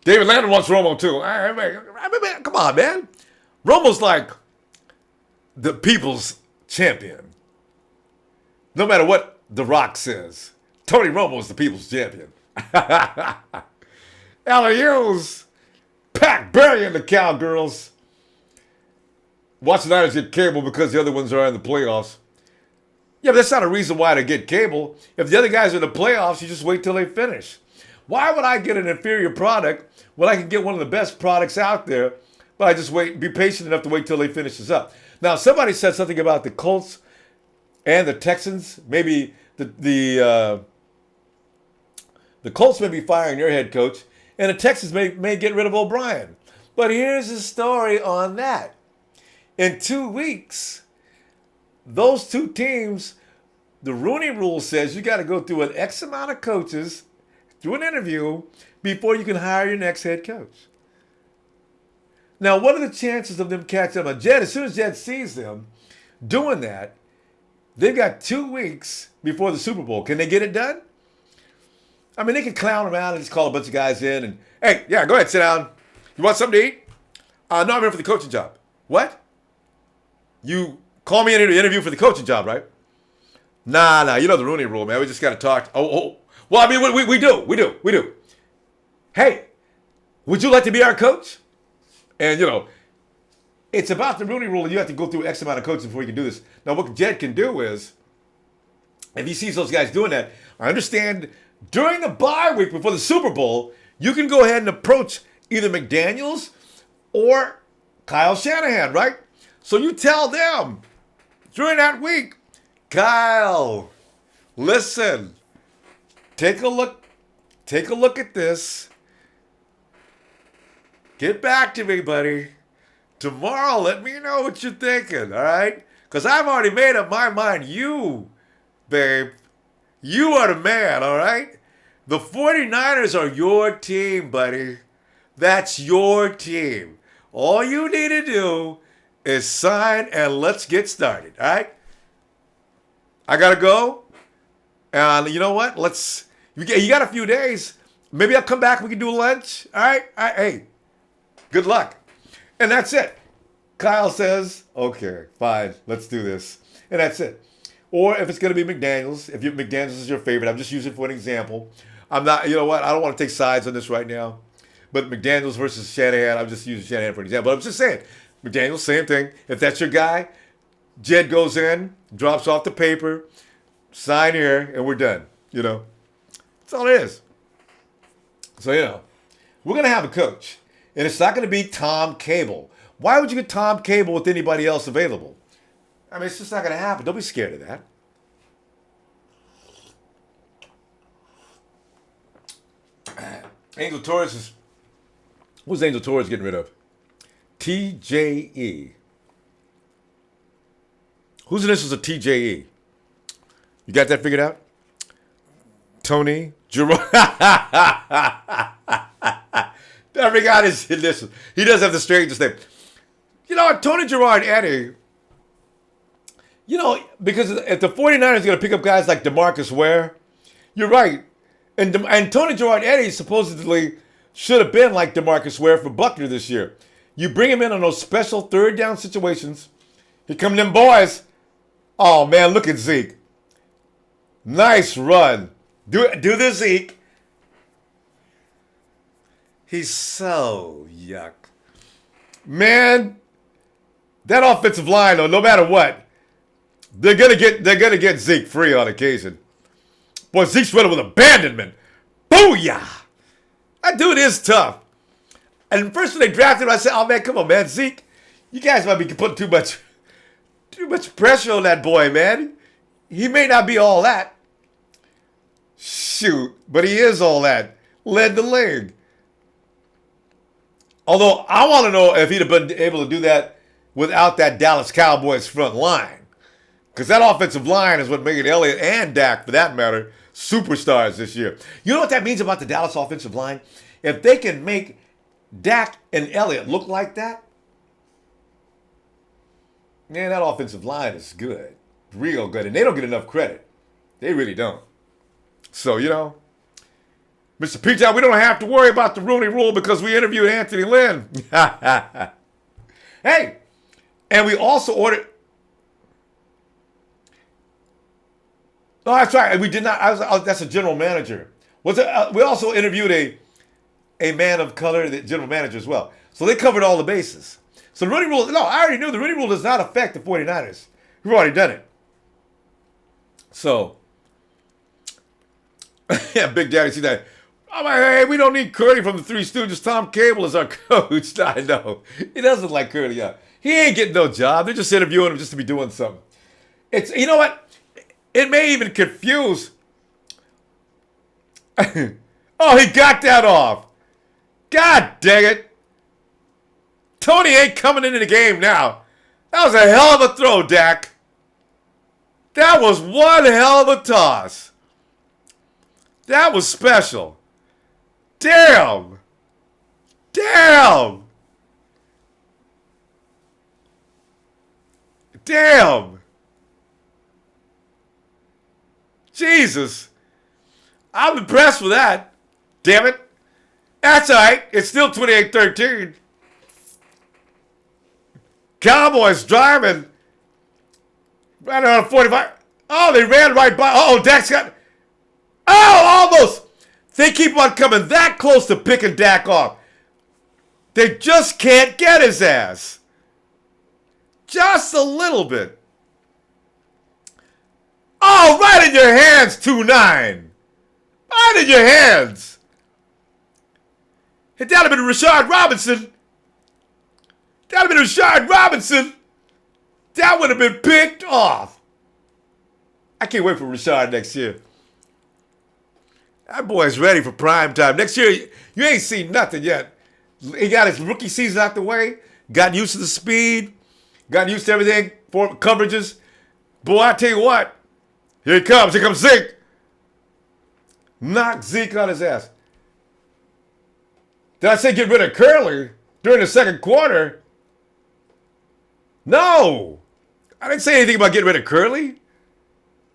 David Landon wants Romo too. Come on, man. Romo's like the people's champion. No matter what The Rock says, Tony Romo's the people's champion. LAU's Pat Berry and the Cowgirls. Watch the Niners get cable because the other ones are in the playoffs. Yeah, but that's not a reason why to get cable. If the other guys are in the playoffs, you just wait till they finish. Why would I get an inferior product when I can get one of the best products out there, but I just be patient enough to wait till they finishes up? Now, somebody said something about the Colts and the Texans. Maybe the Colts may be firing their head coach, and the Texans may get rid of O'Brien. But here's the story on that. In 2 weeks, those two teams, the Rooney Rule says you got to go through an X amount of coaches, through an interview, before you can hire your next head coach. Now, what are the chances of them catching up? Jed, as soon as Jed sees them doing that, they've got 2 weeks before the Super Bowl. Can they get it done? I mean, they can clown around and just call a bunch of guys in and, hey, yeah, go ahead, sit down. You want something to eat? No, I'm here for the coaching job. What? You call me in to interview for the coaching job, right? Nah, you know the Rooney Rule, man. We just got to talk. Well, I mean, we do. Hey, would you like to be our coach? And, it's about the Rooney Rule, and you have to go through X amount of coaches before you can do this. Now, what Jed can do is, if he sees those guys doing that, I understand during the bye week before the Super Bowl, you can go ahead and approach either McDaniels or Kyle Shanahan, right? So you tell them during that week, Kyle, listen, take a look at this. Get back to me, buddy. Tomorrow, let me know what you're thinking, all right? Because I've already made up my mind. You, babe, you are the man, all right? The 49ers are your team, buddy. That's your team. All you need to do is sign and let's get started, all right? I got to go. And you know what? You got a few days. Maybe I'll come back. We can do lunch, all right? Hey, good luck. And that's it. Kyle says, okay, fine, let's do this. And that's it. Or if it's going to be McDaniels, if McDaniels is your favorite, I'm just using it for an example. I'm not, you know what, I don't want to take sides on this right now. But McDaniels versus Shanahan, I'm just using Shanahan for an example. But I'm just saying, McDaniels, same thing. If that's your guy, Jed goes in, drops off the paper, sign here, and we're done. That's all it is. So, we're going to have a coach. And it's not going to be Tom Cable. Why would you get Tom Cable with anybody else available? I mean, it's just not going to happen. Don't be scared of that. Angel Torres who's Angel Torres getting rid of? TJE. Whose initials are TJE? You got that figured out? Tony Jerome. I forgot his initials. He does have the strangest name. Tony Gerard Eddie, because if the 49ers are going to pick up guys like DeMarcus Ware, you're right. And Tony Gerard Eddie supposedly should have been like DeMarcus Ware for Buckner this year. You bring him in on those special third down situations. Here come them boys. Oh, man, look at Zeke. Nice run. Do this, Zeke. He's so yuck. Man, that offensive line, though, no matter what, they're gonna get Zeke free on occasion. Boy, Zeke's running with abandonment. Booyah! That dude is tough. And first when they drafted him, I said, oh man, come on, man, Zeke, you guys might be putting too much pressure on that boy, man. He may not be all that. Shoot, but he is all that. Led the league. Although I want to know if he'd have been able to do that without that Dallas Cowboys front line. Because that offensive line is what made Elliott and Dak, for that matter, superstars this year. You know what that means about the Dallas offensive line? If they can make Dak and Elliott look like that, man, that offensive line is good. Real good. And they don't get enough credit. They really don't. So, Mr. P. we don't have to worry about the Rooney Rule because we interviewed Anthony Lynn. Hey, and we also ordered. No, that's right. We did not. That's a general manager. We also interviewed a man of color, the general manager as well. So they covered all the bases. So the Rooney Rule, no, I already knew the Rooney Rule does not affect the 49ers. We've already done it. So, yeah, Big Daddy, see that. I'm like, hey, we don't need Curly from the Three Stooges. Tom Cable is our coach. I know. He doesn't like Curly. Yeah. He ain't getting no job. They're just interviewing him just to be doing something. You know what? It may even confuse. Oh, he got that off. God dang it. Tony ain't coming into the game now. That was a hell of a throw, Dak. That was one hell of a toss. That was special. Damn. Damn. Damn. Jesus. I'm impressed with that. Damn it. That's all right. It's still 28-13. Cowboys driving. Right around 45. Oh, they ran right by. Oh, Dak's got. Oh, almost. They keep on coming that close to picking Dak off. They just can't get his ass. Just a little bit. Oh, right in your hands, 2-9. Right in your hands. If that had been Rashard Robinson. That would have been Rashard Robinson. That would have been picked off. I can't wait for Rashard next year. That boy's ready for prime time. Next year, you ain't seen nothing yet. He got his rookie season out the way. Got used to the speed. Got used to everything. For coverages. Boy, I tell you what. Here he comes. Here comes Zeke. Knock Zeke on his ass. Did I say get rid of Curly during the second quarter? No. I didn't say anything about getting rid of Curly.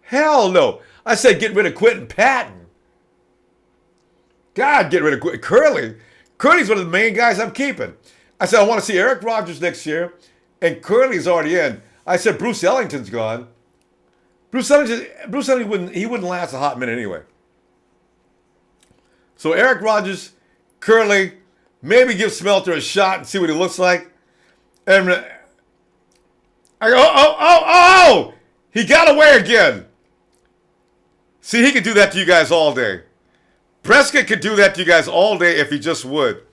Hell no. I said get rid of Quentin Patton. God, get rid of Curly. Curly's one of the main guys I'm keeping. I said I want to see Eric Rodgers next year, and Curly's already in. I said Bruce Ellington's gone. Bruce Ellington wouldn't last a hot minute anyway. So Eric Rodgers, Curly, maybe give Smelter a shot and see what he looks like. And I go, oh! He got away again. See, he could do that to you guys all day. Prescott could do that to you guys all day if he just would.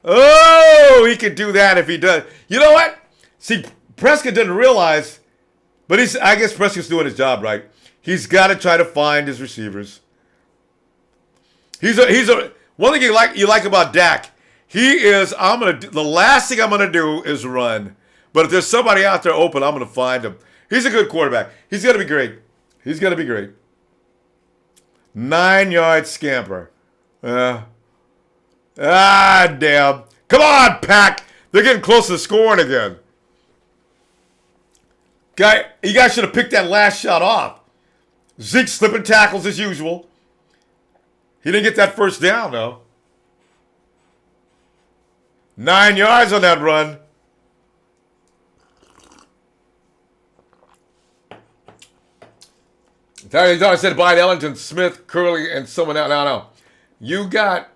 Oh, he could do that if he does. You know what? See, Prescott didn't realize, but I guess Prescott's doing his job right. He's got to try to find his receivers. One thing you like about Dak, the last thing I'm gonna do is run. But if there's somebody out there open, I'm gonna find him. He's a good quarterback. He's gonna be great. 9-yard scamper. Damn. Come on, Pack. They're getting close to scoring again. You guys should have picked that last shot off. Zeke slipping tackles as usual. He didn't get that first down, though. 9 yards on that run. I said Biden, Ellington, Smith, Curly, and someone else. No. You got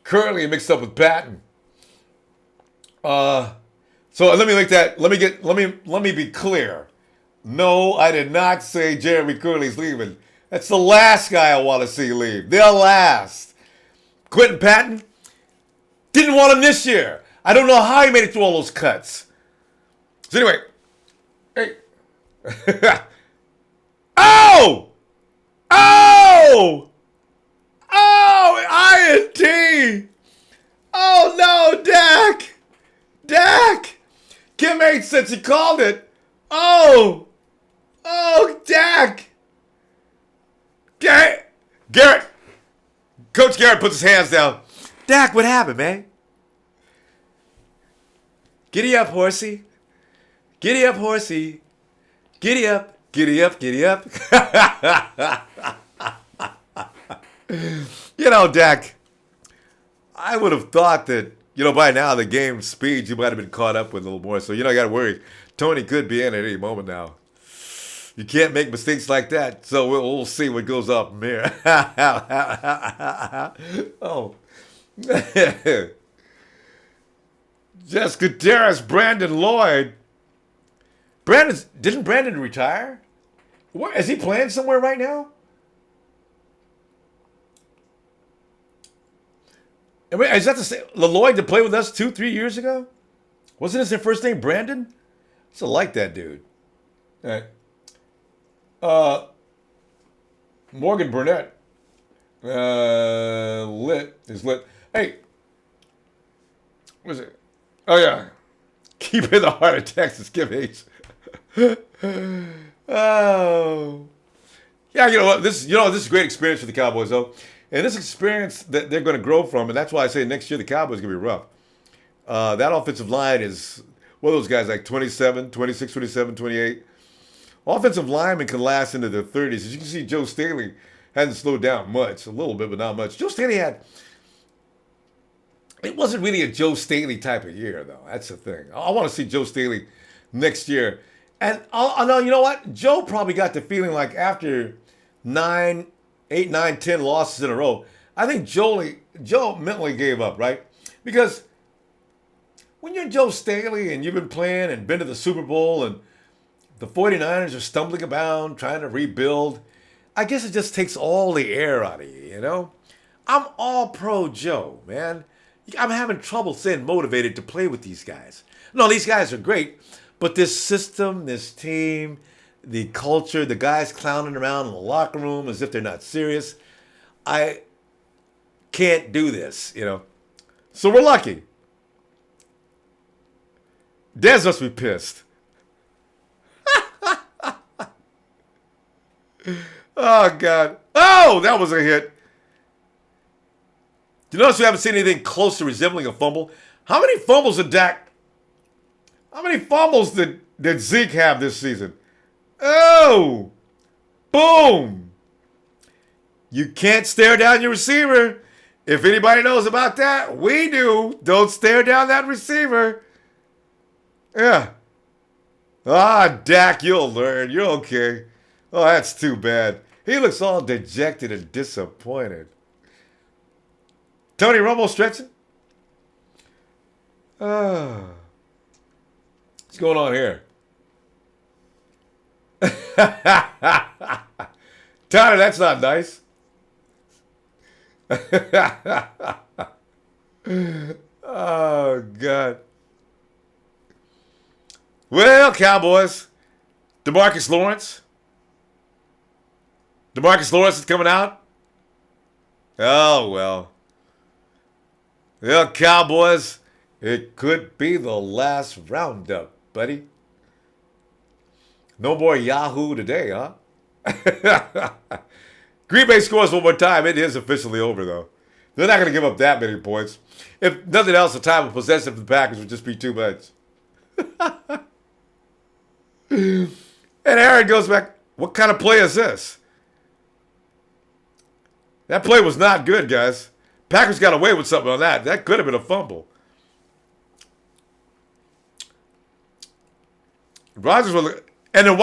Curly mixed up with Patton. So let me be clear. No, I did not say Jeremy Curley's leaving. That's the last guy I want to see leave. The last. Quentin Patton didn't want him this year. I don't know how he made it through all those cuts. So anyway, hey. Oh! INT! Oh no, Dak! sense. He called it. Oh, Dak. Garrett. Coach Garrett puts his hands down. Dak, what happened, man? Giddy up, horsey. Giddy up, horsey. Giddy up, giddy up, giddy up. Dak, I would have thought that, by now the game speed you might have been caught up with a little more. So, you got to worry. Tony could be in at any moment now. You can't make mistakes like that. So we'll see what goes up from here. Oh. Jessica Terrace, Brandon Lloyd. Didn't Brandon retire? Is he playing somewhere right now? I mean, is that the same Lloyd that played with us 2-3 years ago? Wasn't his first name Brandon? I still like that dude. All right. Morgan Burnett. Lit. Hey. What is it? Oh, yeah. Keep in the heart of Texas. Give H. Oh. Yeah, you know what? This is a great experience for the Cowboys, though. And this experience that they're going to grow from, and that's why I say next year the Cowboys are going to be rough. That offensive line is, those guys like 27, 26, 27, 28. Offensive linemen can last into their 30s. As you can see, Joe Staley hasn't slowed down much. A little bit, but not much. Joe Staley it wasn't really a Joe Staley type of year, though. That's the thing. I want to see Joe Staley next year. And I know, you know what? Joe probably got the feeling like after 8, 9, 10 losses in a row, I think Joe mentally gave up, right? Because when you're Joe Staley and you've been playing and been to the Super Bowl and the 49ers are stumbling about, trying to rebuild, I guess it just takes all the air out of you, I'm all pro Joe, man. I'm having trouble staying motivated to play with these guys. No, these guys are great, but this system, this team, the culture, the guys clowning around in the locker room as if they're not serious, I can't do this, So we're lucky. Dez must be pissed. Oh, God. Oh, that was a hit. You notice we haven't seen anything close to resembling a fumble? How many fumbles did Zeke have this season? Oh! Boom! You can't stare down your receiver. If anybody knows about that, we do. Don't stare down that receiver. Yeah. Dak, you'll learn. You're okay. Oh, that's too bad. He looks all dejected and disappointed. Tony Romo stretching? What's going on here? Tyler, that's not nice. Oh, God. Well, Cowboys, DeMarcus Lawrence is coming out. Oh, well. Well, Cowboys, it could be the last Roundup, buddy. No more Yahoo today, huh? Green Bay scores one more time. It is officially over, though. They're not going to give up that many points. If nothing else, the time of possession for the Packers would just be too much. And Aaron goes back, what kind of play is this? That play was not good, guys. Packers got away with something on that. That could have been a fumble. Rodgers was, and the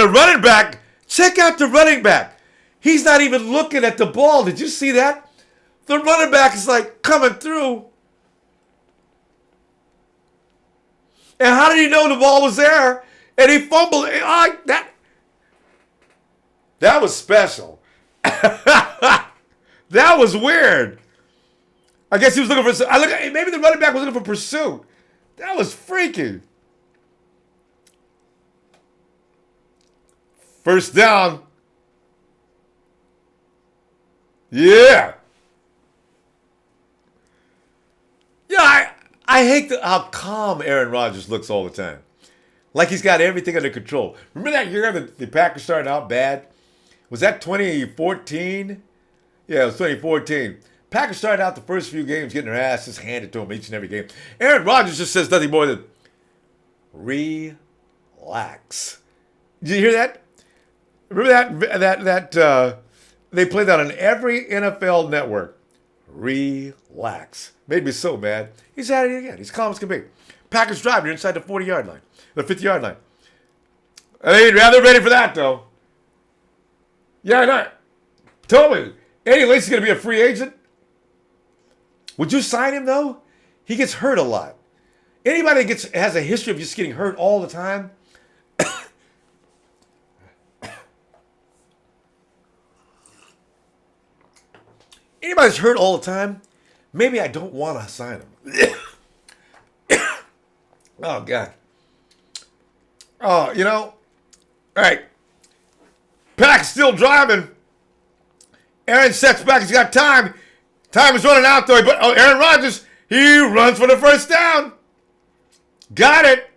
running back. Check out the running back. He's not even looking at the ball. Did you see that? The running back is like coming through. And how did he know the ball was there? And he fumbled. That was special. That was weird. I guess he was looking for. Maybe the running back was looking for pursuit. That was freaky. First down. Yeah. Yeah, I hate how calm Aaron Rodgers looks all the time. Like he's got everything under control. Remember that year the Packers started out bad? Was that 2014? Yeah, it was 2014. Packers started out the first few games getting their asses handed to them each and every game. Aaron Rodgers just says nothing more than, relax. Did you hear that? Remember that they played that on every NFL network. Relax. Made me so mad. He's at it again. He's calm as can be. Packers drive. They're inside the 40-yard line. The 50-yard line. They're ready for that, though. Yeah, I know. Tell me, Eddie Lacy's going to be a free agent? Would you sign him, though? He gets hurt a lot. Anybody that has a history of just getting hurt all the time, anybody that's hurt all the time, maybe I don't want to sign him. Oh, God. Oh, all right. Pack's still driving. Aaron sets back. He's got time. Time is running out, though. But Aaron Rodgers, he runs for the first down. Got it.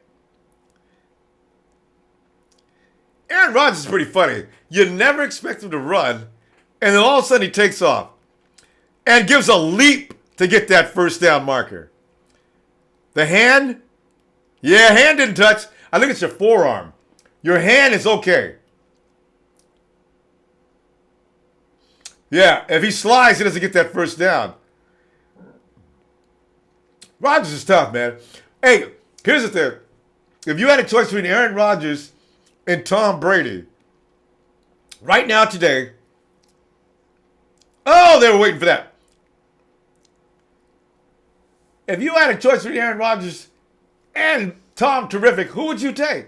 Aaron Rodgers is pretty funny. You never expect him to run, and then all of a sudden he takes off and gives a leap to get that first down marker. The hand? Yeah, hand didn't touch. I think it's your forearm. Your hand is okay. Yeah, if he slides, he doesn't get that first down. Rodgers is tough, man. Hey, here's the thing. If you had a choice between Aaron Rodgers and Tom Brady, right now, today, oh, they were waiting for that. If you had a choice between Aaron Rodgers and Tom Terrific, who would you take?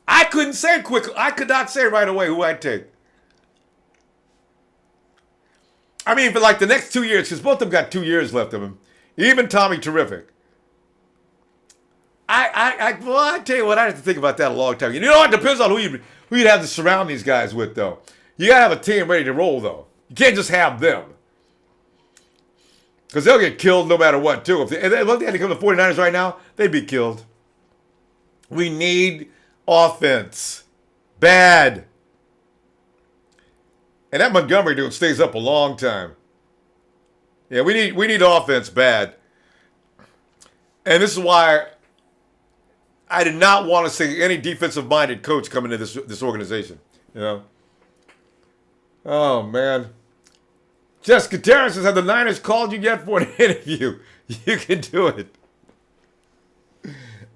I couldn't say quickly. I could not say right away who I'd take. I mean, for like the next 2 years, because both of them got 2 years left of them. Even Tommy Terrific. I tell you what, I have to think about that a long time. You know what? It depends on who you'd have to surround these guys with, though. You gotta have a team ready to roll, though. You can't just have them. Because they'll get killed no matter what, too. If they had to come to the 49ers right now, they'd be killed. We need offense. Bad. And that Montgomery dude stays up a long time. Yeah, we need offense bad. And this is why I did not want to see any defensive-minded coach come into this organization. Oh, man. Jessica Terrence says, have the Niners called you yet for an interview? You can do it.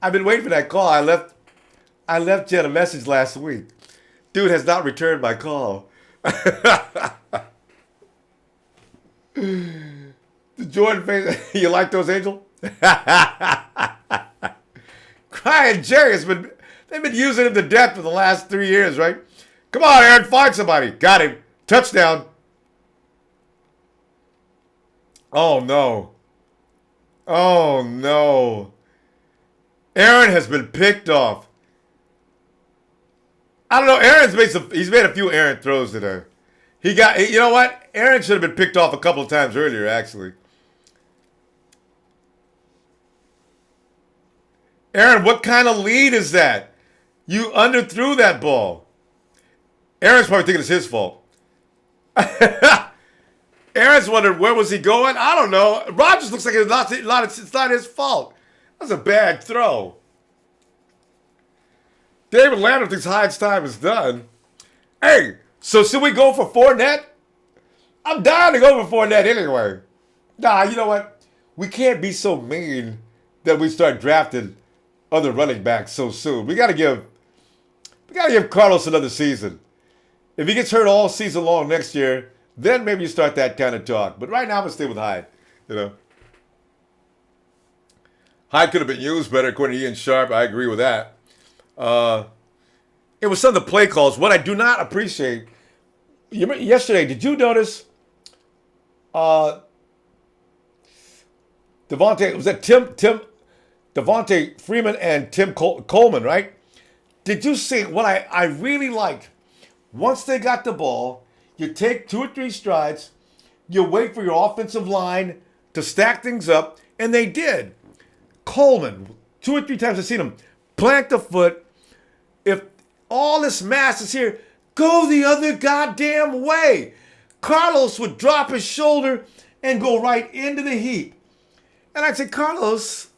I've been waiting for that call. I left Jen a message last week. Dude has not returned my call. The Jordan face. You like those, Angel? Crying Jerry they've been using him to death for the last 3 years, right? Come on, Aaron, find somebody. Got him. Touchdown. Oh, no. Oh, no. Aaron has been picked off. I don't know. He's made a few errant throws today. You know what? Aaron should have been picked off a couple of times earlier, actually. Aaron, what kind of lead is that? You underthrew that ball. Aaron's probably thinking it's his fault. Aaron's wondering where was he going? I don't know. Rodgers looks like it's not his fault. That's a bad throw. David Landry thinks Hyde's time is done. Hey, so should we go for Fournette? I'm dying to go for Fournette anyway. Nah, you know what? We can't be so mean that we start drafting other running backs so soon. We gotta give Carlos another season. If he gets hurt all season long next year, then maybe you start that kind of talk. But right now, I'm gonna stay with Hyde. Hyde could have been used better, according to Ian Sharp. I agree with that. It was some of the play calls. What I do not appreciate, yesterday, did you notice Devontae Freeman and Tim Coleman, right? Did you see what I really liked? Once they got the ball, you take 2 or 3 strides, you wait for your offensive line to stack things up, And they did. Coleman, 2 or 3 times I've seen him plant the foot. If all this mass is here, go the other goddamn way. Carlos would drop his shoulder and go right into the heap. And I'd say, Carlos,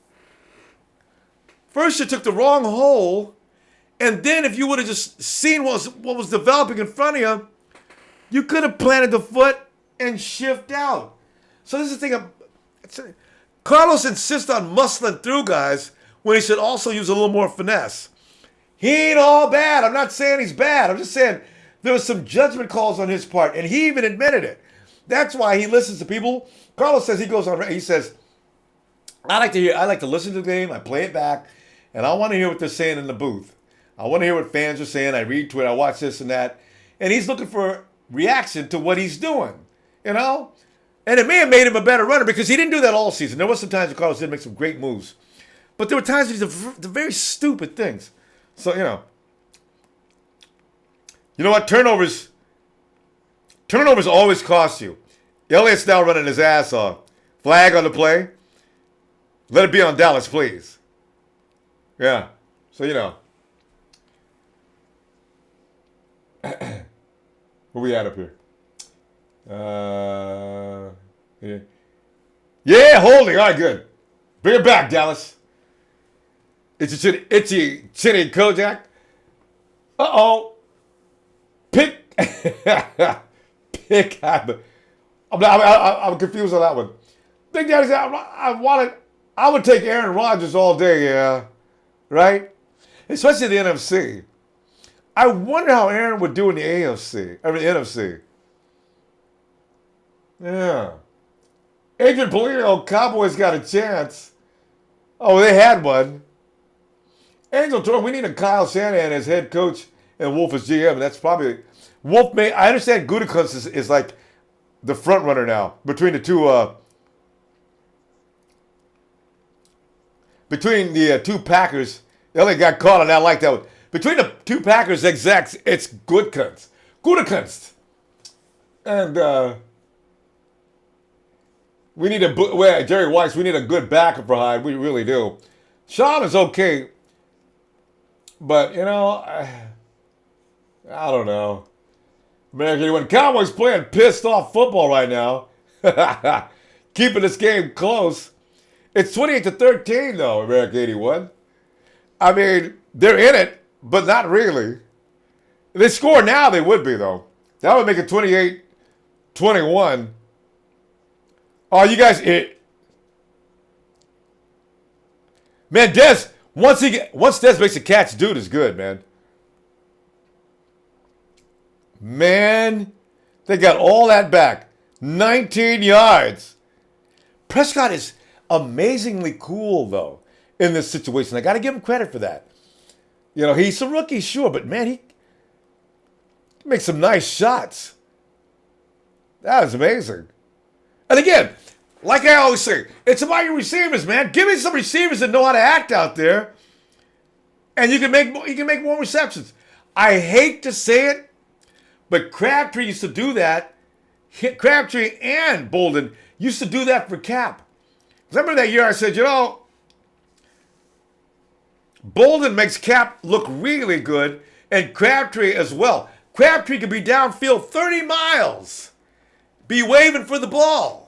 first you took the wrong hole, and then if you would have just seen what was developing in front of you, you could have planted the foot and shift out. So this is the thing. Carlos insists on muscling through guys when he should also use a little more finesse. He ain't all bad. I'm not saying he's bad. I'm just saying there was some judgment calls on his part, and he even admitted it. That's why he listens to people. Carlos says he goes on. He says, I like to listen to the game. I play it back, and I want to hear what they're saying in the booth. I want to hear what fans are saying. I read Twitter. I watch this and that, and he's looking for reaction to what he's doing. You know. And it may have made him a better runner because he didn't do that all season. There were some times that Carlos did make some great moves. But there were times he did the very stupid things. So, you know what? Turnovers always cost you. Elliott's now running his ass off. Flag on the play. Let it be on Dallas, please. Yeah. So, where we at up here? Yeah, holding. All right, good. Bring it back, Dallas. Itchy Chinny Kojak. Uh-oh. Pick. Pick. I'm confused on that one. Big Daddy said, I would take Aaron Rodgers all day, yeah. Right? Especially the NFC. I wonder how Aaron would do in the NFC. Yeah. Adrian Polino, Cowboys got a chance. Oh, they had one. Angel told we need a Kyle Shanahan as head coach and Wolf as GM. That's probably Wolf. I understand Gutekunst is like the front runner now between the two. Between the two Packers, Elliot got caught on that. I like that one. Between the two Packers execs, it's Gutekunst, and we need Jerry Weiss. We need a good backup for Hyde. We really do. Sean is okay. But, I don't know. American, when Cowboys playing pissed off football right now, keeping this game close. It's 28-13, though, American 81. I mean, they're in it, but not really. If they score now, they would be, though. That would make it 28-21. Oh, you guys, man, Dez. Once Dez makes a catch, dude is good, man. Man, they got all that back. 19 yards. Prescott is amazingly cool, though, in this situation. I got to give him credit for that. He's a rookie, sure, but, man, he makes some nice shots. That is amazing. And again, like I always say, it's about your receivers, man. Give me some receivers that know how to act out there, and you can make more receptions. I hate to say it, but Crabtree used to do that. Crabtree and Bolden used to do that for Cap. Remember that year I said, Bolden makes Cap look really good, and Crabtree as well. Crabtree could be downfield 30 miles, be waving for the ball.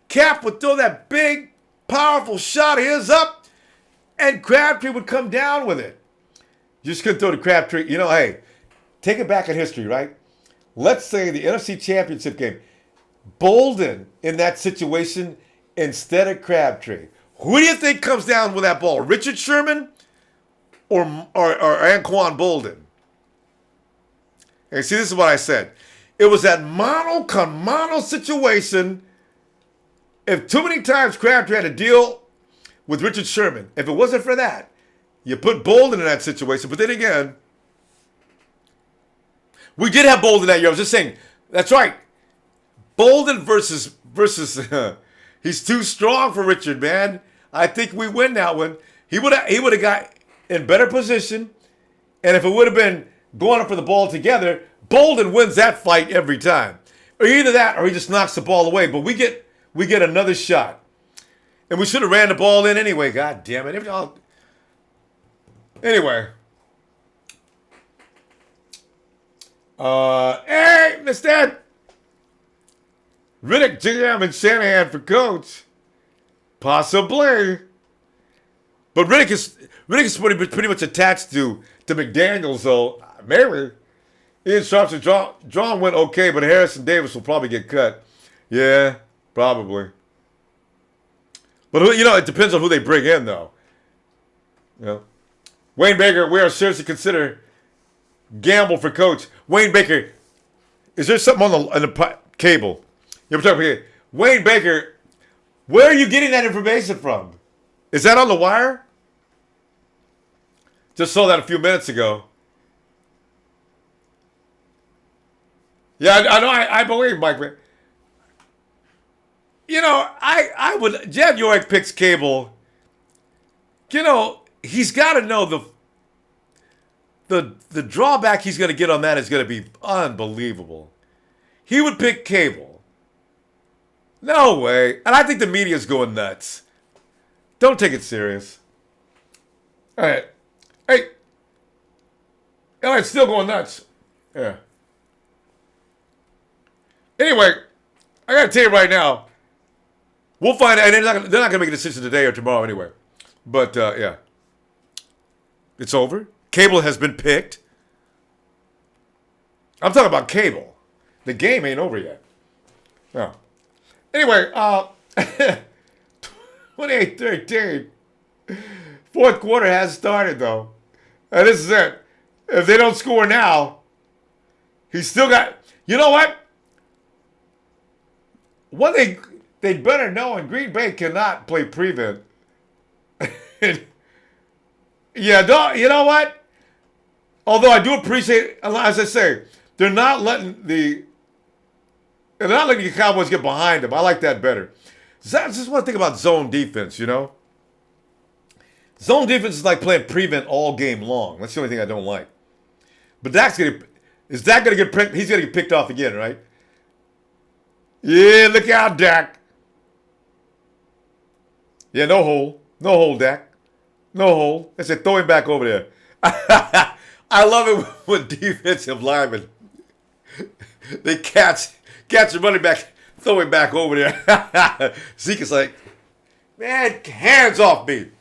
Cap would throw that big, powerful shot of his up, and Crabtree would come down with it. You just couldn't throw the Crabtree. Hey, take it back in history, right? Let's say the NFC Championship game. Bolden in that situation instead of Crabtree. Who do you think comes down with that ball? Richard Sherman or Anquan Bolden? And see, this is what I said. It was that mono situation. If too many times Crabtree had to deal with Richard Sherman, if it wasn't for that, you put Bolden in that situation. But then again, we did have Bolden that year. I was just saying, that's right. Bolden versus he's too strong for Richard, man. I think we win that one. He would have got in better position, and if it would have been going up for the ball together, Bolden wins that fight every time. Or either that, or he just knocks the ball away. But we get another shot. And we should have ran the ball in anyway. God damn it. Anyway. Hey, Mr. Riddick, GM, and Shanahan for coach. Possibly. But Riddick is pretty much attached to McDaniels, so maybe. Ian Sharps and John went okay, but Harrison Davis will probably get cut. Yeah, probably. But, it depends on who they bring in, though. Wayne Baker, we are seriously consider gamble for coach. Wayne Baker, is there something on the cable? You're talking about Wayne Baker, where are you getting that information from? Is that on the wire? Just saw that a few minutes ago. Yeah, I know. I believe Mike. I would. Jeb York picks cable. He's got to know the drawback he's going to get on that is going to be unbelievable. He would pick cable. No way. And I think the media's going nuts. Don't take it serious. All right. Hey. All right, still going nuts. Yeah. Anyway, I got to tell you right now, we'll find out. And they're not going to make a decision today or tomorrow anyway. But, yeah. It's over. Cable has been picked. I'm talking about cable. The game ain't over yet. No. Anyway, 28-13. Fourth quarter has started, though. And this is it. If they don't score now, he's still got... You know what? One thing they'd better know, and Green Bay cannot play prevent. Yeah, you know what? Although I do appreciate, as I say, they're not letting the Cowboys get behind them. I like that better. So I just want to think about zone defense, Zone defense is like playing prevent all game long. That's the only thing I don't like. But is Dak going to get picked? He's going to get picked off again, right? Yeah, look out, Dak. Yeah, no hole. No hole, Dak. No hole. I said, throw him back over there. I love it when defensive linemen, they catch the running back, throw him back over there. Zeke is like, man, hands off me.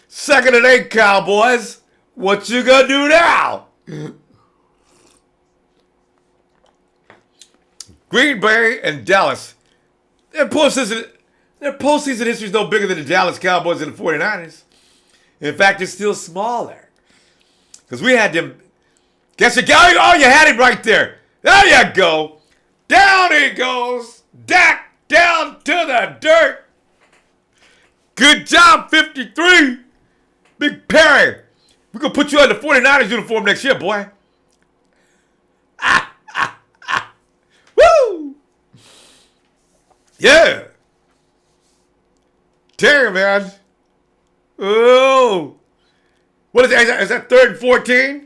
2nd and 8, Cowboys. What you gonna do now? Green Bay and Dallas. Their postseason history is no bigger than the Dallas Cowboys and the 49ers. In fact, it's still smaller. Because we had them. Guess you got. Oh, you had him right there. There you go. Down he goes. Dak down to the dirt. Good job, 53. Big Perry. We're going to put you in the 49ers uniform next year, boy. Woo! Yeah. Damn, man. Oh. What is that? Is that 3rd and 14?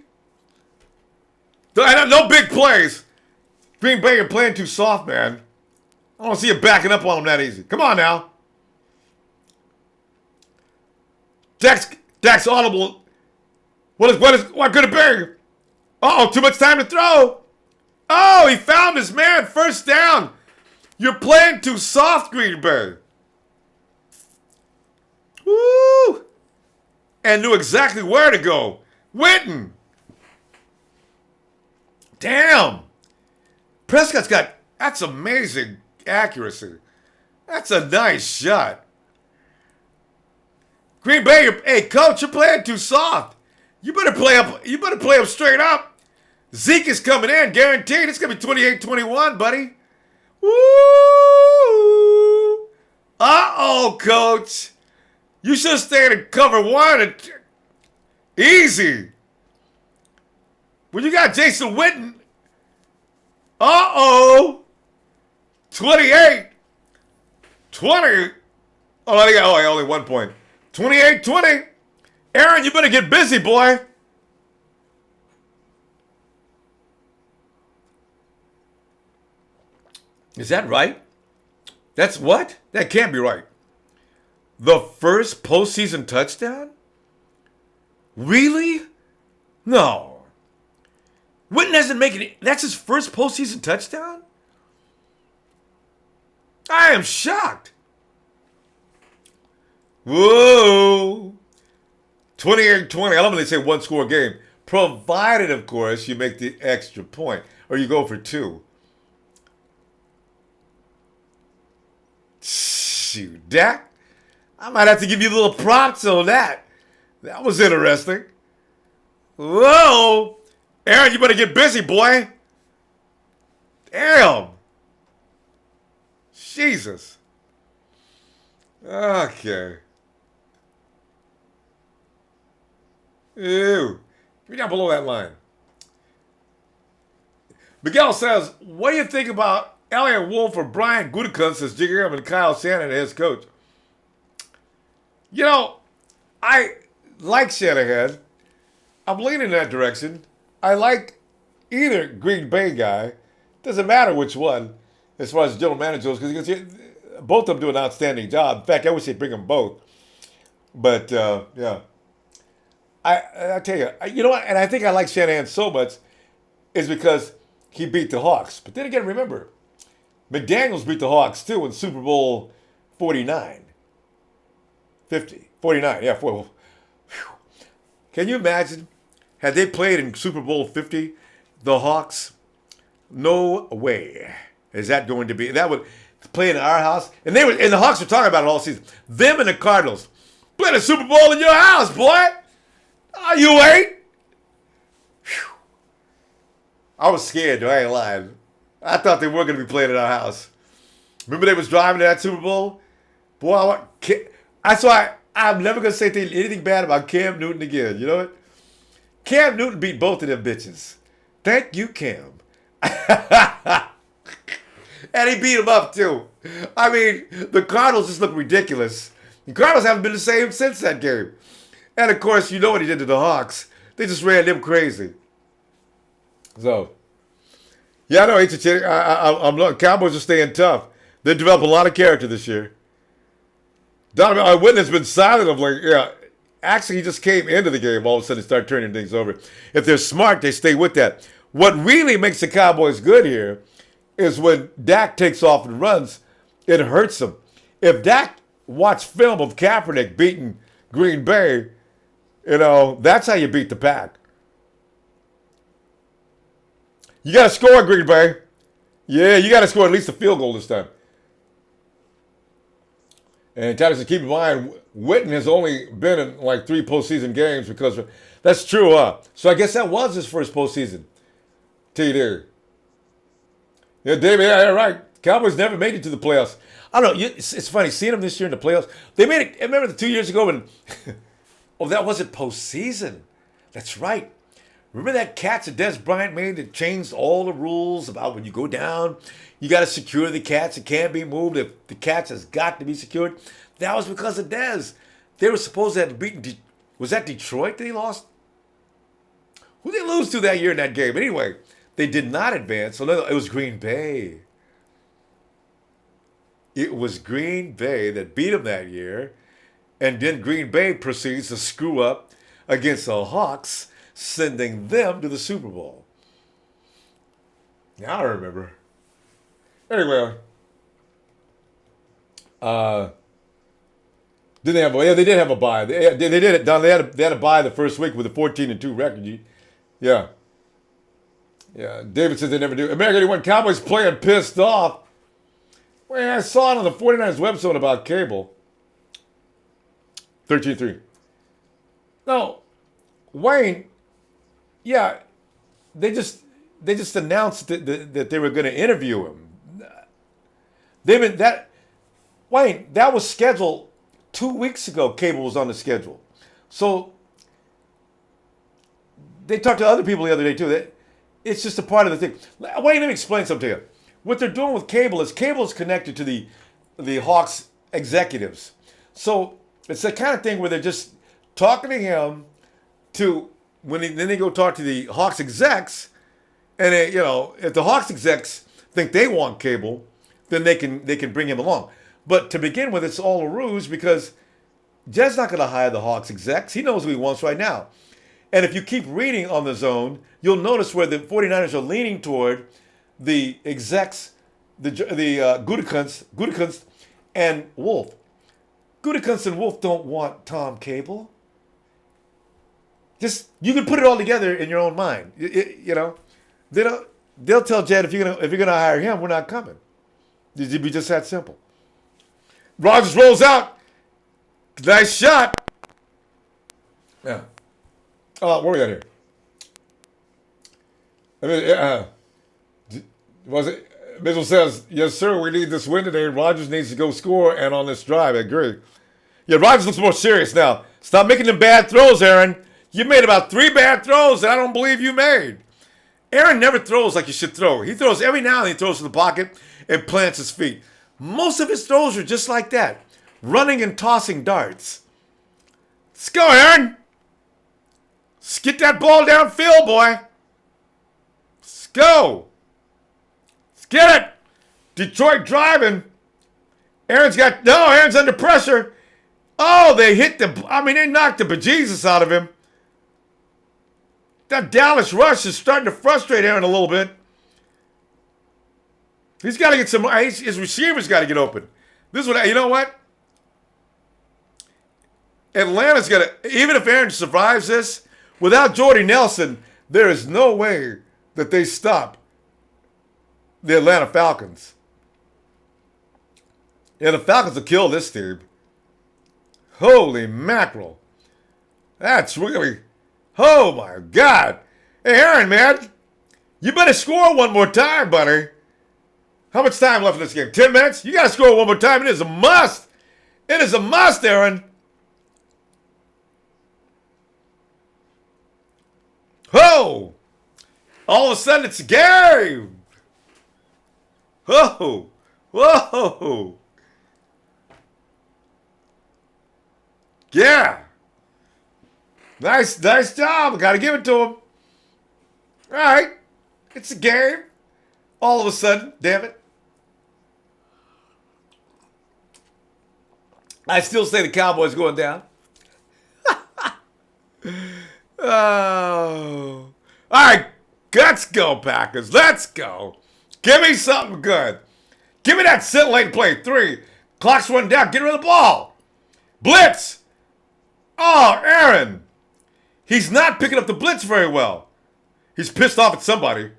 No big plays. Green Bay are playing too soft, man. I don't see you backing up on them that easy. Come on now. Dak's audible. What could it be? Uh-oh, too much time to throw. Oh, he found his man. First down. You're playing too soft, Green Bay. Woo! And knew exactly where to go. Witten. Damn. Prescott's got, that's amazing accuracy. That's a nice shot. Green Bay, hey, coach, you're playing too soft. You better play up straight up. Zeke is coming in, guaranteed. It's going to be 28-21, buddy. Woo! Uh-oh, coach. You should have stayed in cover one. Easy. When you got Jason Witten. Uh-oh. 28. 20. Oh, they got only 1 point. 28-20. Aaron, you better get busy, boy. Is that right? That's what? That can't be right. The first postseason touchdown? Really? No. Witten doesn't make it. That's his first postseason touchdown? I am shocked. Whoa. 28-20. I love when they say one score game. Provided, of course, you make the extra point. Or you go for two. Shoot, Dak. I might have to give you a little props on that. That was interesting. Whoa. Aaron, you better get busy, boy. Damn. Jesus. Okay. Ew. You're down below that line. Miguel says, what do you think about Elliot Wolf or Brian Gutekunst as GM and Kyle Shanahan as coach? You know, I like Shanahan. I'm leaning in that direction. I like either Green Bay guy. Doesn't matter which one as far as general manager goes, because both of them do an outstanding job. In fact, I wish they'd bring them both. But, yeah. I tell you, you know what? And I think I like Shanahan so much is because he beat the Hawks. But then again, remember, McDaniels beat the Hawks too in Super Bowl 49. 49, yeah. Can you imagine? Had they played in Super Bowl 50, the Hawks? No way is that going to be. That would play in our house. And the Hawks were talking about it all season. Them and the Cardinals playing a Super Bowl in your house, boy. Oh, you ain't? Whew. I was scared, though. I ain't lying. I thought they were going to be playing in our house. Remember they was driving to that Super Bowl? Boy, that's why I'm never going to say anything bad about Cam Newton again. You know what? Cam Newton beat both of them bitches. Thank you, Cam. And he beat him up, too. I mean, the Cardinals just look ridiculous. The Cardinals haven't been the same since that game. And, of course, you know what he did to the Hawks. They just ran them crazy. So, yeah, I know. I'm looking. Cowboys are staying tough. They developed a lot of character this year. Donovan Witten has been silent of late. Yeah, actually, he just came into the game. All of a sudden, started turning things over. If they're smart, they stay with that. What really makes the Cowboys good here is when Dak takes off and runs, it hurts them. If Dak watched film of Kaepernick beating Green Bay, you know, that's how you beat the Pack. You got to score, Green Bay. Yeah, you got to score at least a field goal this time. And Tyler, keep in mind, Witten has only been in like 3 postseason games because that's true, huh? So I guess that was his first postseason. Tell you there. Yeah, David, yeah, right. Cowboys never made it to the playoffs. I don't know. It's funny seeing them this year in the playoffs. They made it. I remember the 2 years ago when. Oh, that wasn't postseason. That's right. Remember that catch that Des Bryant made that changed all the rules about when you go down, you got to secure the catch. It can't be moved. If the catch has got to be secured. That was because of Des. They were supposed to have beaten. Was that Detroit that they lost? Who did they lose to that year in that game? But anyway, they did not advance. So no, it was Green Bay. It was Green Bay that beat them that year. And then Green Bay proceeds to screw up against the Hawks, sending them to the Super Bowl. Now I remember. Anyway, did they have? Yeah, they did have a bye. They did it. Don, they had a bye the first week with a 14-2 record. Yeah. David says they never do. America 81 Cowboys playing pissed off. Well, I saw it on the 49ers website about cable. 13-3. No, Wayne. Yeah, they just announced that they were going to interview him. Wayne, that was scheduled 2 weeks ago. Cable was on the schedule, so they talked to other people the other day too. It's just a part of the thing. Wayne, let me explain something to you. What they're doing with cable is connected to the Hawks executives, so it's the kind of thing where they're just talking to him then they go talk to the Hawks execs, and if the Hawks execs think they want cable, then they can bring him along. But to begin with, it's all a ruse because Jed's not going to hire the Hawks execs. He knows what he wants right now. And if you keep reading on the zone, you'll notice where the 49ers are leaning toward the execs, the Gutekunst and Wolf. Gutekunst and Wolf don't want Tom Cable. Just, you can put it all together in your own mind. You know, they'll tell Jed, if you're gonna hire him, we're not coming. It'd be just that simple. Rodgers rolls out. Nice shot. Yeah. What we got here? Was it? Mitchell says, yes, sir, we need this win today. Rodgers needs to go score and on this drive. I agree. Yeah, Rodgers looks more serious now. Stop making the bad throws, Aaron. You made about 3 bad throws that I don't believe you made. Aaron never throws like you should throw. He throws every now and then. He throws to the pocket and plants his feet. Most of his throws are just like that. Running and tossing darts. Let's go, Aaron. Let's get that ball downfield, boy. Let's go. Let's get it. Detroit driving. Aaron's under pressure. Oh, they knocked the bejesus out of him. That Dallas rush is starting to frustrate Aaron a little bit. He's got to get his receivers got to get open. This is what, you know what? Atlanta's got to, even if Aaron survives this, without Jordy Nelson, there is no way that they stop the Atlanta Falcons. Yeah, the Falcons will kill this team. Holy mackerel. That's really, oh my God. Hey, Aaron, man, you better score one more time, buddy. How much time left in this game? 10 minutes? You got to score one more time. It is a must. It is a must, Aaron. Oh! All of a sudden, it's a game. Whoa! Whoa! Yeah. Nice job. I got to give it to him. All right. It's a game. All of a sudden, damn it. I still say the Cowboys going down. Oh. All right. Let's go, Packers. Let's go. Give me something good. Give me that scintillating play. 3. Clock's running down. Get rid of the ball. Blitz. Oh, Aaron. He's not picking up the blitz very well. He's pissed off at somebody.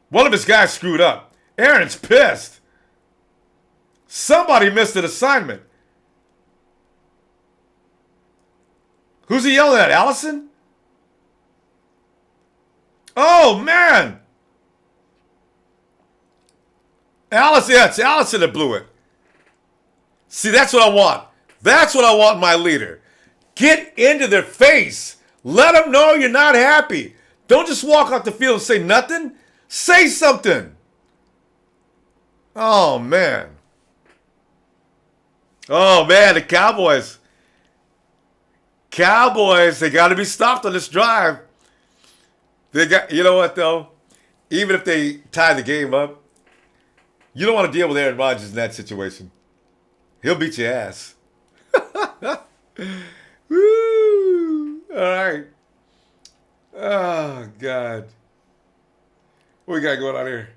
One of his guys screwed up. Aaron's pissed. Somebody missed an assignment. Who's he yelling at? Allison? Oh, man. Allison, yeah, it's Allison that blew it. See, that's what I want. That's what I want in my leader. Get into their face. Let them know you're not happy. Don't just walk off the field and say nothing. Say something. Oh, man. Oh, man, the Cowboys. Cowboys, they got to be stopped on this drive. You know what, though? Even if they tie the game up, you don't want to deal with Aaron Rodgers in that situation. He'll beat your ass. Woo! All right. Oh, God. What we got going on here?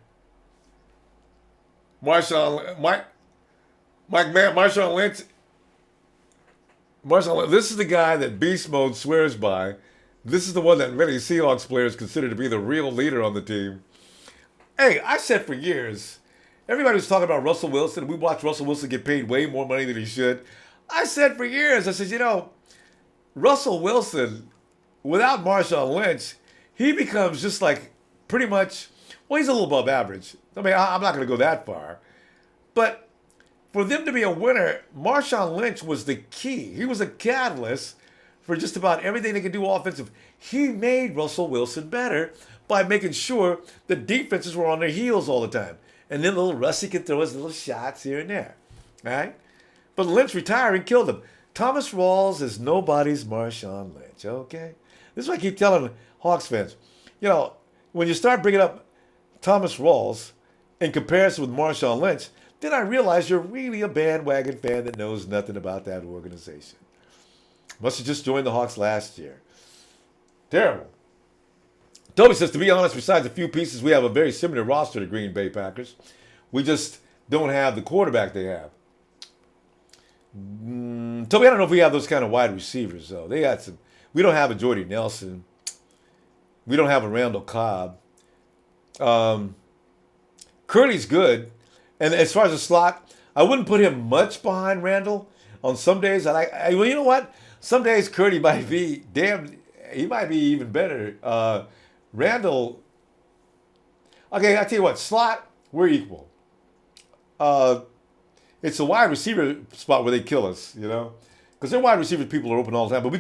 Marshawn Lynch. This is the guy that Beast Mode swears by. This is the one that many Seahawks players consider to be the real leader on the team. Hey, I said for years, everybody was talking about Russell Wilson. We watched Russell Wilson get paid way more money than he should. I said for years, I said, Russell Wilson, without Marshawn Lynch, he becomes just like pretty much, well, he's a little above average. I mean, I'm not going to go that far. But for them to be a winner, Marshawn Lynch was the key. He was a catalyst for just about everything they could do offensive. He made Russell Wilson better by making sure the defenses were on their heels all the time. And then little Rusty could throw his little shots here and there. All right? But Lynch retiring killed him. Thomas Rawls is nobody's Marshawn Lynch, okay? This is what I keep telling Hawks fans. When you start bringing up Thomas Rawls, in comparison with Marshawn Lynch, then I realized you're really a bandwagon fan that knows nothing about that organization. Must have just joined the Hawks last year. Terrible. Toby says, to be honest, besides a few pieces, we have a very similar roster to Green Bay Packers. We just don't have the quarterback they have. Toby, I don't know if we have those kind of wide receivers, though. They got some. We don't have a Jordy Nelson. We don't have a Randall Cobb. Curry's good. And as far as the slot, I wouldn't put him much behind Randall. On some days, well, you know what? Some days Curry might be, he might be even better. Randall, okay, I tell you what, slot, we're equal. It's a wide receiver spot where they kill us, you know? Because their wide receiver people are open all the time. But we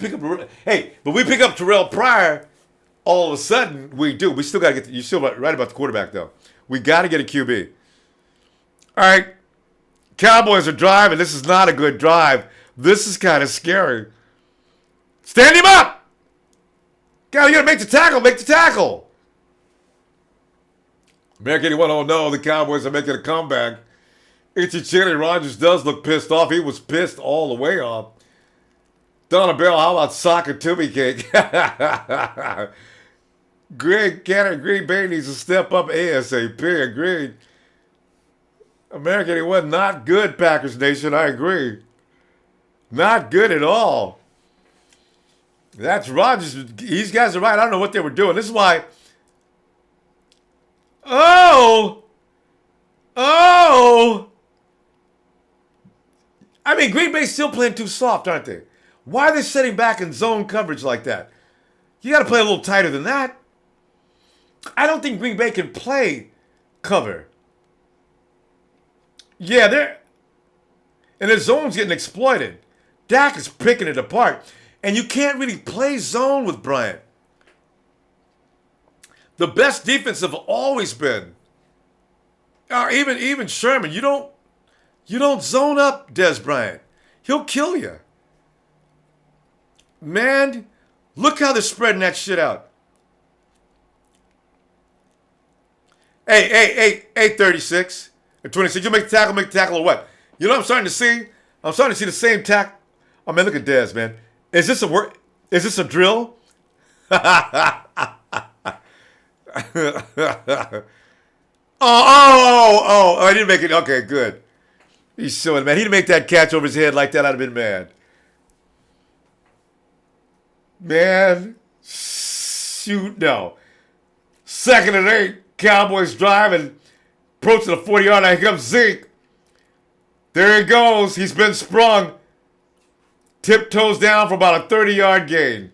pick up Terrell Pryor, all of a sudden, we do. We still got to get, you're still right about the quarterback, though. We got to get a QB. All right, Cowboys are driving. This is not a good drive. This is kind of scary. Stand him up! God, you got to make the tackle. Make the tackle. American 81, oh no, the Cowboys are making a comeback. Itchy Chili Rodgers does look pissed off. He was pissed all the way off. Donna Bell, how about soccer tummy cake? Greg Cannon, Green Bay needs to step up ASAP. Agreed. American 81, not good, Packers Nation. I agree. Not good at all. That's Rodgers. These guys are right. I don't know what they were doing. This is why. Oh! I mean, Green Bay's still playing too soft, aren't they? Why are they sitting back in zone coverage like that? You got to play a little tighter than that. I don't think Green Bay can play cover. Yeah, and the zone's getting exploited. Dak is picking it apart. And you can't really play zone with Bryant. The best defense have always been, even Sherman, you don't zone up Dez Bryant. He'll kill you. Man, look how they're spreading that shit out. Hey, 36 or 26. You make the tackle or what? You know what I'm starting to see? I'm starting to see the same tackle. I mean, look at Dez, man. Is this a work? Is this a drill? Oh, I didn't make it. Okay, good. He's showing, man. He didn't make that catch over his head like that. I'd have been mad. Man, shoot, no. 2nd and 8. Cowboys driving, approaching the 40-yard line. Here comes Zeke. There he goes. He's been sprung. Tiptoes down for about a 30-yard gain.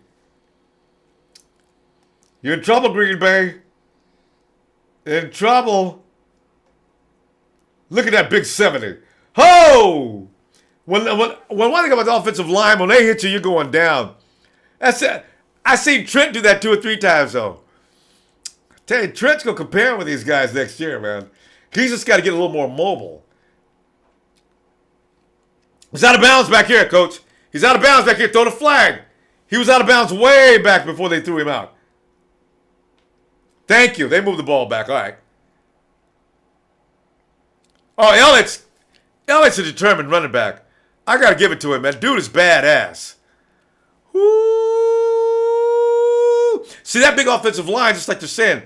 You're in trouble, Green Bay. In trouble. Look at that big 70. Ho! When one thing about the offensive line, when they hit you, you're going down. That's it. I seen Trent do that 2 or 3 times, though. I tell you, Trent's going to compare with these guys next year, man. He's just got to get a little more mobile. He's out of bounds back here, Coach. He's out of bounds back here. Throw the flag. He was out of bounds way back before they threw him out. Thank you. They moved the ball back. All right. Oh, Elliott's a determined running back. I got to give it to him, man. Dude is badass. Woo! See, that big offensive line, just like they're saying,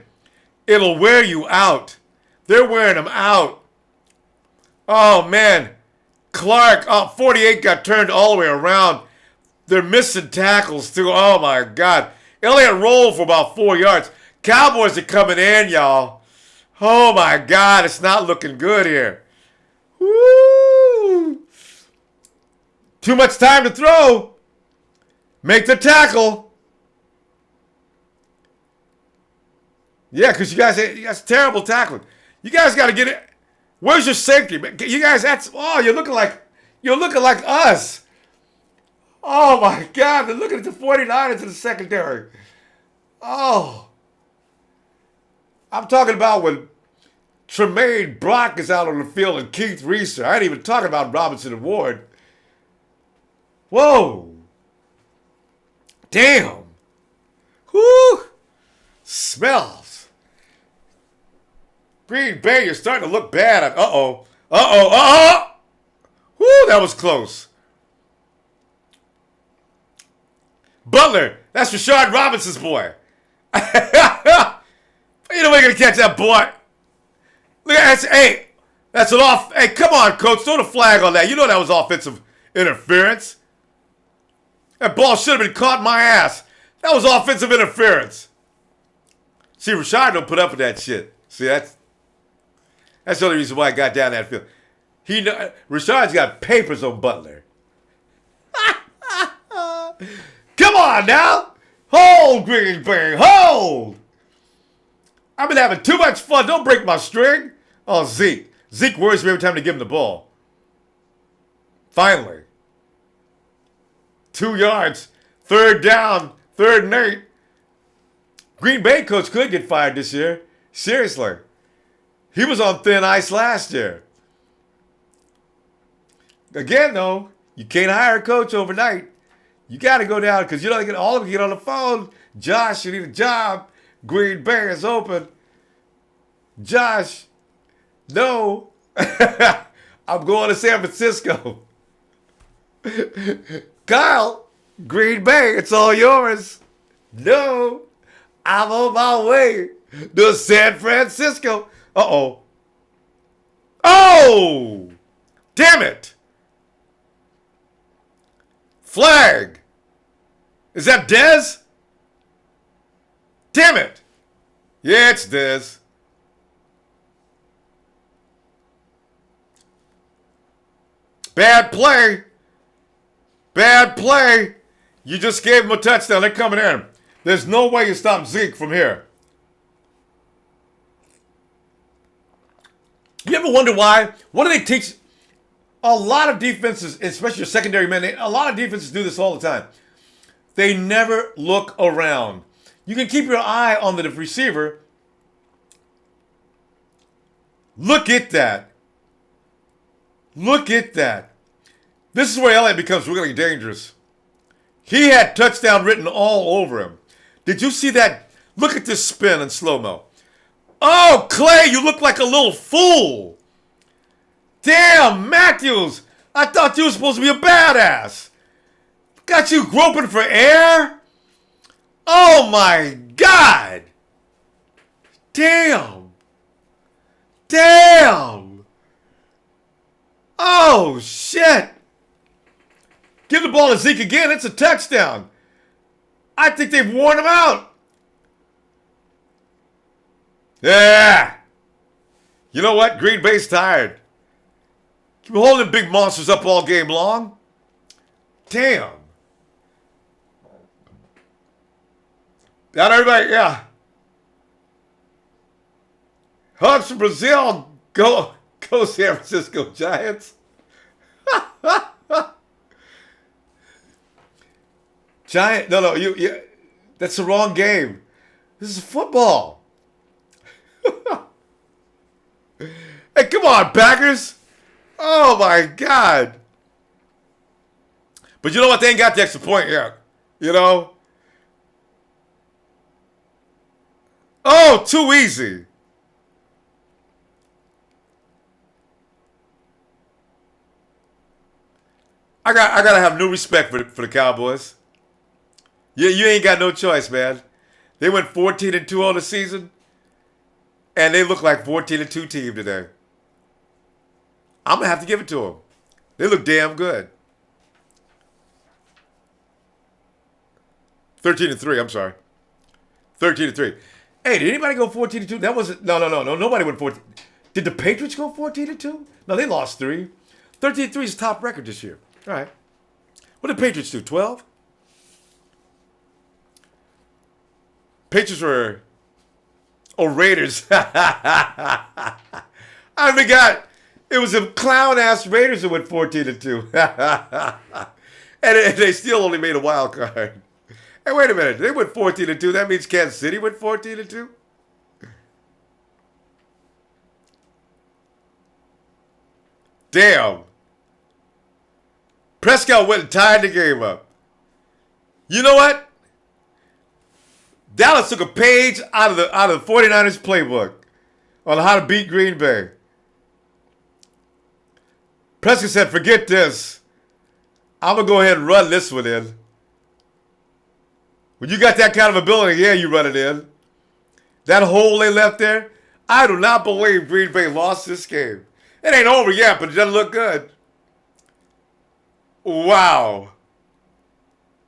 it'll wear you out. They're wearing them out. Oh, man. Clark, 48 got turned all the way around. They're missing tackles, too. Oh, my God. Elliott rolled for about 4 yards. Cowboys are coming in, y'all. Oh, my God. It's not looking good here. Woo! Too much time to throw. Make the tackle. Yeah, because you guys terrible tackling. You guys got to get it. Where's your safety? You guys, you're looking like us. Oh, my God. They're looking at the 49ers in the secondary. Oh. I'm talking about when Tremaine Brock is out on the field and Keith Reeser. I ain't even talking about Robinson and Ward. Whoa. Damn. Whoo. Smells. Green Bay, you're starting to look bad. Uh-oh. Uh-oh. Uh-oh. Whoo, that was close. Butler, that's Rashard Robinson's boy. You know we're going to catch that boy. Look at that. Hey, that's an off. Hey, come on, coach. Throw the flag on that. You know that was offensive interference. That ball should have been caught in my ass. That was offensive interference. See, Rashard don't put up with that shit. See, that's the only reason why I got down that field. Rashard's got papers on Butler. Come on now. Hold, Green Bay. Hold. I've been having too much fun. Don't break my string. Oh, Zeke. Zeke worries me every time they give him the ball. Finally. 2 yards. 3rd down. 3rd and 8. Green Bay coach could get fired this year. Seriously. He was on thin ice last year. Again, though, you can't hire a coach overnight. You got to go down because you don't get all of them get on the phone. Josh, you need a job. Green Bay is open. Josh, no. I'm going to San Francisco. Kyle, Green Bay, it's all yours. No, I'm on my way to San Francisco. Uh-oh. Oh! Damn it! Flag! Is that Dez? Damn it! Yeah, it's Dez. Bad play. Bad play. You just gave him a touchdown. They're coming in. There's no way you stop Zeke from here. You ever wonder why? What do they teach? A lot of defenses, especially your secondary men, a lot of defenses do this all the time. They never look around. You can keep your eye on the receiver. Look at that. Look at that. This is where Elliott becomes really dangerous. He had touchdown written all over him. Did you see that? Look at this spin in slow-mo. Oh, Clay, you look like a little fool. Damn, Matthews. I thought you were supposed to be a badass. Got you groping for air? Oh, my God. Damn. Damn. Oh, shit. Give the ball to Zeke again. It's a touchdown. I think they've worn him out. Yeah. You know what? Green Bay's tired. Keep holding big monsters up all game long. Damn. Not everybody, yeah. Hugs from Brazil. Go San Francisco Giants. No, you. That's the wrong game. This is football. Hey, come on, Packers. Oh, my God. But you know what? They ain't got the extra point yet. You know? Oh, too easy. I gotta have new respect for the Cowboys. You ain't got no choice, man. They went 14-2 on the season, and they look like 14-2 team today. I'm gonna have to give it to them. They look damn good. 13-3. I'm sorry. 13-3. Hey, did anybody go 14-2? That wasn't. No. Nobody went 14. Did the Patriots go 14-2? No, they lost 3. 13-3 is top record this year. All right. What did the Patriots do? 12? Patriots were. Oh, Raiders. I forgot. It was a clown-ass Raiders that went 14-2. And they still only made a wild card. Hey, wait a minute. They went 14-2. That means Kansas City went 14-2? Damn. Prescott went and tied the game up. You know what? Dallas took a page out of the 49ers playbook. on how to beat Green Bay. Prescott said, forget this. I'm going to go ahead and run this one in. When you got that kind of ability, yeah, you run it in. That hole they left there, I do not believe Green Bay lost this game. It ain't over yet, but it doesn't look good. Wow.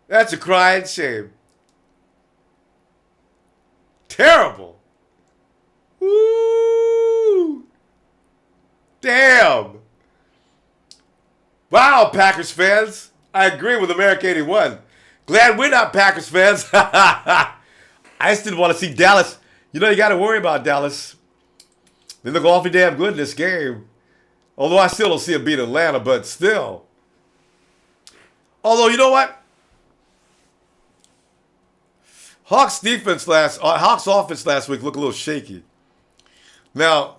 That's a crying shame. Terrible. Woo. Damn. Wow, Packers fans. I agree with America 81. Glad we're not Packers fans. I just didn't want to see Dallas. You know, you got to worry about Dallas. They look awfully damn good in this game. Although I still don't see them beat Atlanta, but still. Although, you know what? Hawks offense last week looked a little shaky. Now,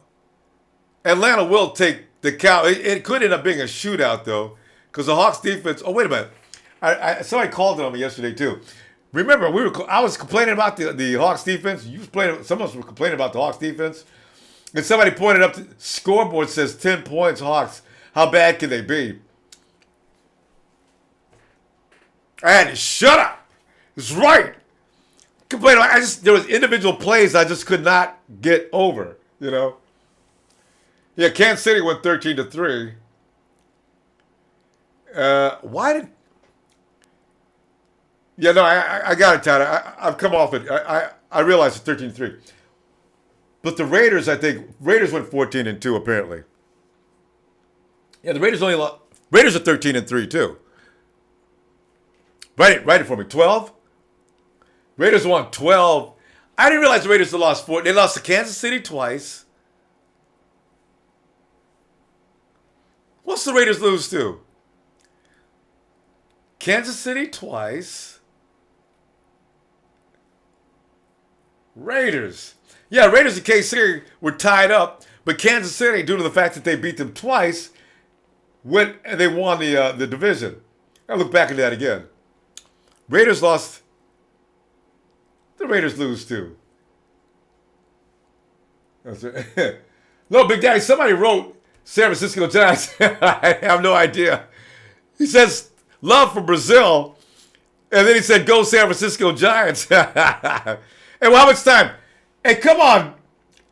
Atlanta will take the count. It could end up being a shootout, though, because the Hawks defense. Oh, wait a minute. Somebody called it on me yesterday, too. Remember, I was complaining about the Hawks defense. Some of us were complaining about the Hawks defense. And somebody pointed up, the scoreboard says 10 points, Hawks. How bad can they be? I had to shut up. It's right. Complaining about, there was individual plays I just could not get over, you know. Yeah, Kansas City went 13-3. Why did... Yeah, no, I got it, Tyler. I've come off it. I realized it's 13-3. But the Raiders, I think, went 14-2 apparently. Yeah, the Raiders Raiders are 13-3 too. Write it for me. 12. Raiders won 12. I didn't realize the Raiders had lost 4. They lost to Kansas City twice. What's the Raiders lose to? Kansas City twice. Raiders. Yeah, Raiders and KC were tied up, but Kansas City, due to the fact that they beat them twice, they won the division. I look back at that again. Raiders lost. The Raiders lose too. That's it. No, Big Daddy, somebody wrote San Francisco Giants. I have no idea. He says, love for Brazil. And then he said, go San Francisco Giants. And how much time? Hey, come on,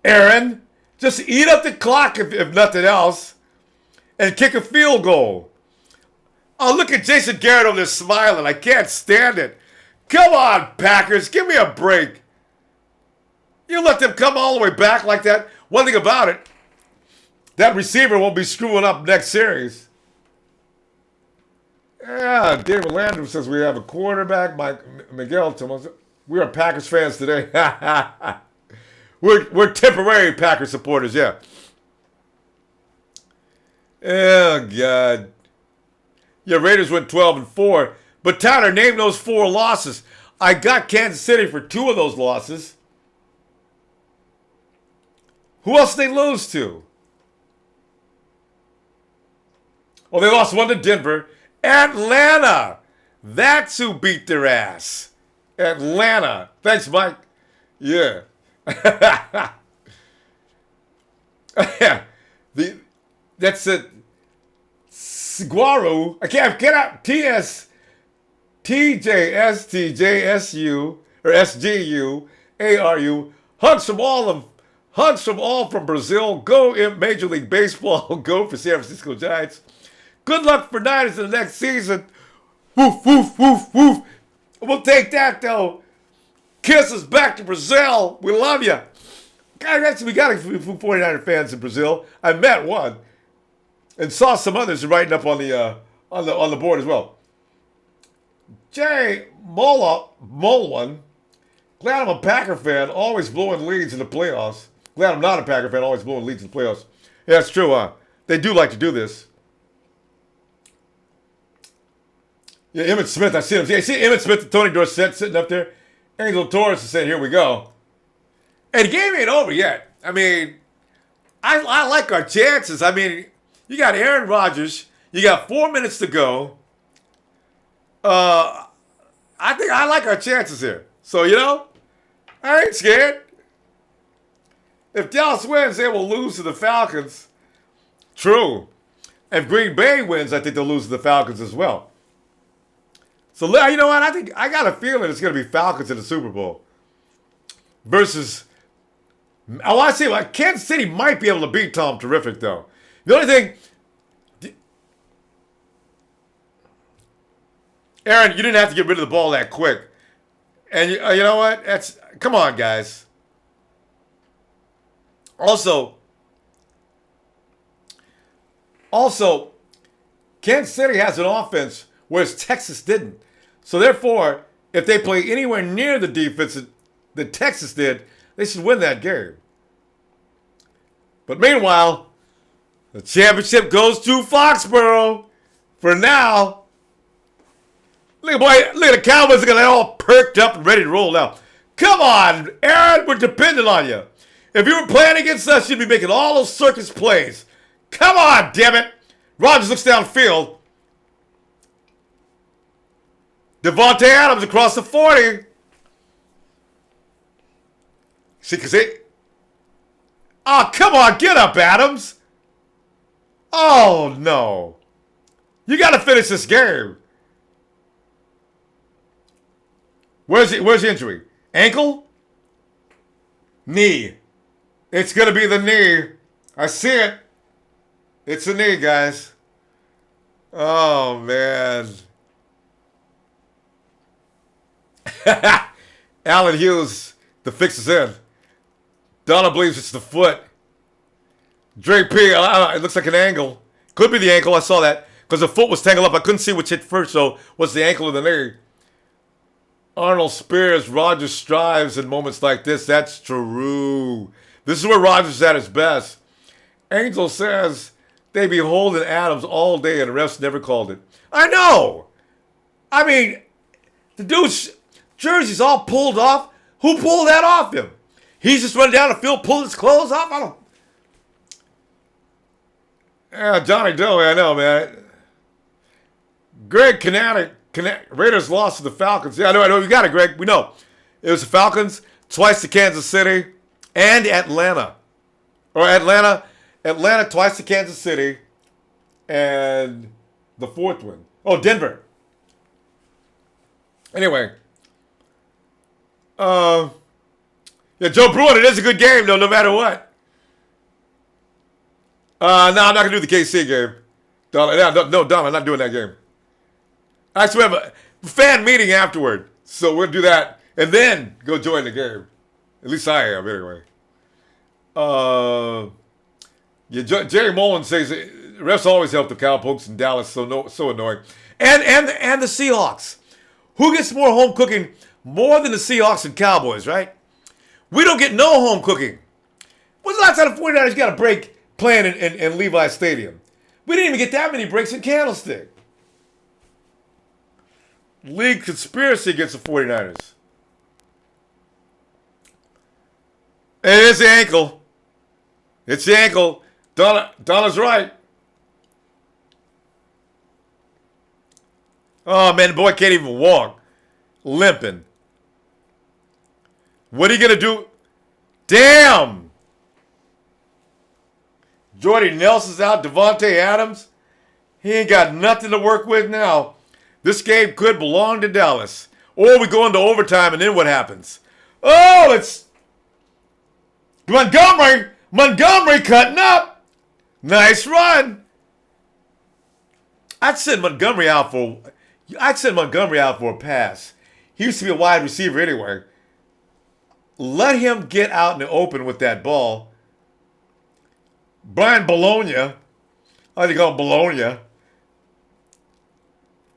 Aaron. Just eat up the clock if nothing else. And kick a field goal. Oh, look at Jason Garrett over there smiling. I can't stand it. Come on, Packers. Give me a break. You let them come all the way back like that. One thing about it, that receiver won't be screwing up next series. Yeah, David Landrum says we have a quarterback. Miguel Thomas. We are Packers fans today. We're temporary Packers supporters, yeah. Oh, God. Yeah, Raiders went 12-4. But Tyler, name those 4 losses. I got Kansas City for 2 of those losses. Who else did they lose to? Oh, they lost 1 to Denver. Atlanta. That's who beat their ass. Atlanta. Thanks, Mike. Yeah. That's it. Guaru. I cannot. TJSTJSU or SGU ARU. Hugs from all from Brazil. Go in Major League Baseball. Go for San Francisco Giants. Good luck for Niners in the next season. Woof, woof, woof, woof. We'll take that, though. Kisses back to Brazil. We love you. Actually, we got a few 49er fans in Brazil. I met one and saw some others writing up on the board as well. Jay Molwan. Glad I'm a Packer fan. Always blowing leads in the playoffs. Glad I'm not a Packer fan. Always blowing leads in the playoffs. Yeah, it's true. They do like to do this. Yeah, Emmitt Smith, I see him. Yeah, see Emmitt Smith and Tony Dorsett sitting up there. Angel Torres is saying, here we go. And the game ain't over yet. I mean, I like our chances. I mean, you got Aaron Rodgers. You got 4 minutes to go. I think I like our chances here. So, I ain't scared. If Dallas wins, they will lose to the Falcons. True. If Green Bay wins, I think they'll lose to the Falcons as well. So, you know what? I got a feeling it's going to be Falcons in the Super Bowl. Versus, I want to say, like, Kansas City might be able to beat Tom Terrific, though. The only thing, Aaron, you didn't have to get rid of the ball that quick. And you know what? Come on, guys. Also, Kansas City has an offense, whereas Texas didn't. So therefore, if they play anywhere near the defense that Texas did, they should win that game. But meanwhile, the championship goes to Foxborough for now. Look at the Cowboys looking all perked up and ready to roll now. Come on, Aaron, we're dependent on you. If you were playing against us, you'd be making all those circus plays. Come on, damn it. Rodgers looks downfield. Devontae Adams across the 40. See, because oh, come on, get up, Adams. Oh, no. You got to finish this game. Where's the injury? Ankle? Knee. It's going to be the knee. I see it. It's a knee, guys. Oh, man. Alan Hughes, the fix is in. Donna believes it's the foot. Drake P, it looks like an ankle. Could be the ankle, I saw that. Because the foot was tangled up. I couldn't see which hit first, so what's the ankle or the knee? Arnold Spears, Rodgers strives in moments like this. That's true. This is where Rodgers is at his best. Angel says they be holding Adams all day and the refs never called it. I know. I mean, the dude's jersey's all pulled off. Who pulled that off him? He's just running down the field, pulling his clothes off? I don't. Yeah, Johnny Doe, I know, man. Greg Kinetic. Raiders lost to the Falcons. Yeah, I know. You got it, Greg. We know. It was the Falcons, twice to Kansas City, and Atlanta. Or Atlanta twice to Kansas City, and the fourth one. Oh, Denver. Anyway. Yeah, Joe Bruin, it is a good game, though, no matter what. No, I'm not going to do the KC game. No, Don, I'm not doing that game. Actually, we have a fan meeting afterward, so we'll do that and then go join the game. At least I am, anyway. Yeah, Jerry Mullen says refs always help the Cowpokes in Dallas, so annoying. And the Seahawks. Who gets more home cooking more than the Seahawks and Cowboys, right? We don't get no home cooking. When's the last time the 49ers got a break playing in Levi Stadium? We didn't even get that many breaks in Candlestick. League conspiracy against the 49ers. And it's the ankle. It's the ankle. Donna's right. Oh, man, the boy can't even walk. Limping. What are you going to do? Damn! Jordy Nelson's out. Devontae Adams. He ain't got nothing to work with now. This game could belong to Dallas. Or we go into overtime and then what happens? Oh, it's Montgomery. Montgomery cutting up. Nice run. I'd send Montgomery out for a pass. He used to be a wide receiver anyway. Let him get out in the open with that ball. Brian Bologna. I think they call him Bologna.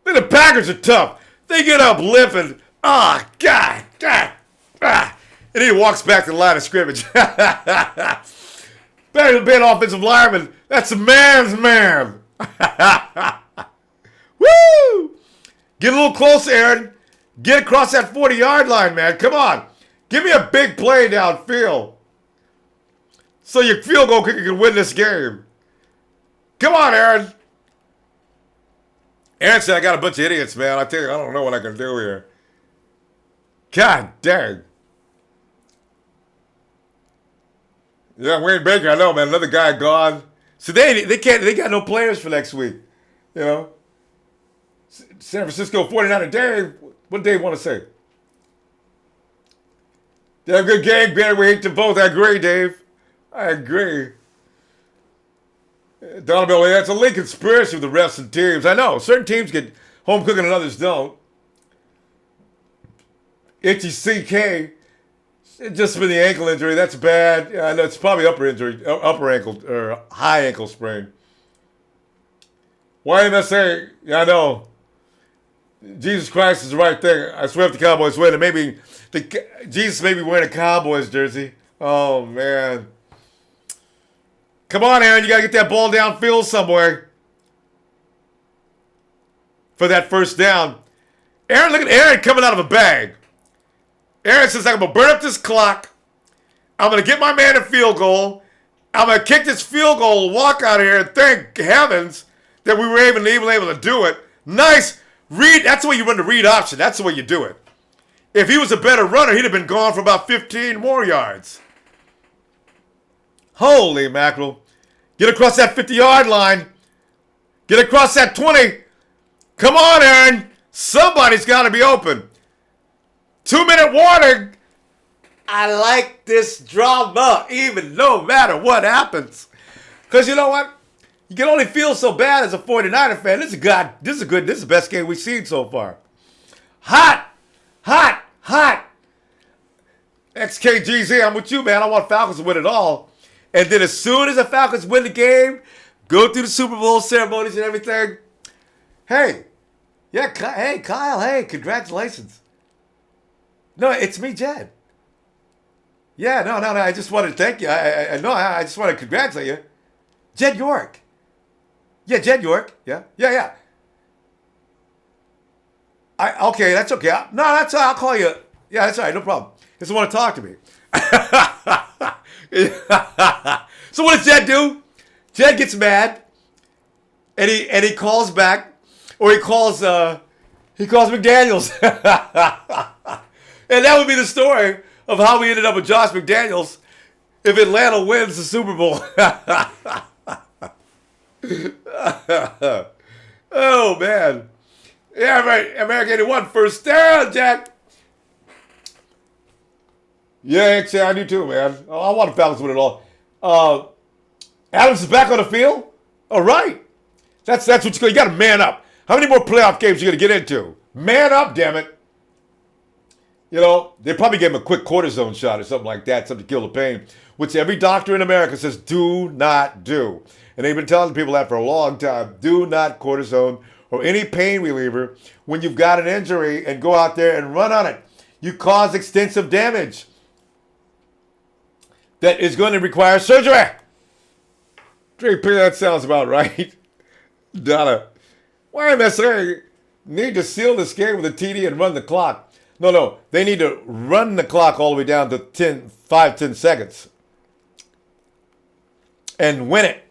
The Packers are tough. They get up limping. Ah, God. And then he walks back to the line of scrimmage. Better than being an offensive lineman. That's a man's man. Woo! Get a little closer, Aaron. Get across that 40-yard line, man. Come on. Give me a big play downfield. So your field goal kicker can win this game. Come on, Aaron. Aaron said, I got a bunch of idiots, man. I tell you, I don't know what I can do here. God dang. Yeah, Wayne Baker, I know, man. Another guy gone. So they can't, they got no players for next week. You know? San Francisco 49er, Dave, what Dave want to say? They have a good game, Gary. We hate them both. I agree, Dave. I agree. Donovan, yeah, it's a league conspiracy with the refs and teams. I know. Certain teams get home cooking and others don't. Itchy CK. Just for the ankle injury. That's bad. Yeah, I know it's probably upper ankle, or high ankle sprain. YMSA, yeah, I know. Jesus Christ is the right thing. I swear if the Cowboys win, and maybe Jesus may be wearing a Cowboys jersey. Oh, man. Come on, Aaron. You got to get that ball downfield somewhere for that first down. Aaron, look at Aaron coming out of a bag. Aaron says, I'm going to burn up this clock. I'm going to get my man a field goal. I'm going to kick this field goal, walk out of here, and thank heavens that we were even able to do it. Nice. Read. That's the way you run the read option. That's the way you do it. If he was a better runner, he'd have been gone for about 15 more yards. Holy mackerel. Get across that 50-yard line. Get across that 20. Come on, Aaron. Somebody's got to be open. 2-minute warning. I like this drama, even no matter what happens. Because you know what? You can only feel so bad as a 49er fan. This is the best game we've seen so far. Hot. XKGZ, I'm with you, man. I want Falcons to win it all. And then as soon as the Falcons win the game, go through the Super Bowl ceremonies and everything. Hey. Yeah, hey, Kyle, hey, congratulations. No, it's me, Jed. Yeah, no, I just wanted to thank you. I just want to congratulate you. Jed York. Yeah, Jed York. Yeah. Okay, that's okay. That's all. I'll call you. Yeah, that's all right. No problem. Just want to talk to me. So what does Jed do? Jed gets mad, and he calls back, or he calls McDaniels, and that would be the story of how we ended up with Josh McDaniels if Atlanta wins the Super Bowl. Oh man, yeah, right. America 81 first down, Jack. Yeah, actually, I do too, man. I want the Falcons to win it all. Adams is back on the field. All right, that's what you got to man up. How many more playoff games you gonna get into? Man up, damn it. You know, they probably gave him a quick cortisone shot or something like that, something to kill the pain, which every doctor in America says do not do. And they've been telling people that for a long time. Do not cortisone or any pain reliever when you've got an injury and go out there and run on it. You cause extensive damage that is going to require surgery. That sounds about right. Donna, why am I saying need to seal this game with a TD and run the clock? No. They need to run the clock all the way down to 10 seconds and win it.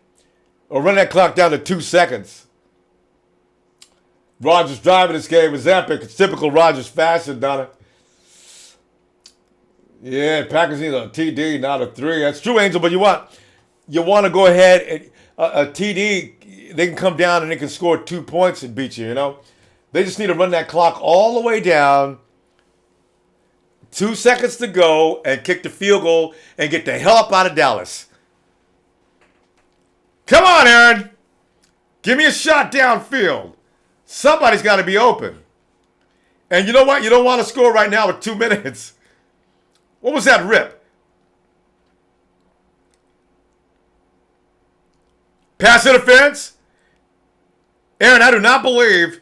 Or run that clock down to 2 seconds. Rodgers driving this game is epic. It's typical Rodgers fashion, Donna. Yeah, Packers need a TD, not a 3. That's true, Angel, but you want to go ahead and a TD, they can come down and they can score 2 points and beat you, you know? They just need to run that clock all the way down. 2 seconds to go and kick the field goal and get the hell up out of Dallas. Come on, Aaron. Give me a shot downfield. Somebody's got to be open. And you know what? You don't want to score right now with 2 minutes. What was that rip? Pass interference? Aaron, I do not believe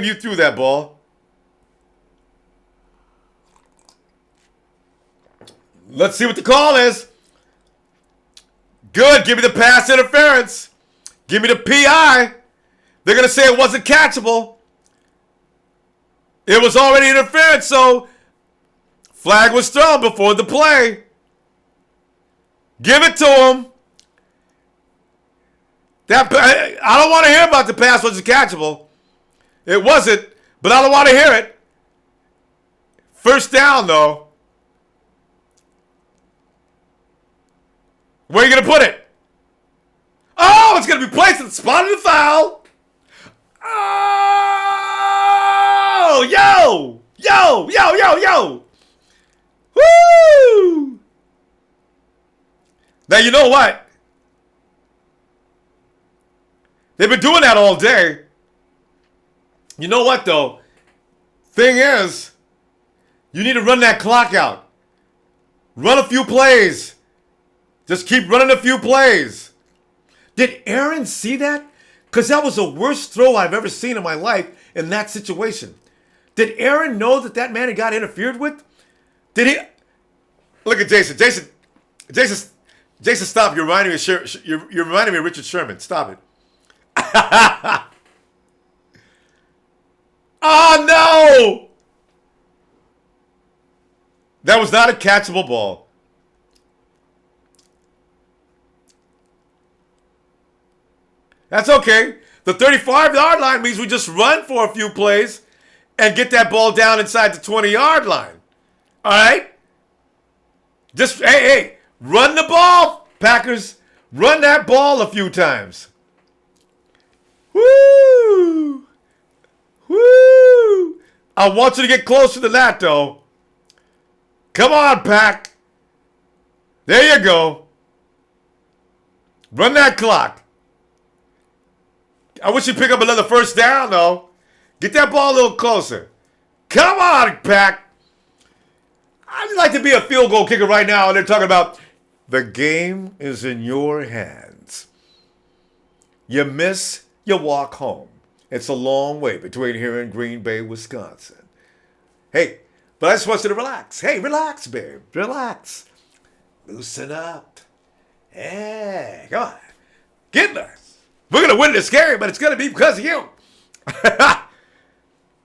you threw that ball. Let's see what the call is. Good. Give me the pass interference. Give me the PI. They're going to say it wasn't catchable. It was already interference, so flag was thrown before the play. Give it to him. I don't want to hear about the pass wasn't catchable. It wasn't, but I don't want to hear it. First down, though. Where are you going to put it? Oh, it's going to be placed at the spot of the foul. Oh, yo. Yo, yo, yo, yo. Woo. Now, you know what? They've been doing that all day. You know what, though? Thing is, you need to run that clock out. Run a few plays. Just keep running a few plays. Did Aaron see that? Because that was the worst throw I've ever seen in my life in that situation. Did Aaron know that that man had got interfered with? Did he? Look at Jason. Jason, stop. You're reminding me of Richard Sherman. Stop it. Oh, no! That was not a catchable ball. That's okay. The 35-yard line means we just run for a few plays and get that ball down inside the 20-yard line. All right? Just, hey, run the ball, Packers. Run that ball a few times. Woo! Woo! I want you to get closer to that, though. Come on, Pack. There you go. Run that clock. I wish you'd pick up another first down, though. Get that ball a little closer. Come on, Pack. I'd like to be a field goal kicker right now, and they're talking about the game is in your hands. You miss, you walk home. It's a long way between here and Green Bay, Wisconsin. Hey, but I just want you to relax. Hey, relax, babe. Relax. Loosen up. Hey, come on. Get nice. We're going to win this game, but it's going to be because of you.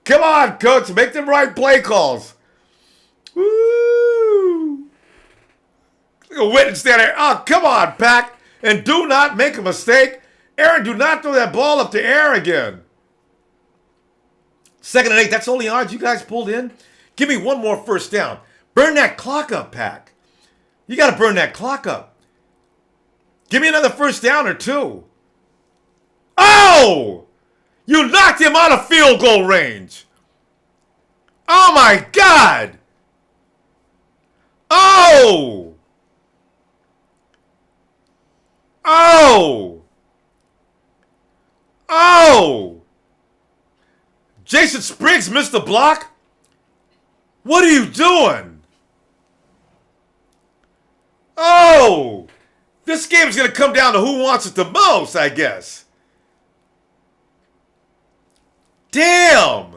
Come on, coach. Make them right play calls. Woo. Look at Witten stand there. Oh, come on, Pack. And do not make a mistake. Aaron, do not throw that ball up to air again. 2nd and 8. That's the only yards you guys pulled in. Give me one more first down. Burn that clock up, Pack. You got to burn that clock up. Give me another first down or two. Oh! You knocked him out of field goal range. Oh, my God. Oh! Oh! Oh! Jason Spriggs missed the block? What are you doing? Oh! This game is going to come down to who wants it the most, I guess. Damn!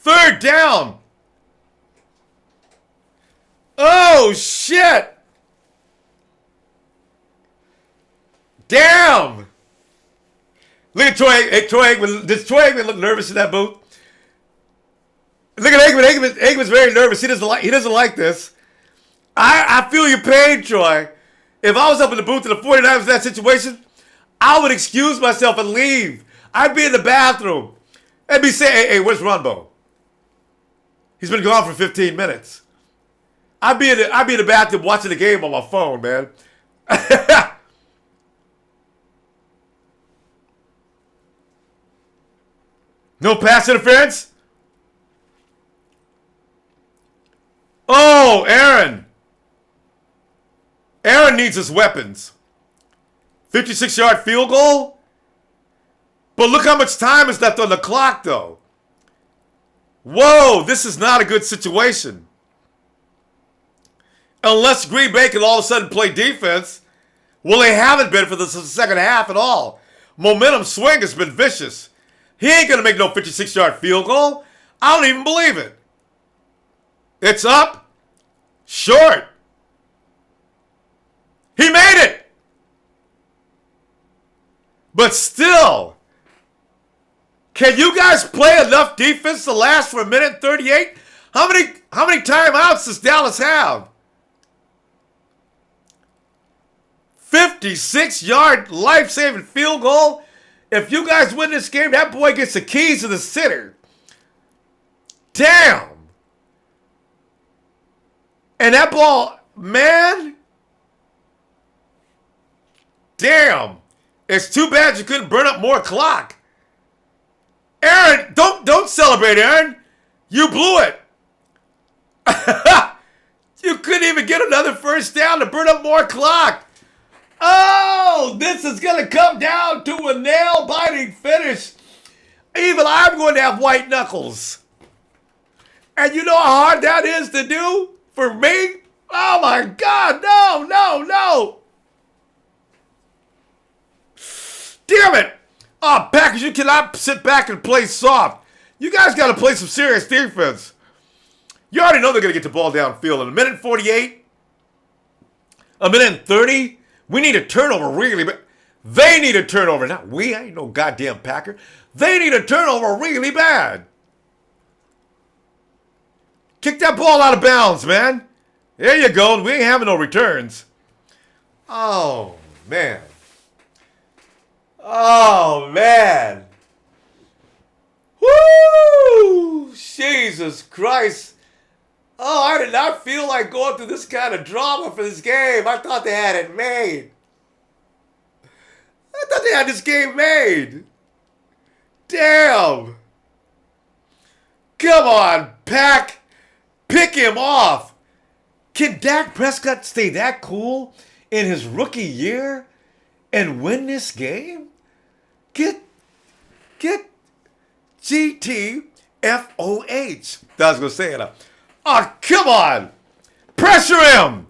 3rd down. Oh, shit! Damn! Look at Troy. Hey, Troy Aikman. Does Troy Aikman look nervous in that booth? Look at Aikman. Aikman's very nervous. He doesn't like this. I feel your pain, Troy. If I was up in the booth in the 49ers in that situation, I would excuse myself and leave. I'd be in the bathroom. I'd be saying, hey, where's Ronbo? He's been gone for 15 minutes. I'd be in the bathroom watching the game on my phone, man. No pass interference? Oh, Aaron. Aaron needs his weapons. 56-yard field goal? But look how much time is left on the clock, though. Whoa, this is not a good situation. Unless Green Bay can all of a sudden play defense. Well, they haven't been for the second half at all. Momentum swing has been vicious. He ain't going to make no 56-yard field goal. I don't even believe it. It's up. Short. He made it. But still, can you guys play enough defense to last for 1:38? How many timeouts does Dallas have? 56-yard life-saving field goal. If you guys win this game, that boy gets the keys to the city. Damn. And that ball Man. Damn. It's too bad you couldn't burn up more clock. Aaron, don't celebrate, Aaron. You blew it. You couldn't even get another first down to burn up more clock. Oh, this is going to come down to a nail-biting finish. Even I'm going to have white knuckles. And you know how hard that is to do for me? Oh, my God. No. Damn it. Oh, Packers, you cannot sit back and play soft. You guys got to play some serious defense. You already know they're going to get the ball downfield. In a minute 48, a minute 30, we need a turnover really bad. They need a turnover. Not we. I ain't no goddamn Packer. They need a turnover really bad. Kick that ball out of bounds, man. There you go. We ain't having no returns. Oh, man. Oh, man. Woo! Jesus Christ. Oh, I did not feel like going through this kind of drama for this game. I thought they had it made. I thought they had this game made. Damn. Come on, Pack. Pick him off. Can Dak Prescott stay that cool in his rookie year and win this game? Get GTFOH. I was going to say it. Oh, come on. Pressure him.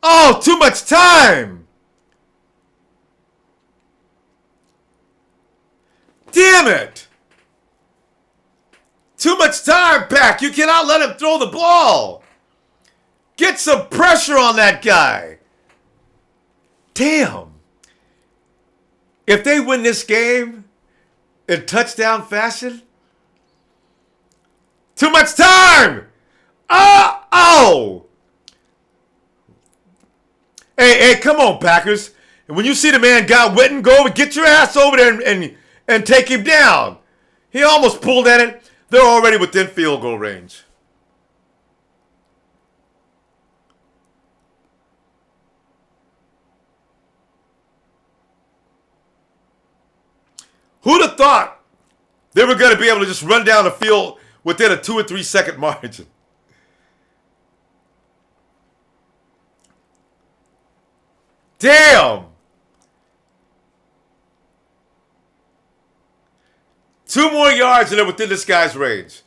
Oh, too much time. Damn it. Too much time, Pack. You cannot let him throw the ball. Get some pressure on that guy. Damn. If they win this game in touchdown fashion, too much time. Oh. Hey, come on, Packers. And when you see the man got Witten, go over, get your ass over there and take him down. He almost pulled at it. They're already within field goal range. Who'd have thought they were going to be able to just run down the field within a 2 or 3 second margin? Damn! 2 more yards and they're within this guy's range.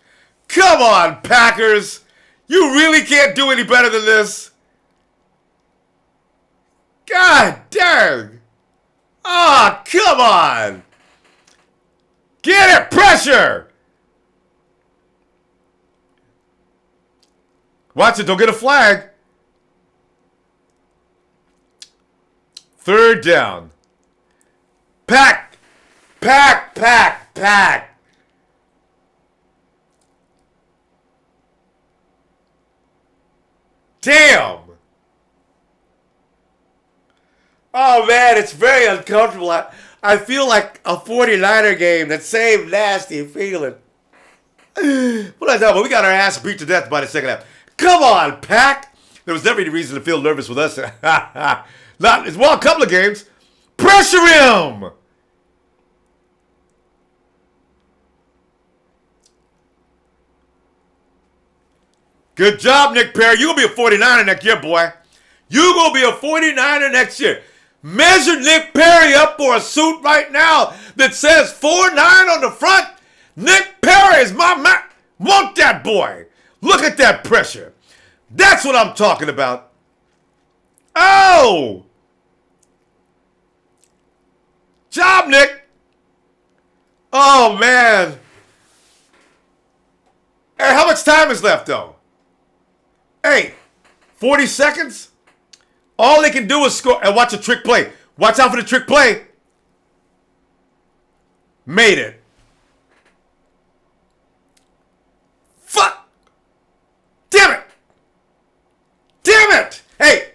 Come on, Packers! You really can't do any better than this. God dang! Ah, come on! Get it! Pressure! Watch it, don't get a flag. 3rd down. Pack! Damn! Oh, man, it's very uncomfortable. I feel like a 49er game, that same nasty feeling. What am I talking about? We got our ass beat to death by the second half. Come on, Pack! There was never any reason to feel nervous with us. Well, a couple of games. Pressure him! Good job, Nick Perry. You're going to be a 49er next year, boy. You're going to be a 49er next year. Measure Nick Perry up for a suit right now that says 4-9 on the front. Nick Perry is my man. Want that boy. Look at that pressure. That's what I'm talking about. Oh! Job, Nick. Oh, man. Hey, how much time is left, though? Hey, 40 seconds? All they can do is score. And watch a trick play. Watch out for the trick play. Made it. Fuck. Damn it. Damn it. Hey,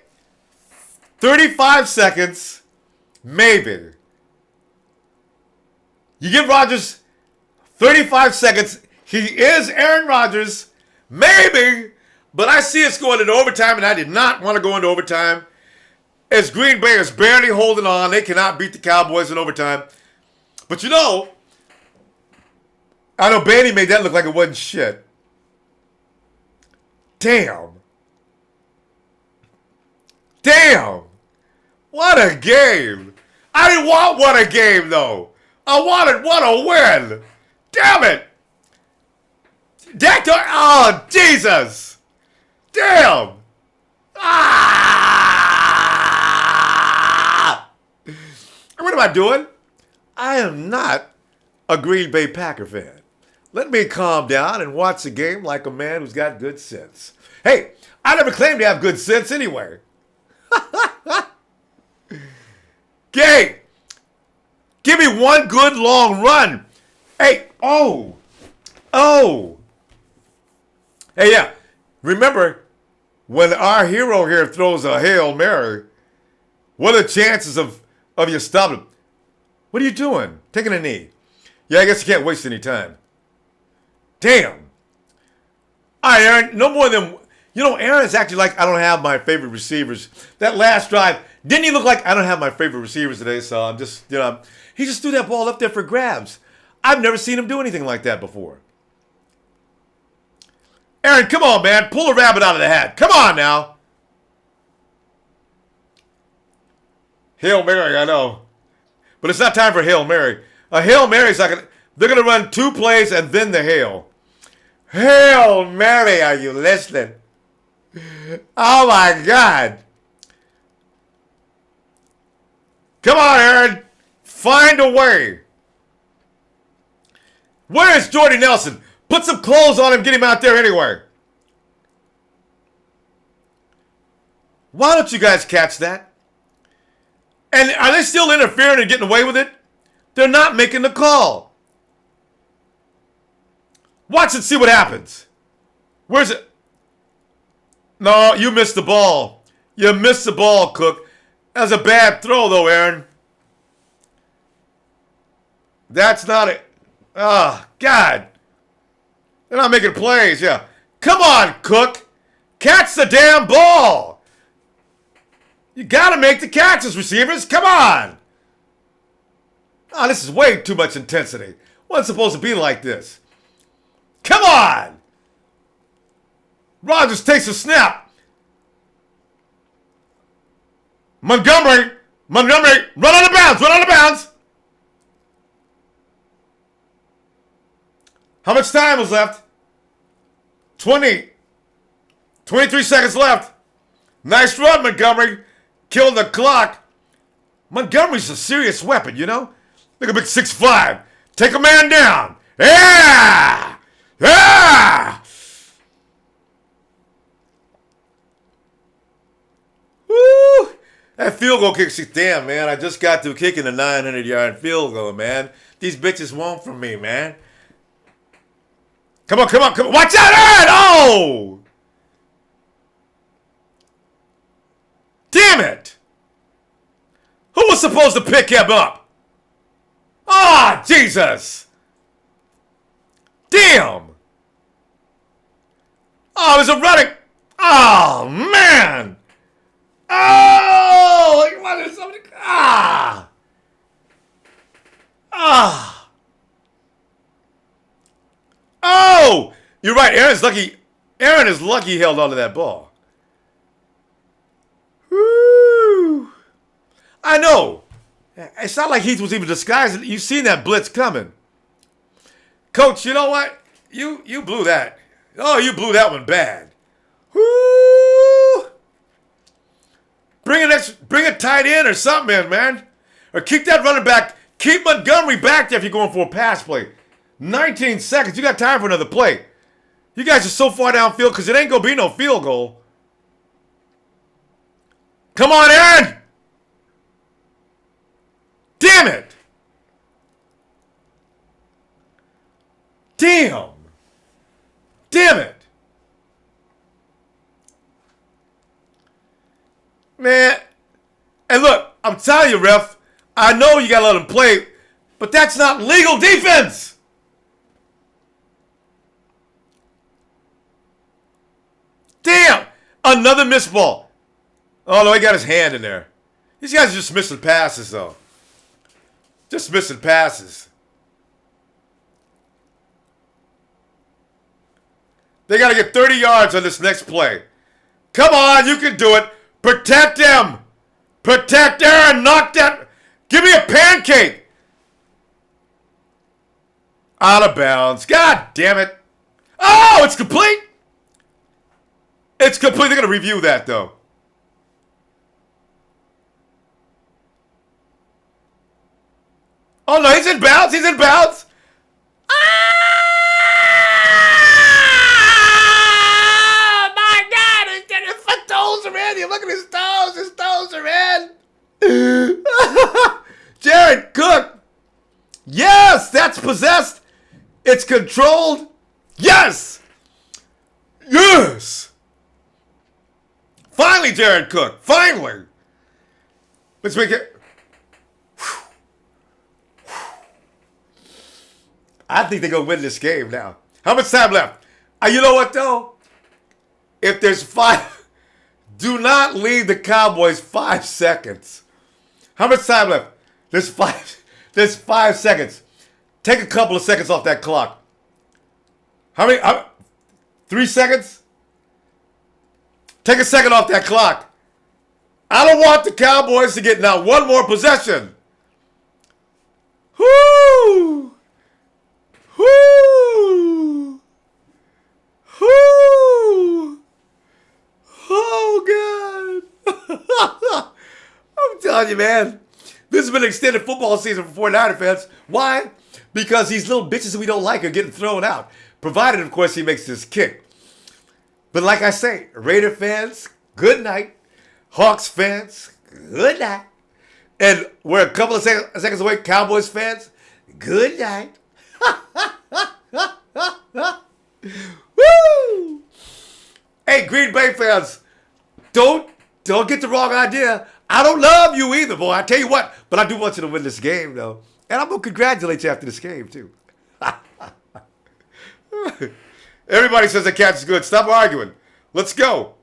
35 seconds. Maybe. You give Rodgers 35 seconds. He is Aaron Rodgers. Maybe. But I see us going into overtime, and I did not want to go into overtime. As Green Bay is barely holding on. They cannot beat the Cowboys in overtime. But you know, I know Bandy made that look like it wasn't shit. Damn. Damn. What a game. I didn't want what a game, though. I wanted what a win. Damn it. Dak, oh, Jesus. Damn. Ah. What am I doing? I am not a Green Bay Packer fan. Let me calm down and watch the game like a man who's got good sense. Hey, I never claimed to have good sense anyway. Okay. Give me one good long run. Hey, oh. Hey, yeah. Remember, when our hero here throws a Hail Mary, what are the chances of you stopping him? What are you doing? Taking a knee. Yeah, I guess you can't waste any time. Damn. All right, Aaron, no more than... You know, Aaron's actually like, I don't have my favorite receivers. That last drive, didn't he look like, I don't have my favorite receivers today, so I'm just, you know, he just threw that ball up there for grabs. I've never seen him do anything like that before. Aaron, come on, man. Pull a rabbit out of the hat. Come on now. Hail Mary, I know. But it's not time for Hail Mary. A Hail Mary is like, they're going to run two plays and then the Hail. Hail Mary, are you listening? Oh, my God. Come on, Aaron. Find a way. Where is Jordy Nelson? Put some clothes on him. Get him out there anyway. Why don't you guys catch that? And are they still interfering and getting away with it? They're not making the call. Watch and see what happens. Where's it? No, you missed the ball. You missed the ball, Cook. That was a bad throw, though, Aaron. That's not it. Oh, God. They're not making plays, yeah. Come on, Cook. Catch the damn ball. You got to make the catches, receivers. Come on. Oh, this is way too much intensity. Wasn't supposed to be like this. Come on. Rodgers takes a snap. Montgomery, run out of bounds. How much time was left? 23 seconds left. Nice run, Montgomery. Killed the clock. Montgomery's a serious weapon, you know? Look at big 6'5". Take a man down. Yeah! Yeah! Woo! That field goal kick, damn, man. I just got to kicking a 900-yard field goal, man. These bitches want from me, man. Come on. Watch out, Aaron! Oh! Damn it! Who was supposed to pick him up? Ah, Jesus! Damn! Oh, it was a running... Oh, man! Oh! What is somebody... Ah! Ah! Oh! You're right. Aaron is lucky he held on to that ball. Woo! I know. It's not like Heath was even disguising. You've seen that blitz coming. Coach, you know what? You blew that. Oh, you blew that one bad. Woo! Bring a tight end or something in, man. Or keep that running back. Keep Montgomery back there if you're going for a pass play. 19 seconds. You got time for another play. You guys are so far downfield because it ain't going to be no field goal. Come on, Aaron! Damn it! Damn! Damn it! Man, and look, I'm telling you, ref, I know you got to let him play, but that's not legal defense! Damn! Another missed ball. Oh, no, he got his hand in there. These guys are just missing passes, though. Just missing passes. They got to get 30 yards on this next play. Come on, you can do it. Protect him. Protect Aaron. Knock that. Give me a pancake. Out of bounds. God damn it. Oh, it's complete. It's complete. They're going to review that, though. Oh, no, he's in bounds. He's in bounds. Oh, my God. His toes are in. You look at his toes. His toes are in. Jared Cook. Yes, that's possessed. It's controlled. Yes. Yes. Finally, Jared Cook. Finally. Let's make it. I think they're going to win this game now. How much time left? You know what, though? If there's 5, do not leave the Cowboys 5 seconds. How much time left? There's 5 seconds. Take a couple of seconds off that clock. How many? 3 seconds? Take a second off that clock. I don't want the Cowboys to get now one more possession. Whoo! Whoo! Whoo! Oh, God. I'm telling you, man. This has been an extended football season for 49er fans. Why? Because these little bitches that we don't like are getting thrown out. Provided, of course, he makes this kick. But like I say, Raider fans, good night. Hawks fans, good night. And we're a couple of seconds away, Cowboys fans, good night. Woo! Hey, Green Bay fans, don't get the wrong idea. I don't love you either, boy. I tell you what, but I do want you to win this game, though. And I'm going to congratulate you after this game, too. Everybody says the catch is good. Stop arguing. Let's go.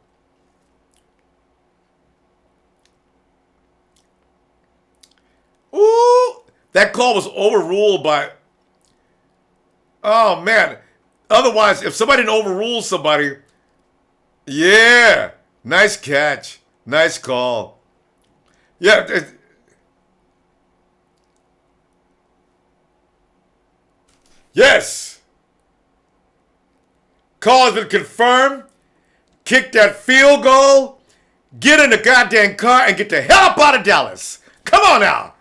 Ooh, that call was overruled by... Oh, man. Otherwise, if somebody didn't overrule somebody... Yeah. Nice catch. Nice call. Yeah. Yes. Call has been confirmed. Kick that field goal. Get in the goddamn car and get the hell up out of Dallas. Come on now.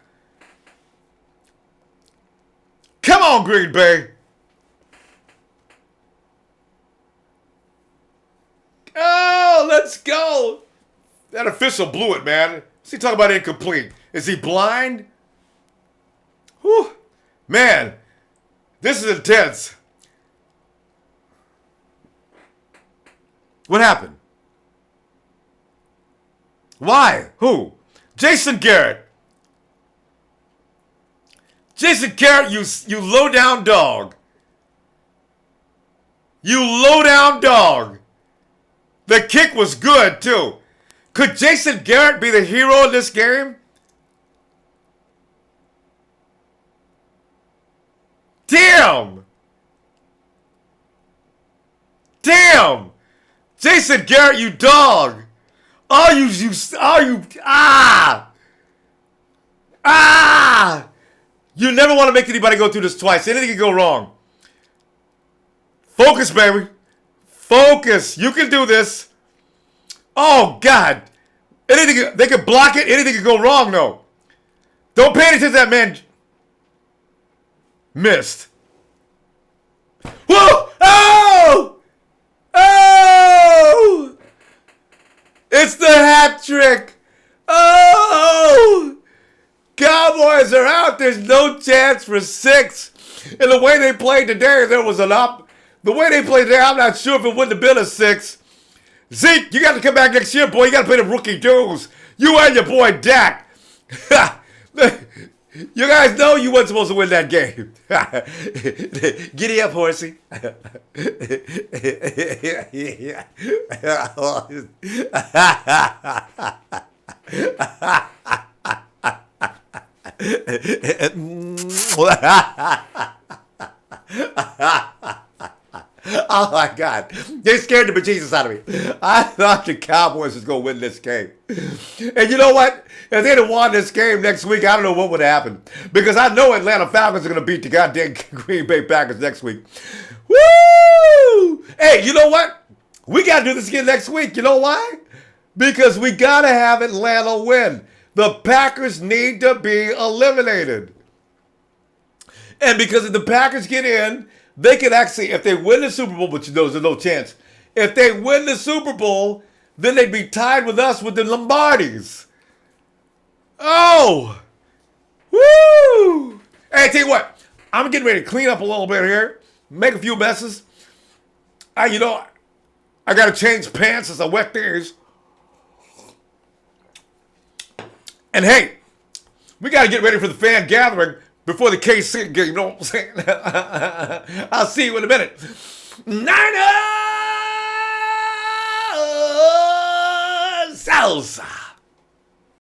Come on, Green Bay. Oh, let's go. That official blew it, man. What's he talking about incomplete? Is he blind? Whew. Man, this is intense. What happened? Why? Who? Jason Garrett. Jason Garrett, you low down dog. You low down dog. The kick was good, too. Could Jason Garrett be the hero in this game? Damn! Damn! Jason Garrett, you dog! You never want to make anybody go through this twice. Anything can go wrong. Focus, baby. Focus. You can do this. Oh, God. Anything, they can block it. Anything can go wrong, though. Don't pay attention to that man. Missed. Whoa! Oh! Oh! It's the hat trick. Oh! Cowboys are out. There's no chance for 6. And the way they played today, there was an up. The way they played today, I'm not sure if it wouldn't have been a 6. Zeke, you got to come back next year, boy. You got to play the rookie dudes. You and your boy Dak. You guys know you weren't supposed to win that game. Giddy up, horsey. Oh my God. They scared the bejesus out of me. I thought the Cowboys was going to win this game. And you know what? If they'd have won this game next week, I don't know what would happen. Because I know Atlanta Falcons are going to beat the goddamn Green Bay Packers next week. Woo! Hey, you know what? We got to do this again next week. You know why? Because we got to have Atlanta win. The Packers need to be eliminated. And because if the Packers get in, they can actually, if they win the Super Bowl, but you know there's no chance. If they win the Super Bowl, then they'd be tied with us with the Lombardis. Oh! Woo! Hey, I tell you what, I'm getting ready to clean up a little bit here, make a few messes. I got to change pants as I wet theirs. And hey, we got to get ready for the fan gathering before the KC game, you know what I'm saying? I'll see you in a minute. Niners! Salsa!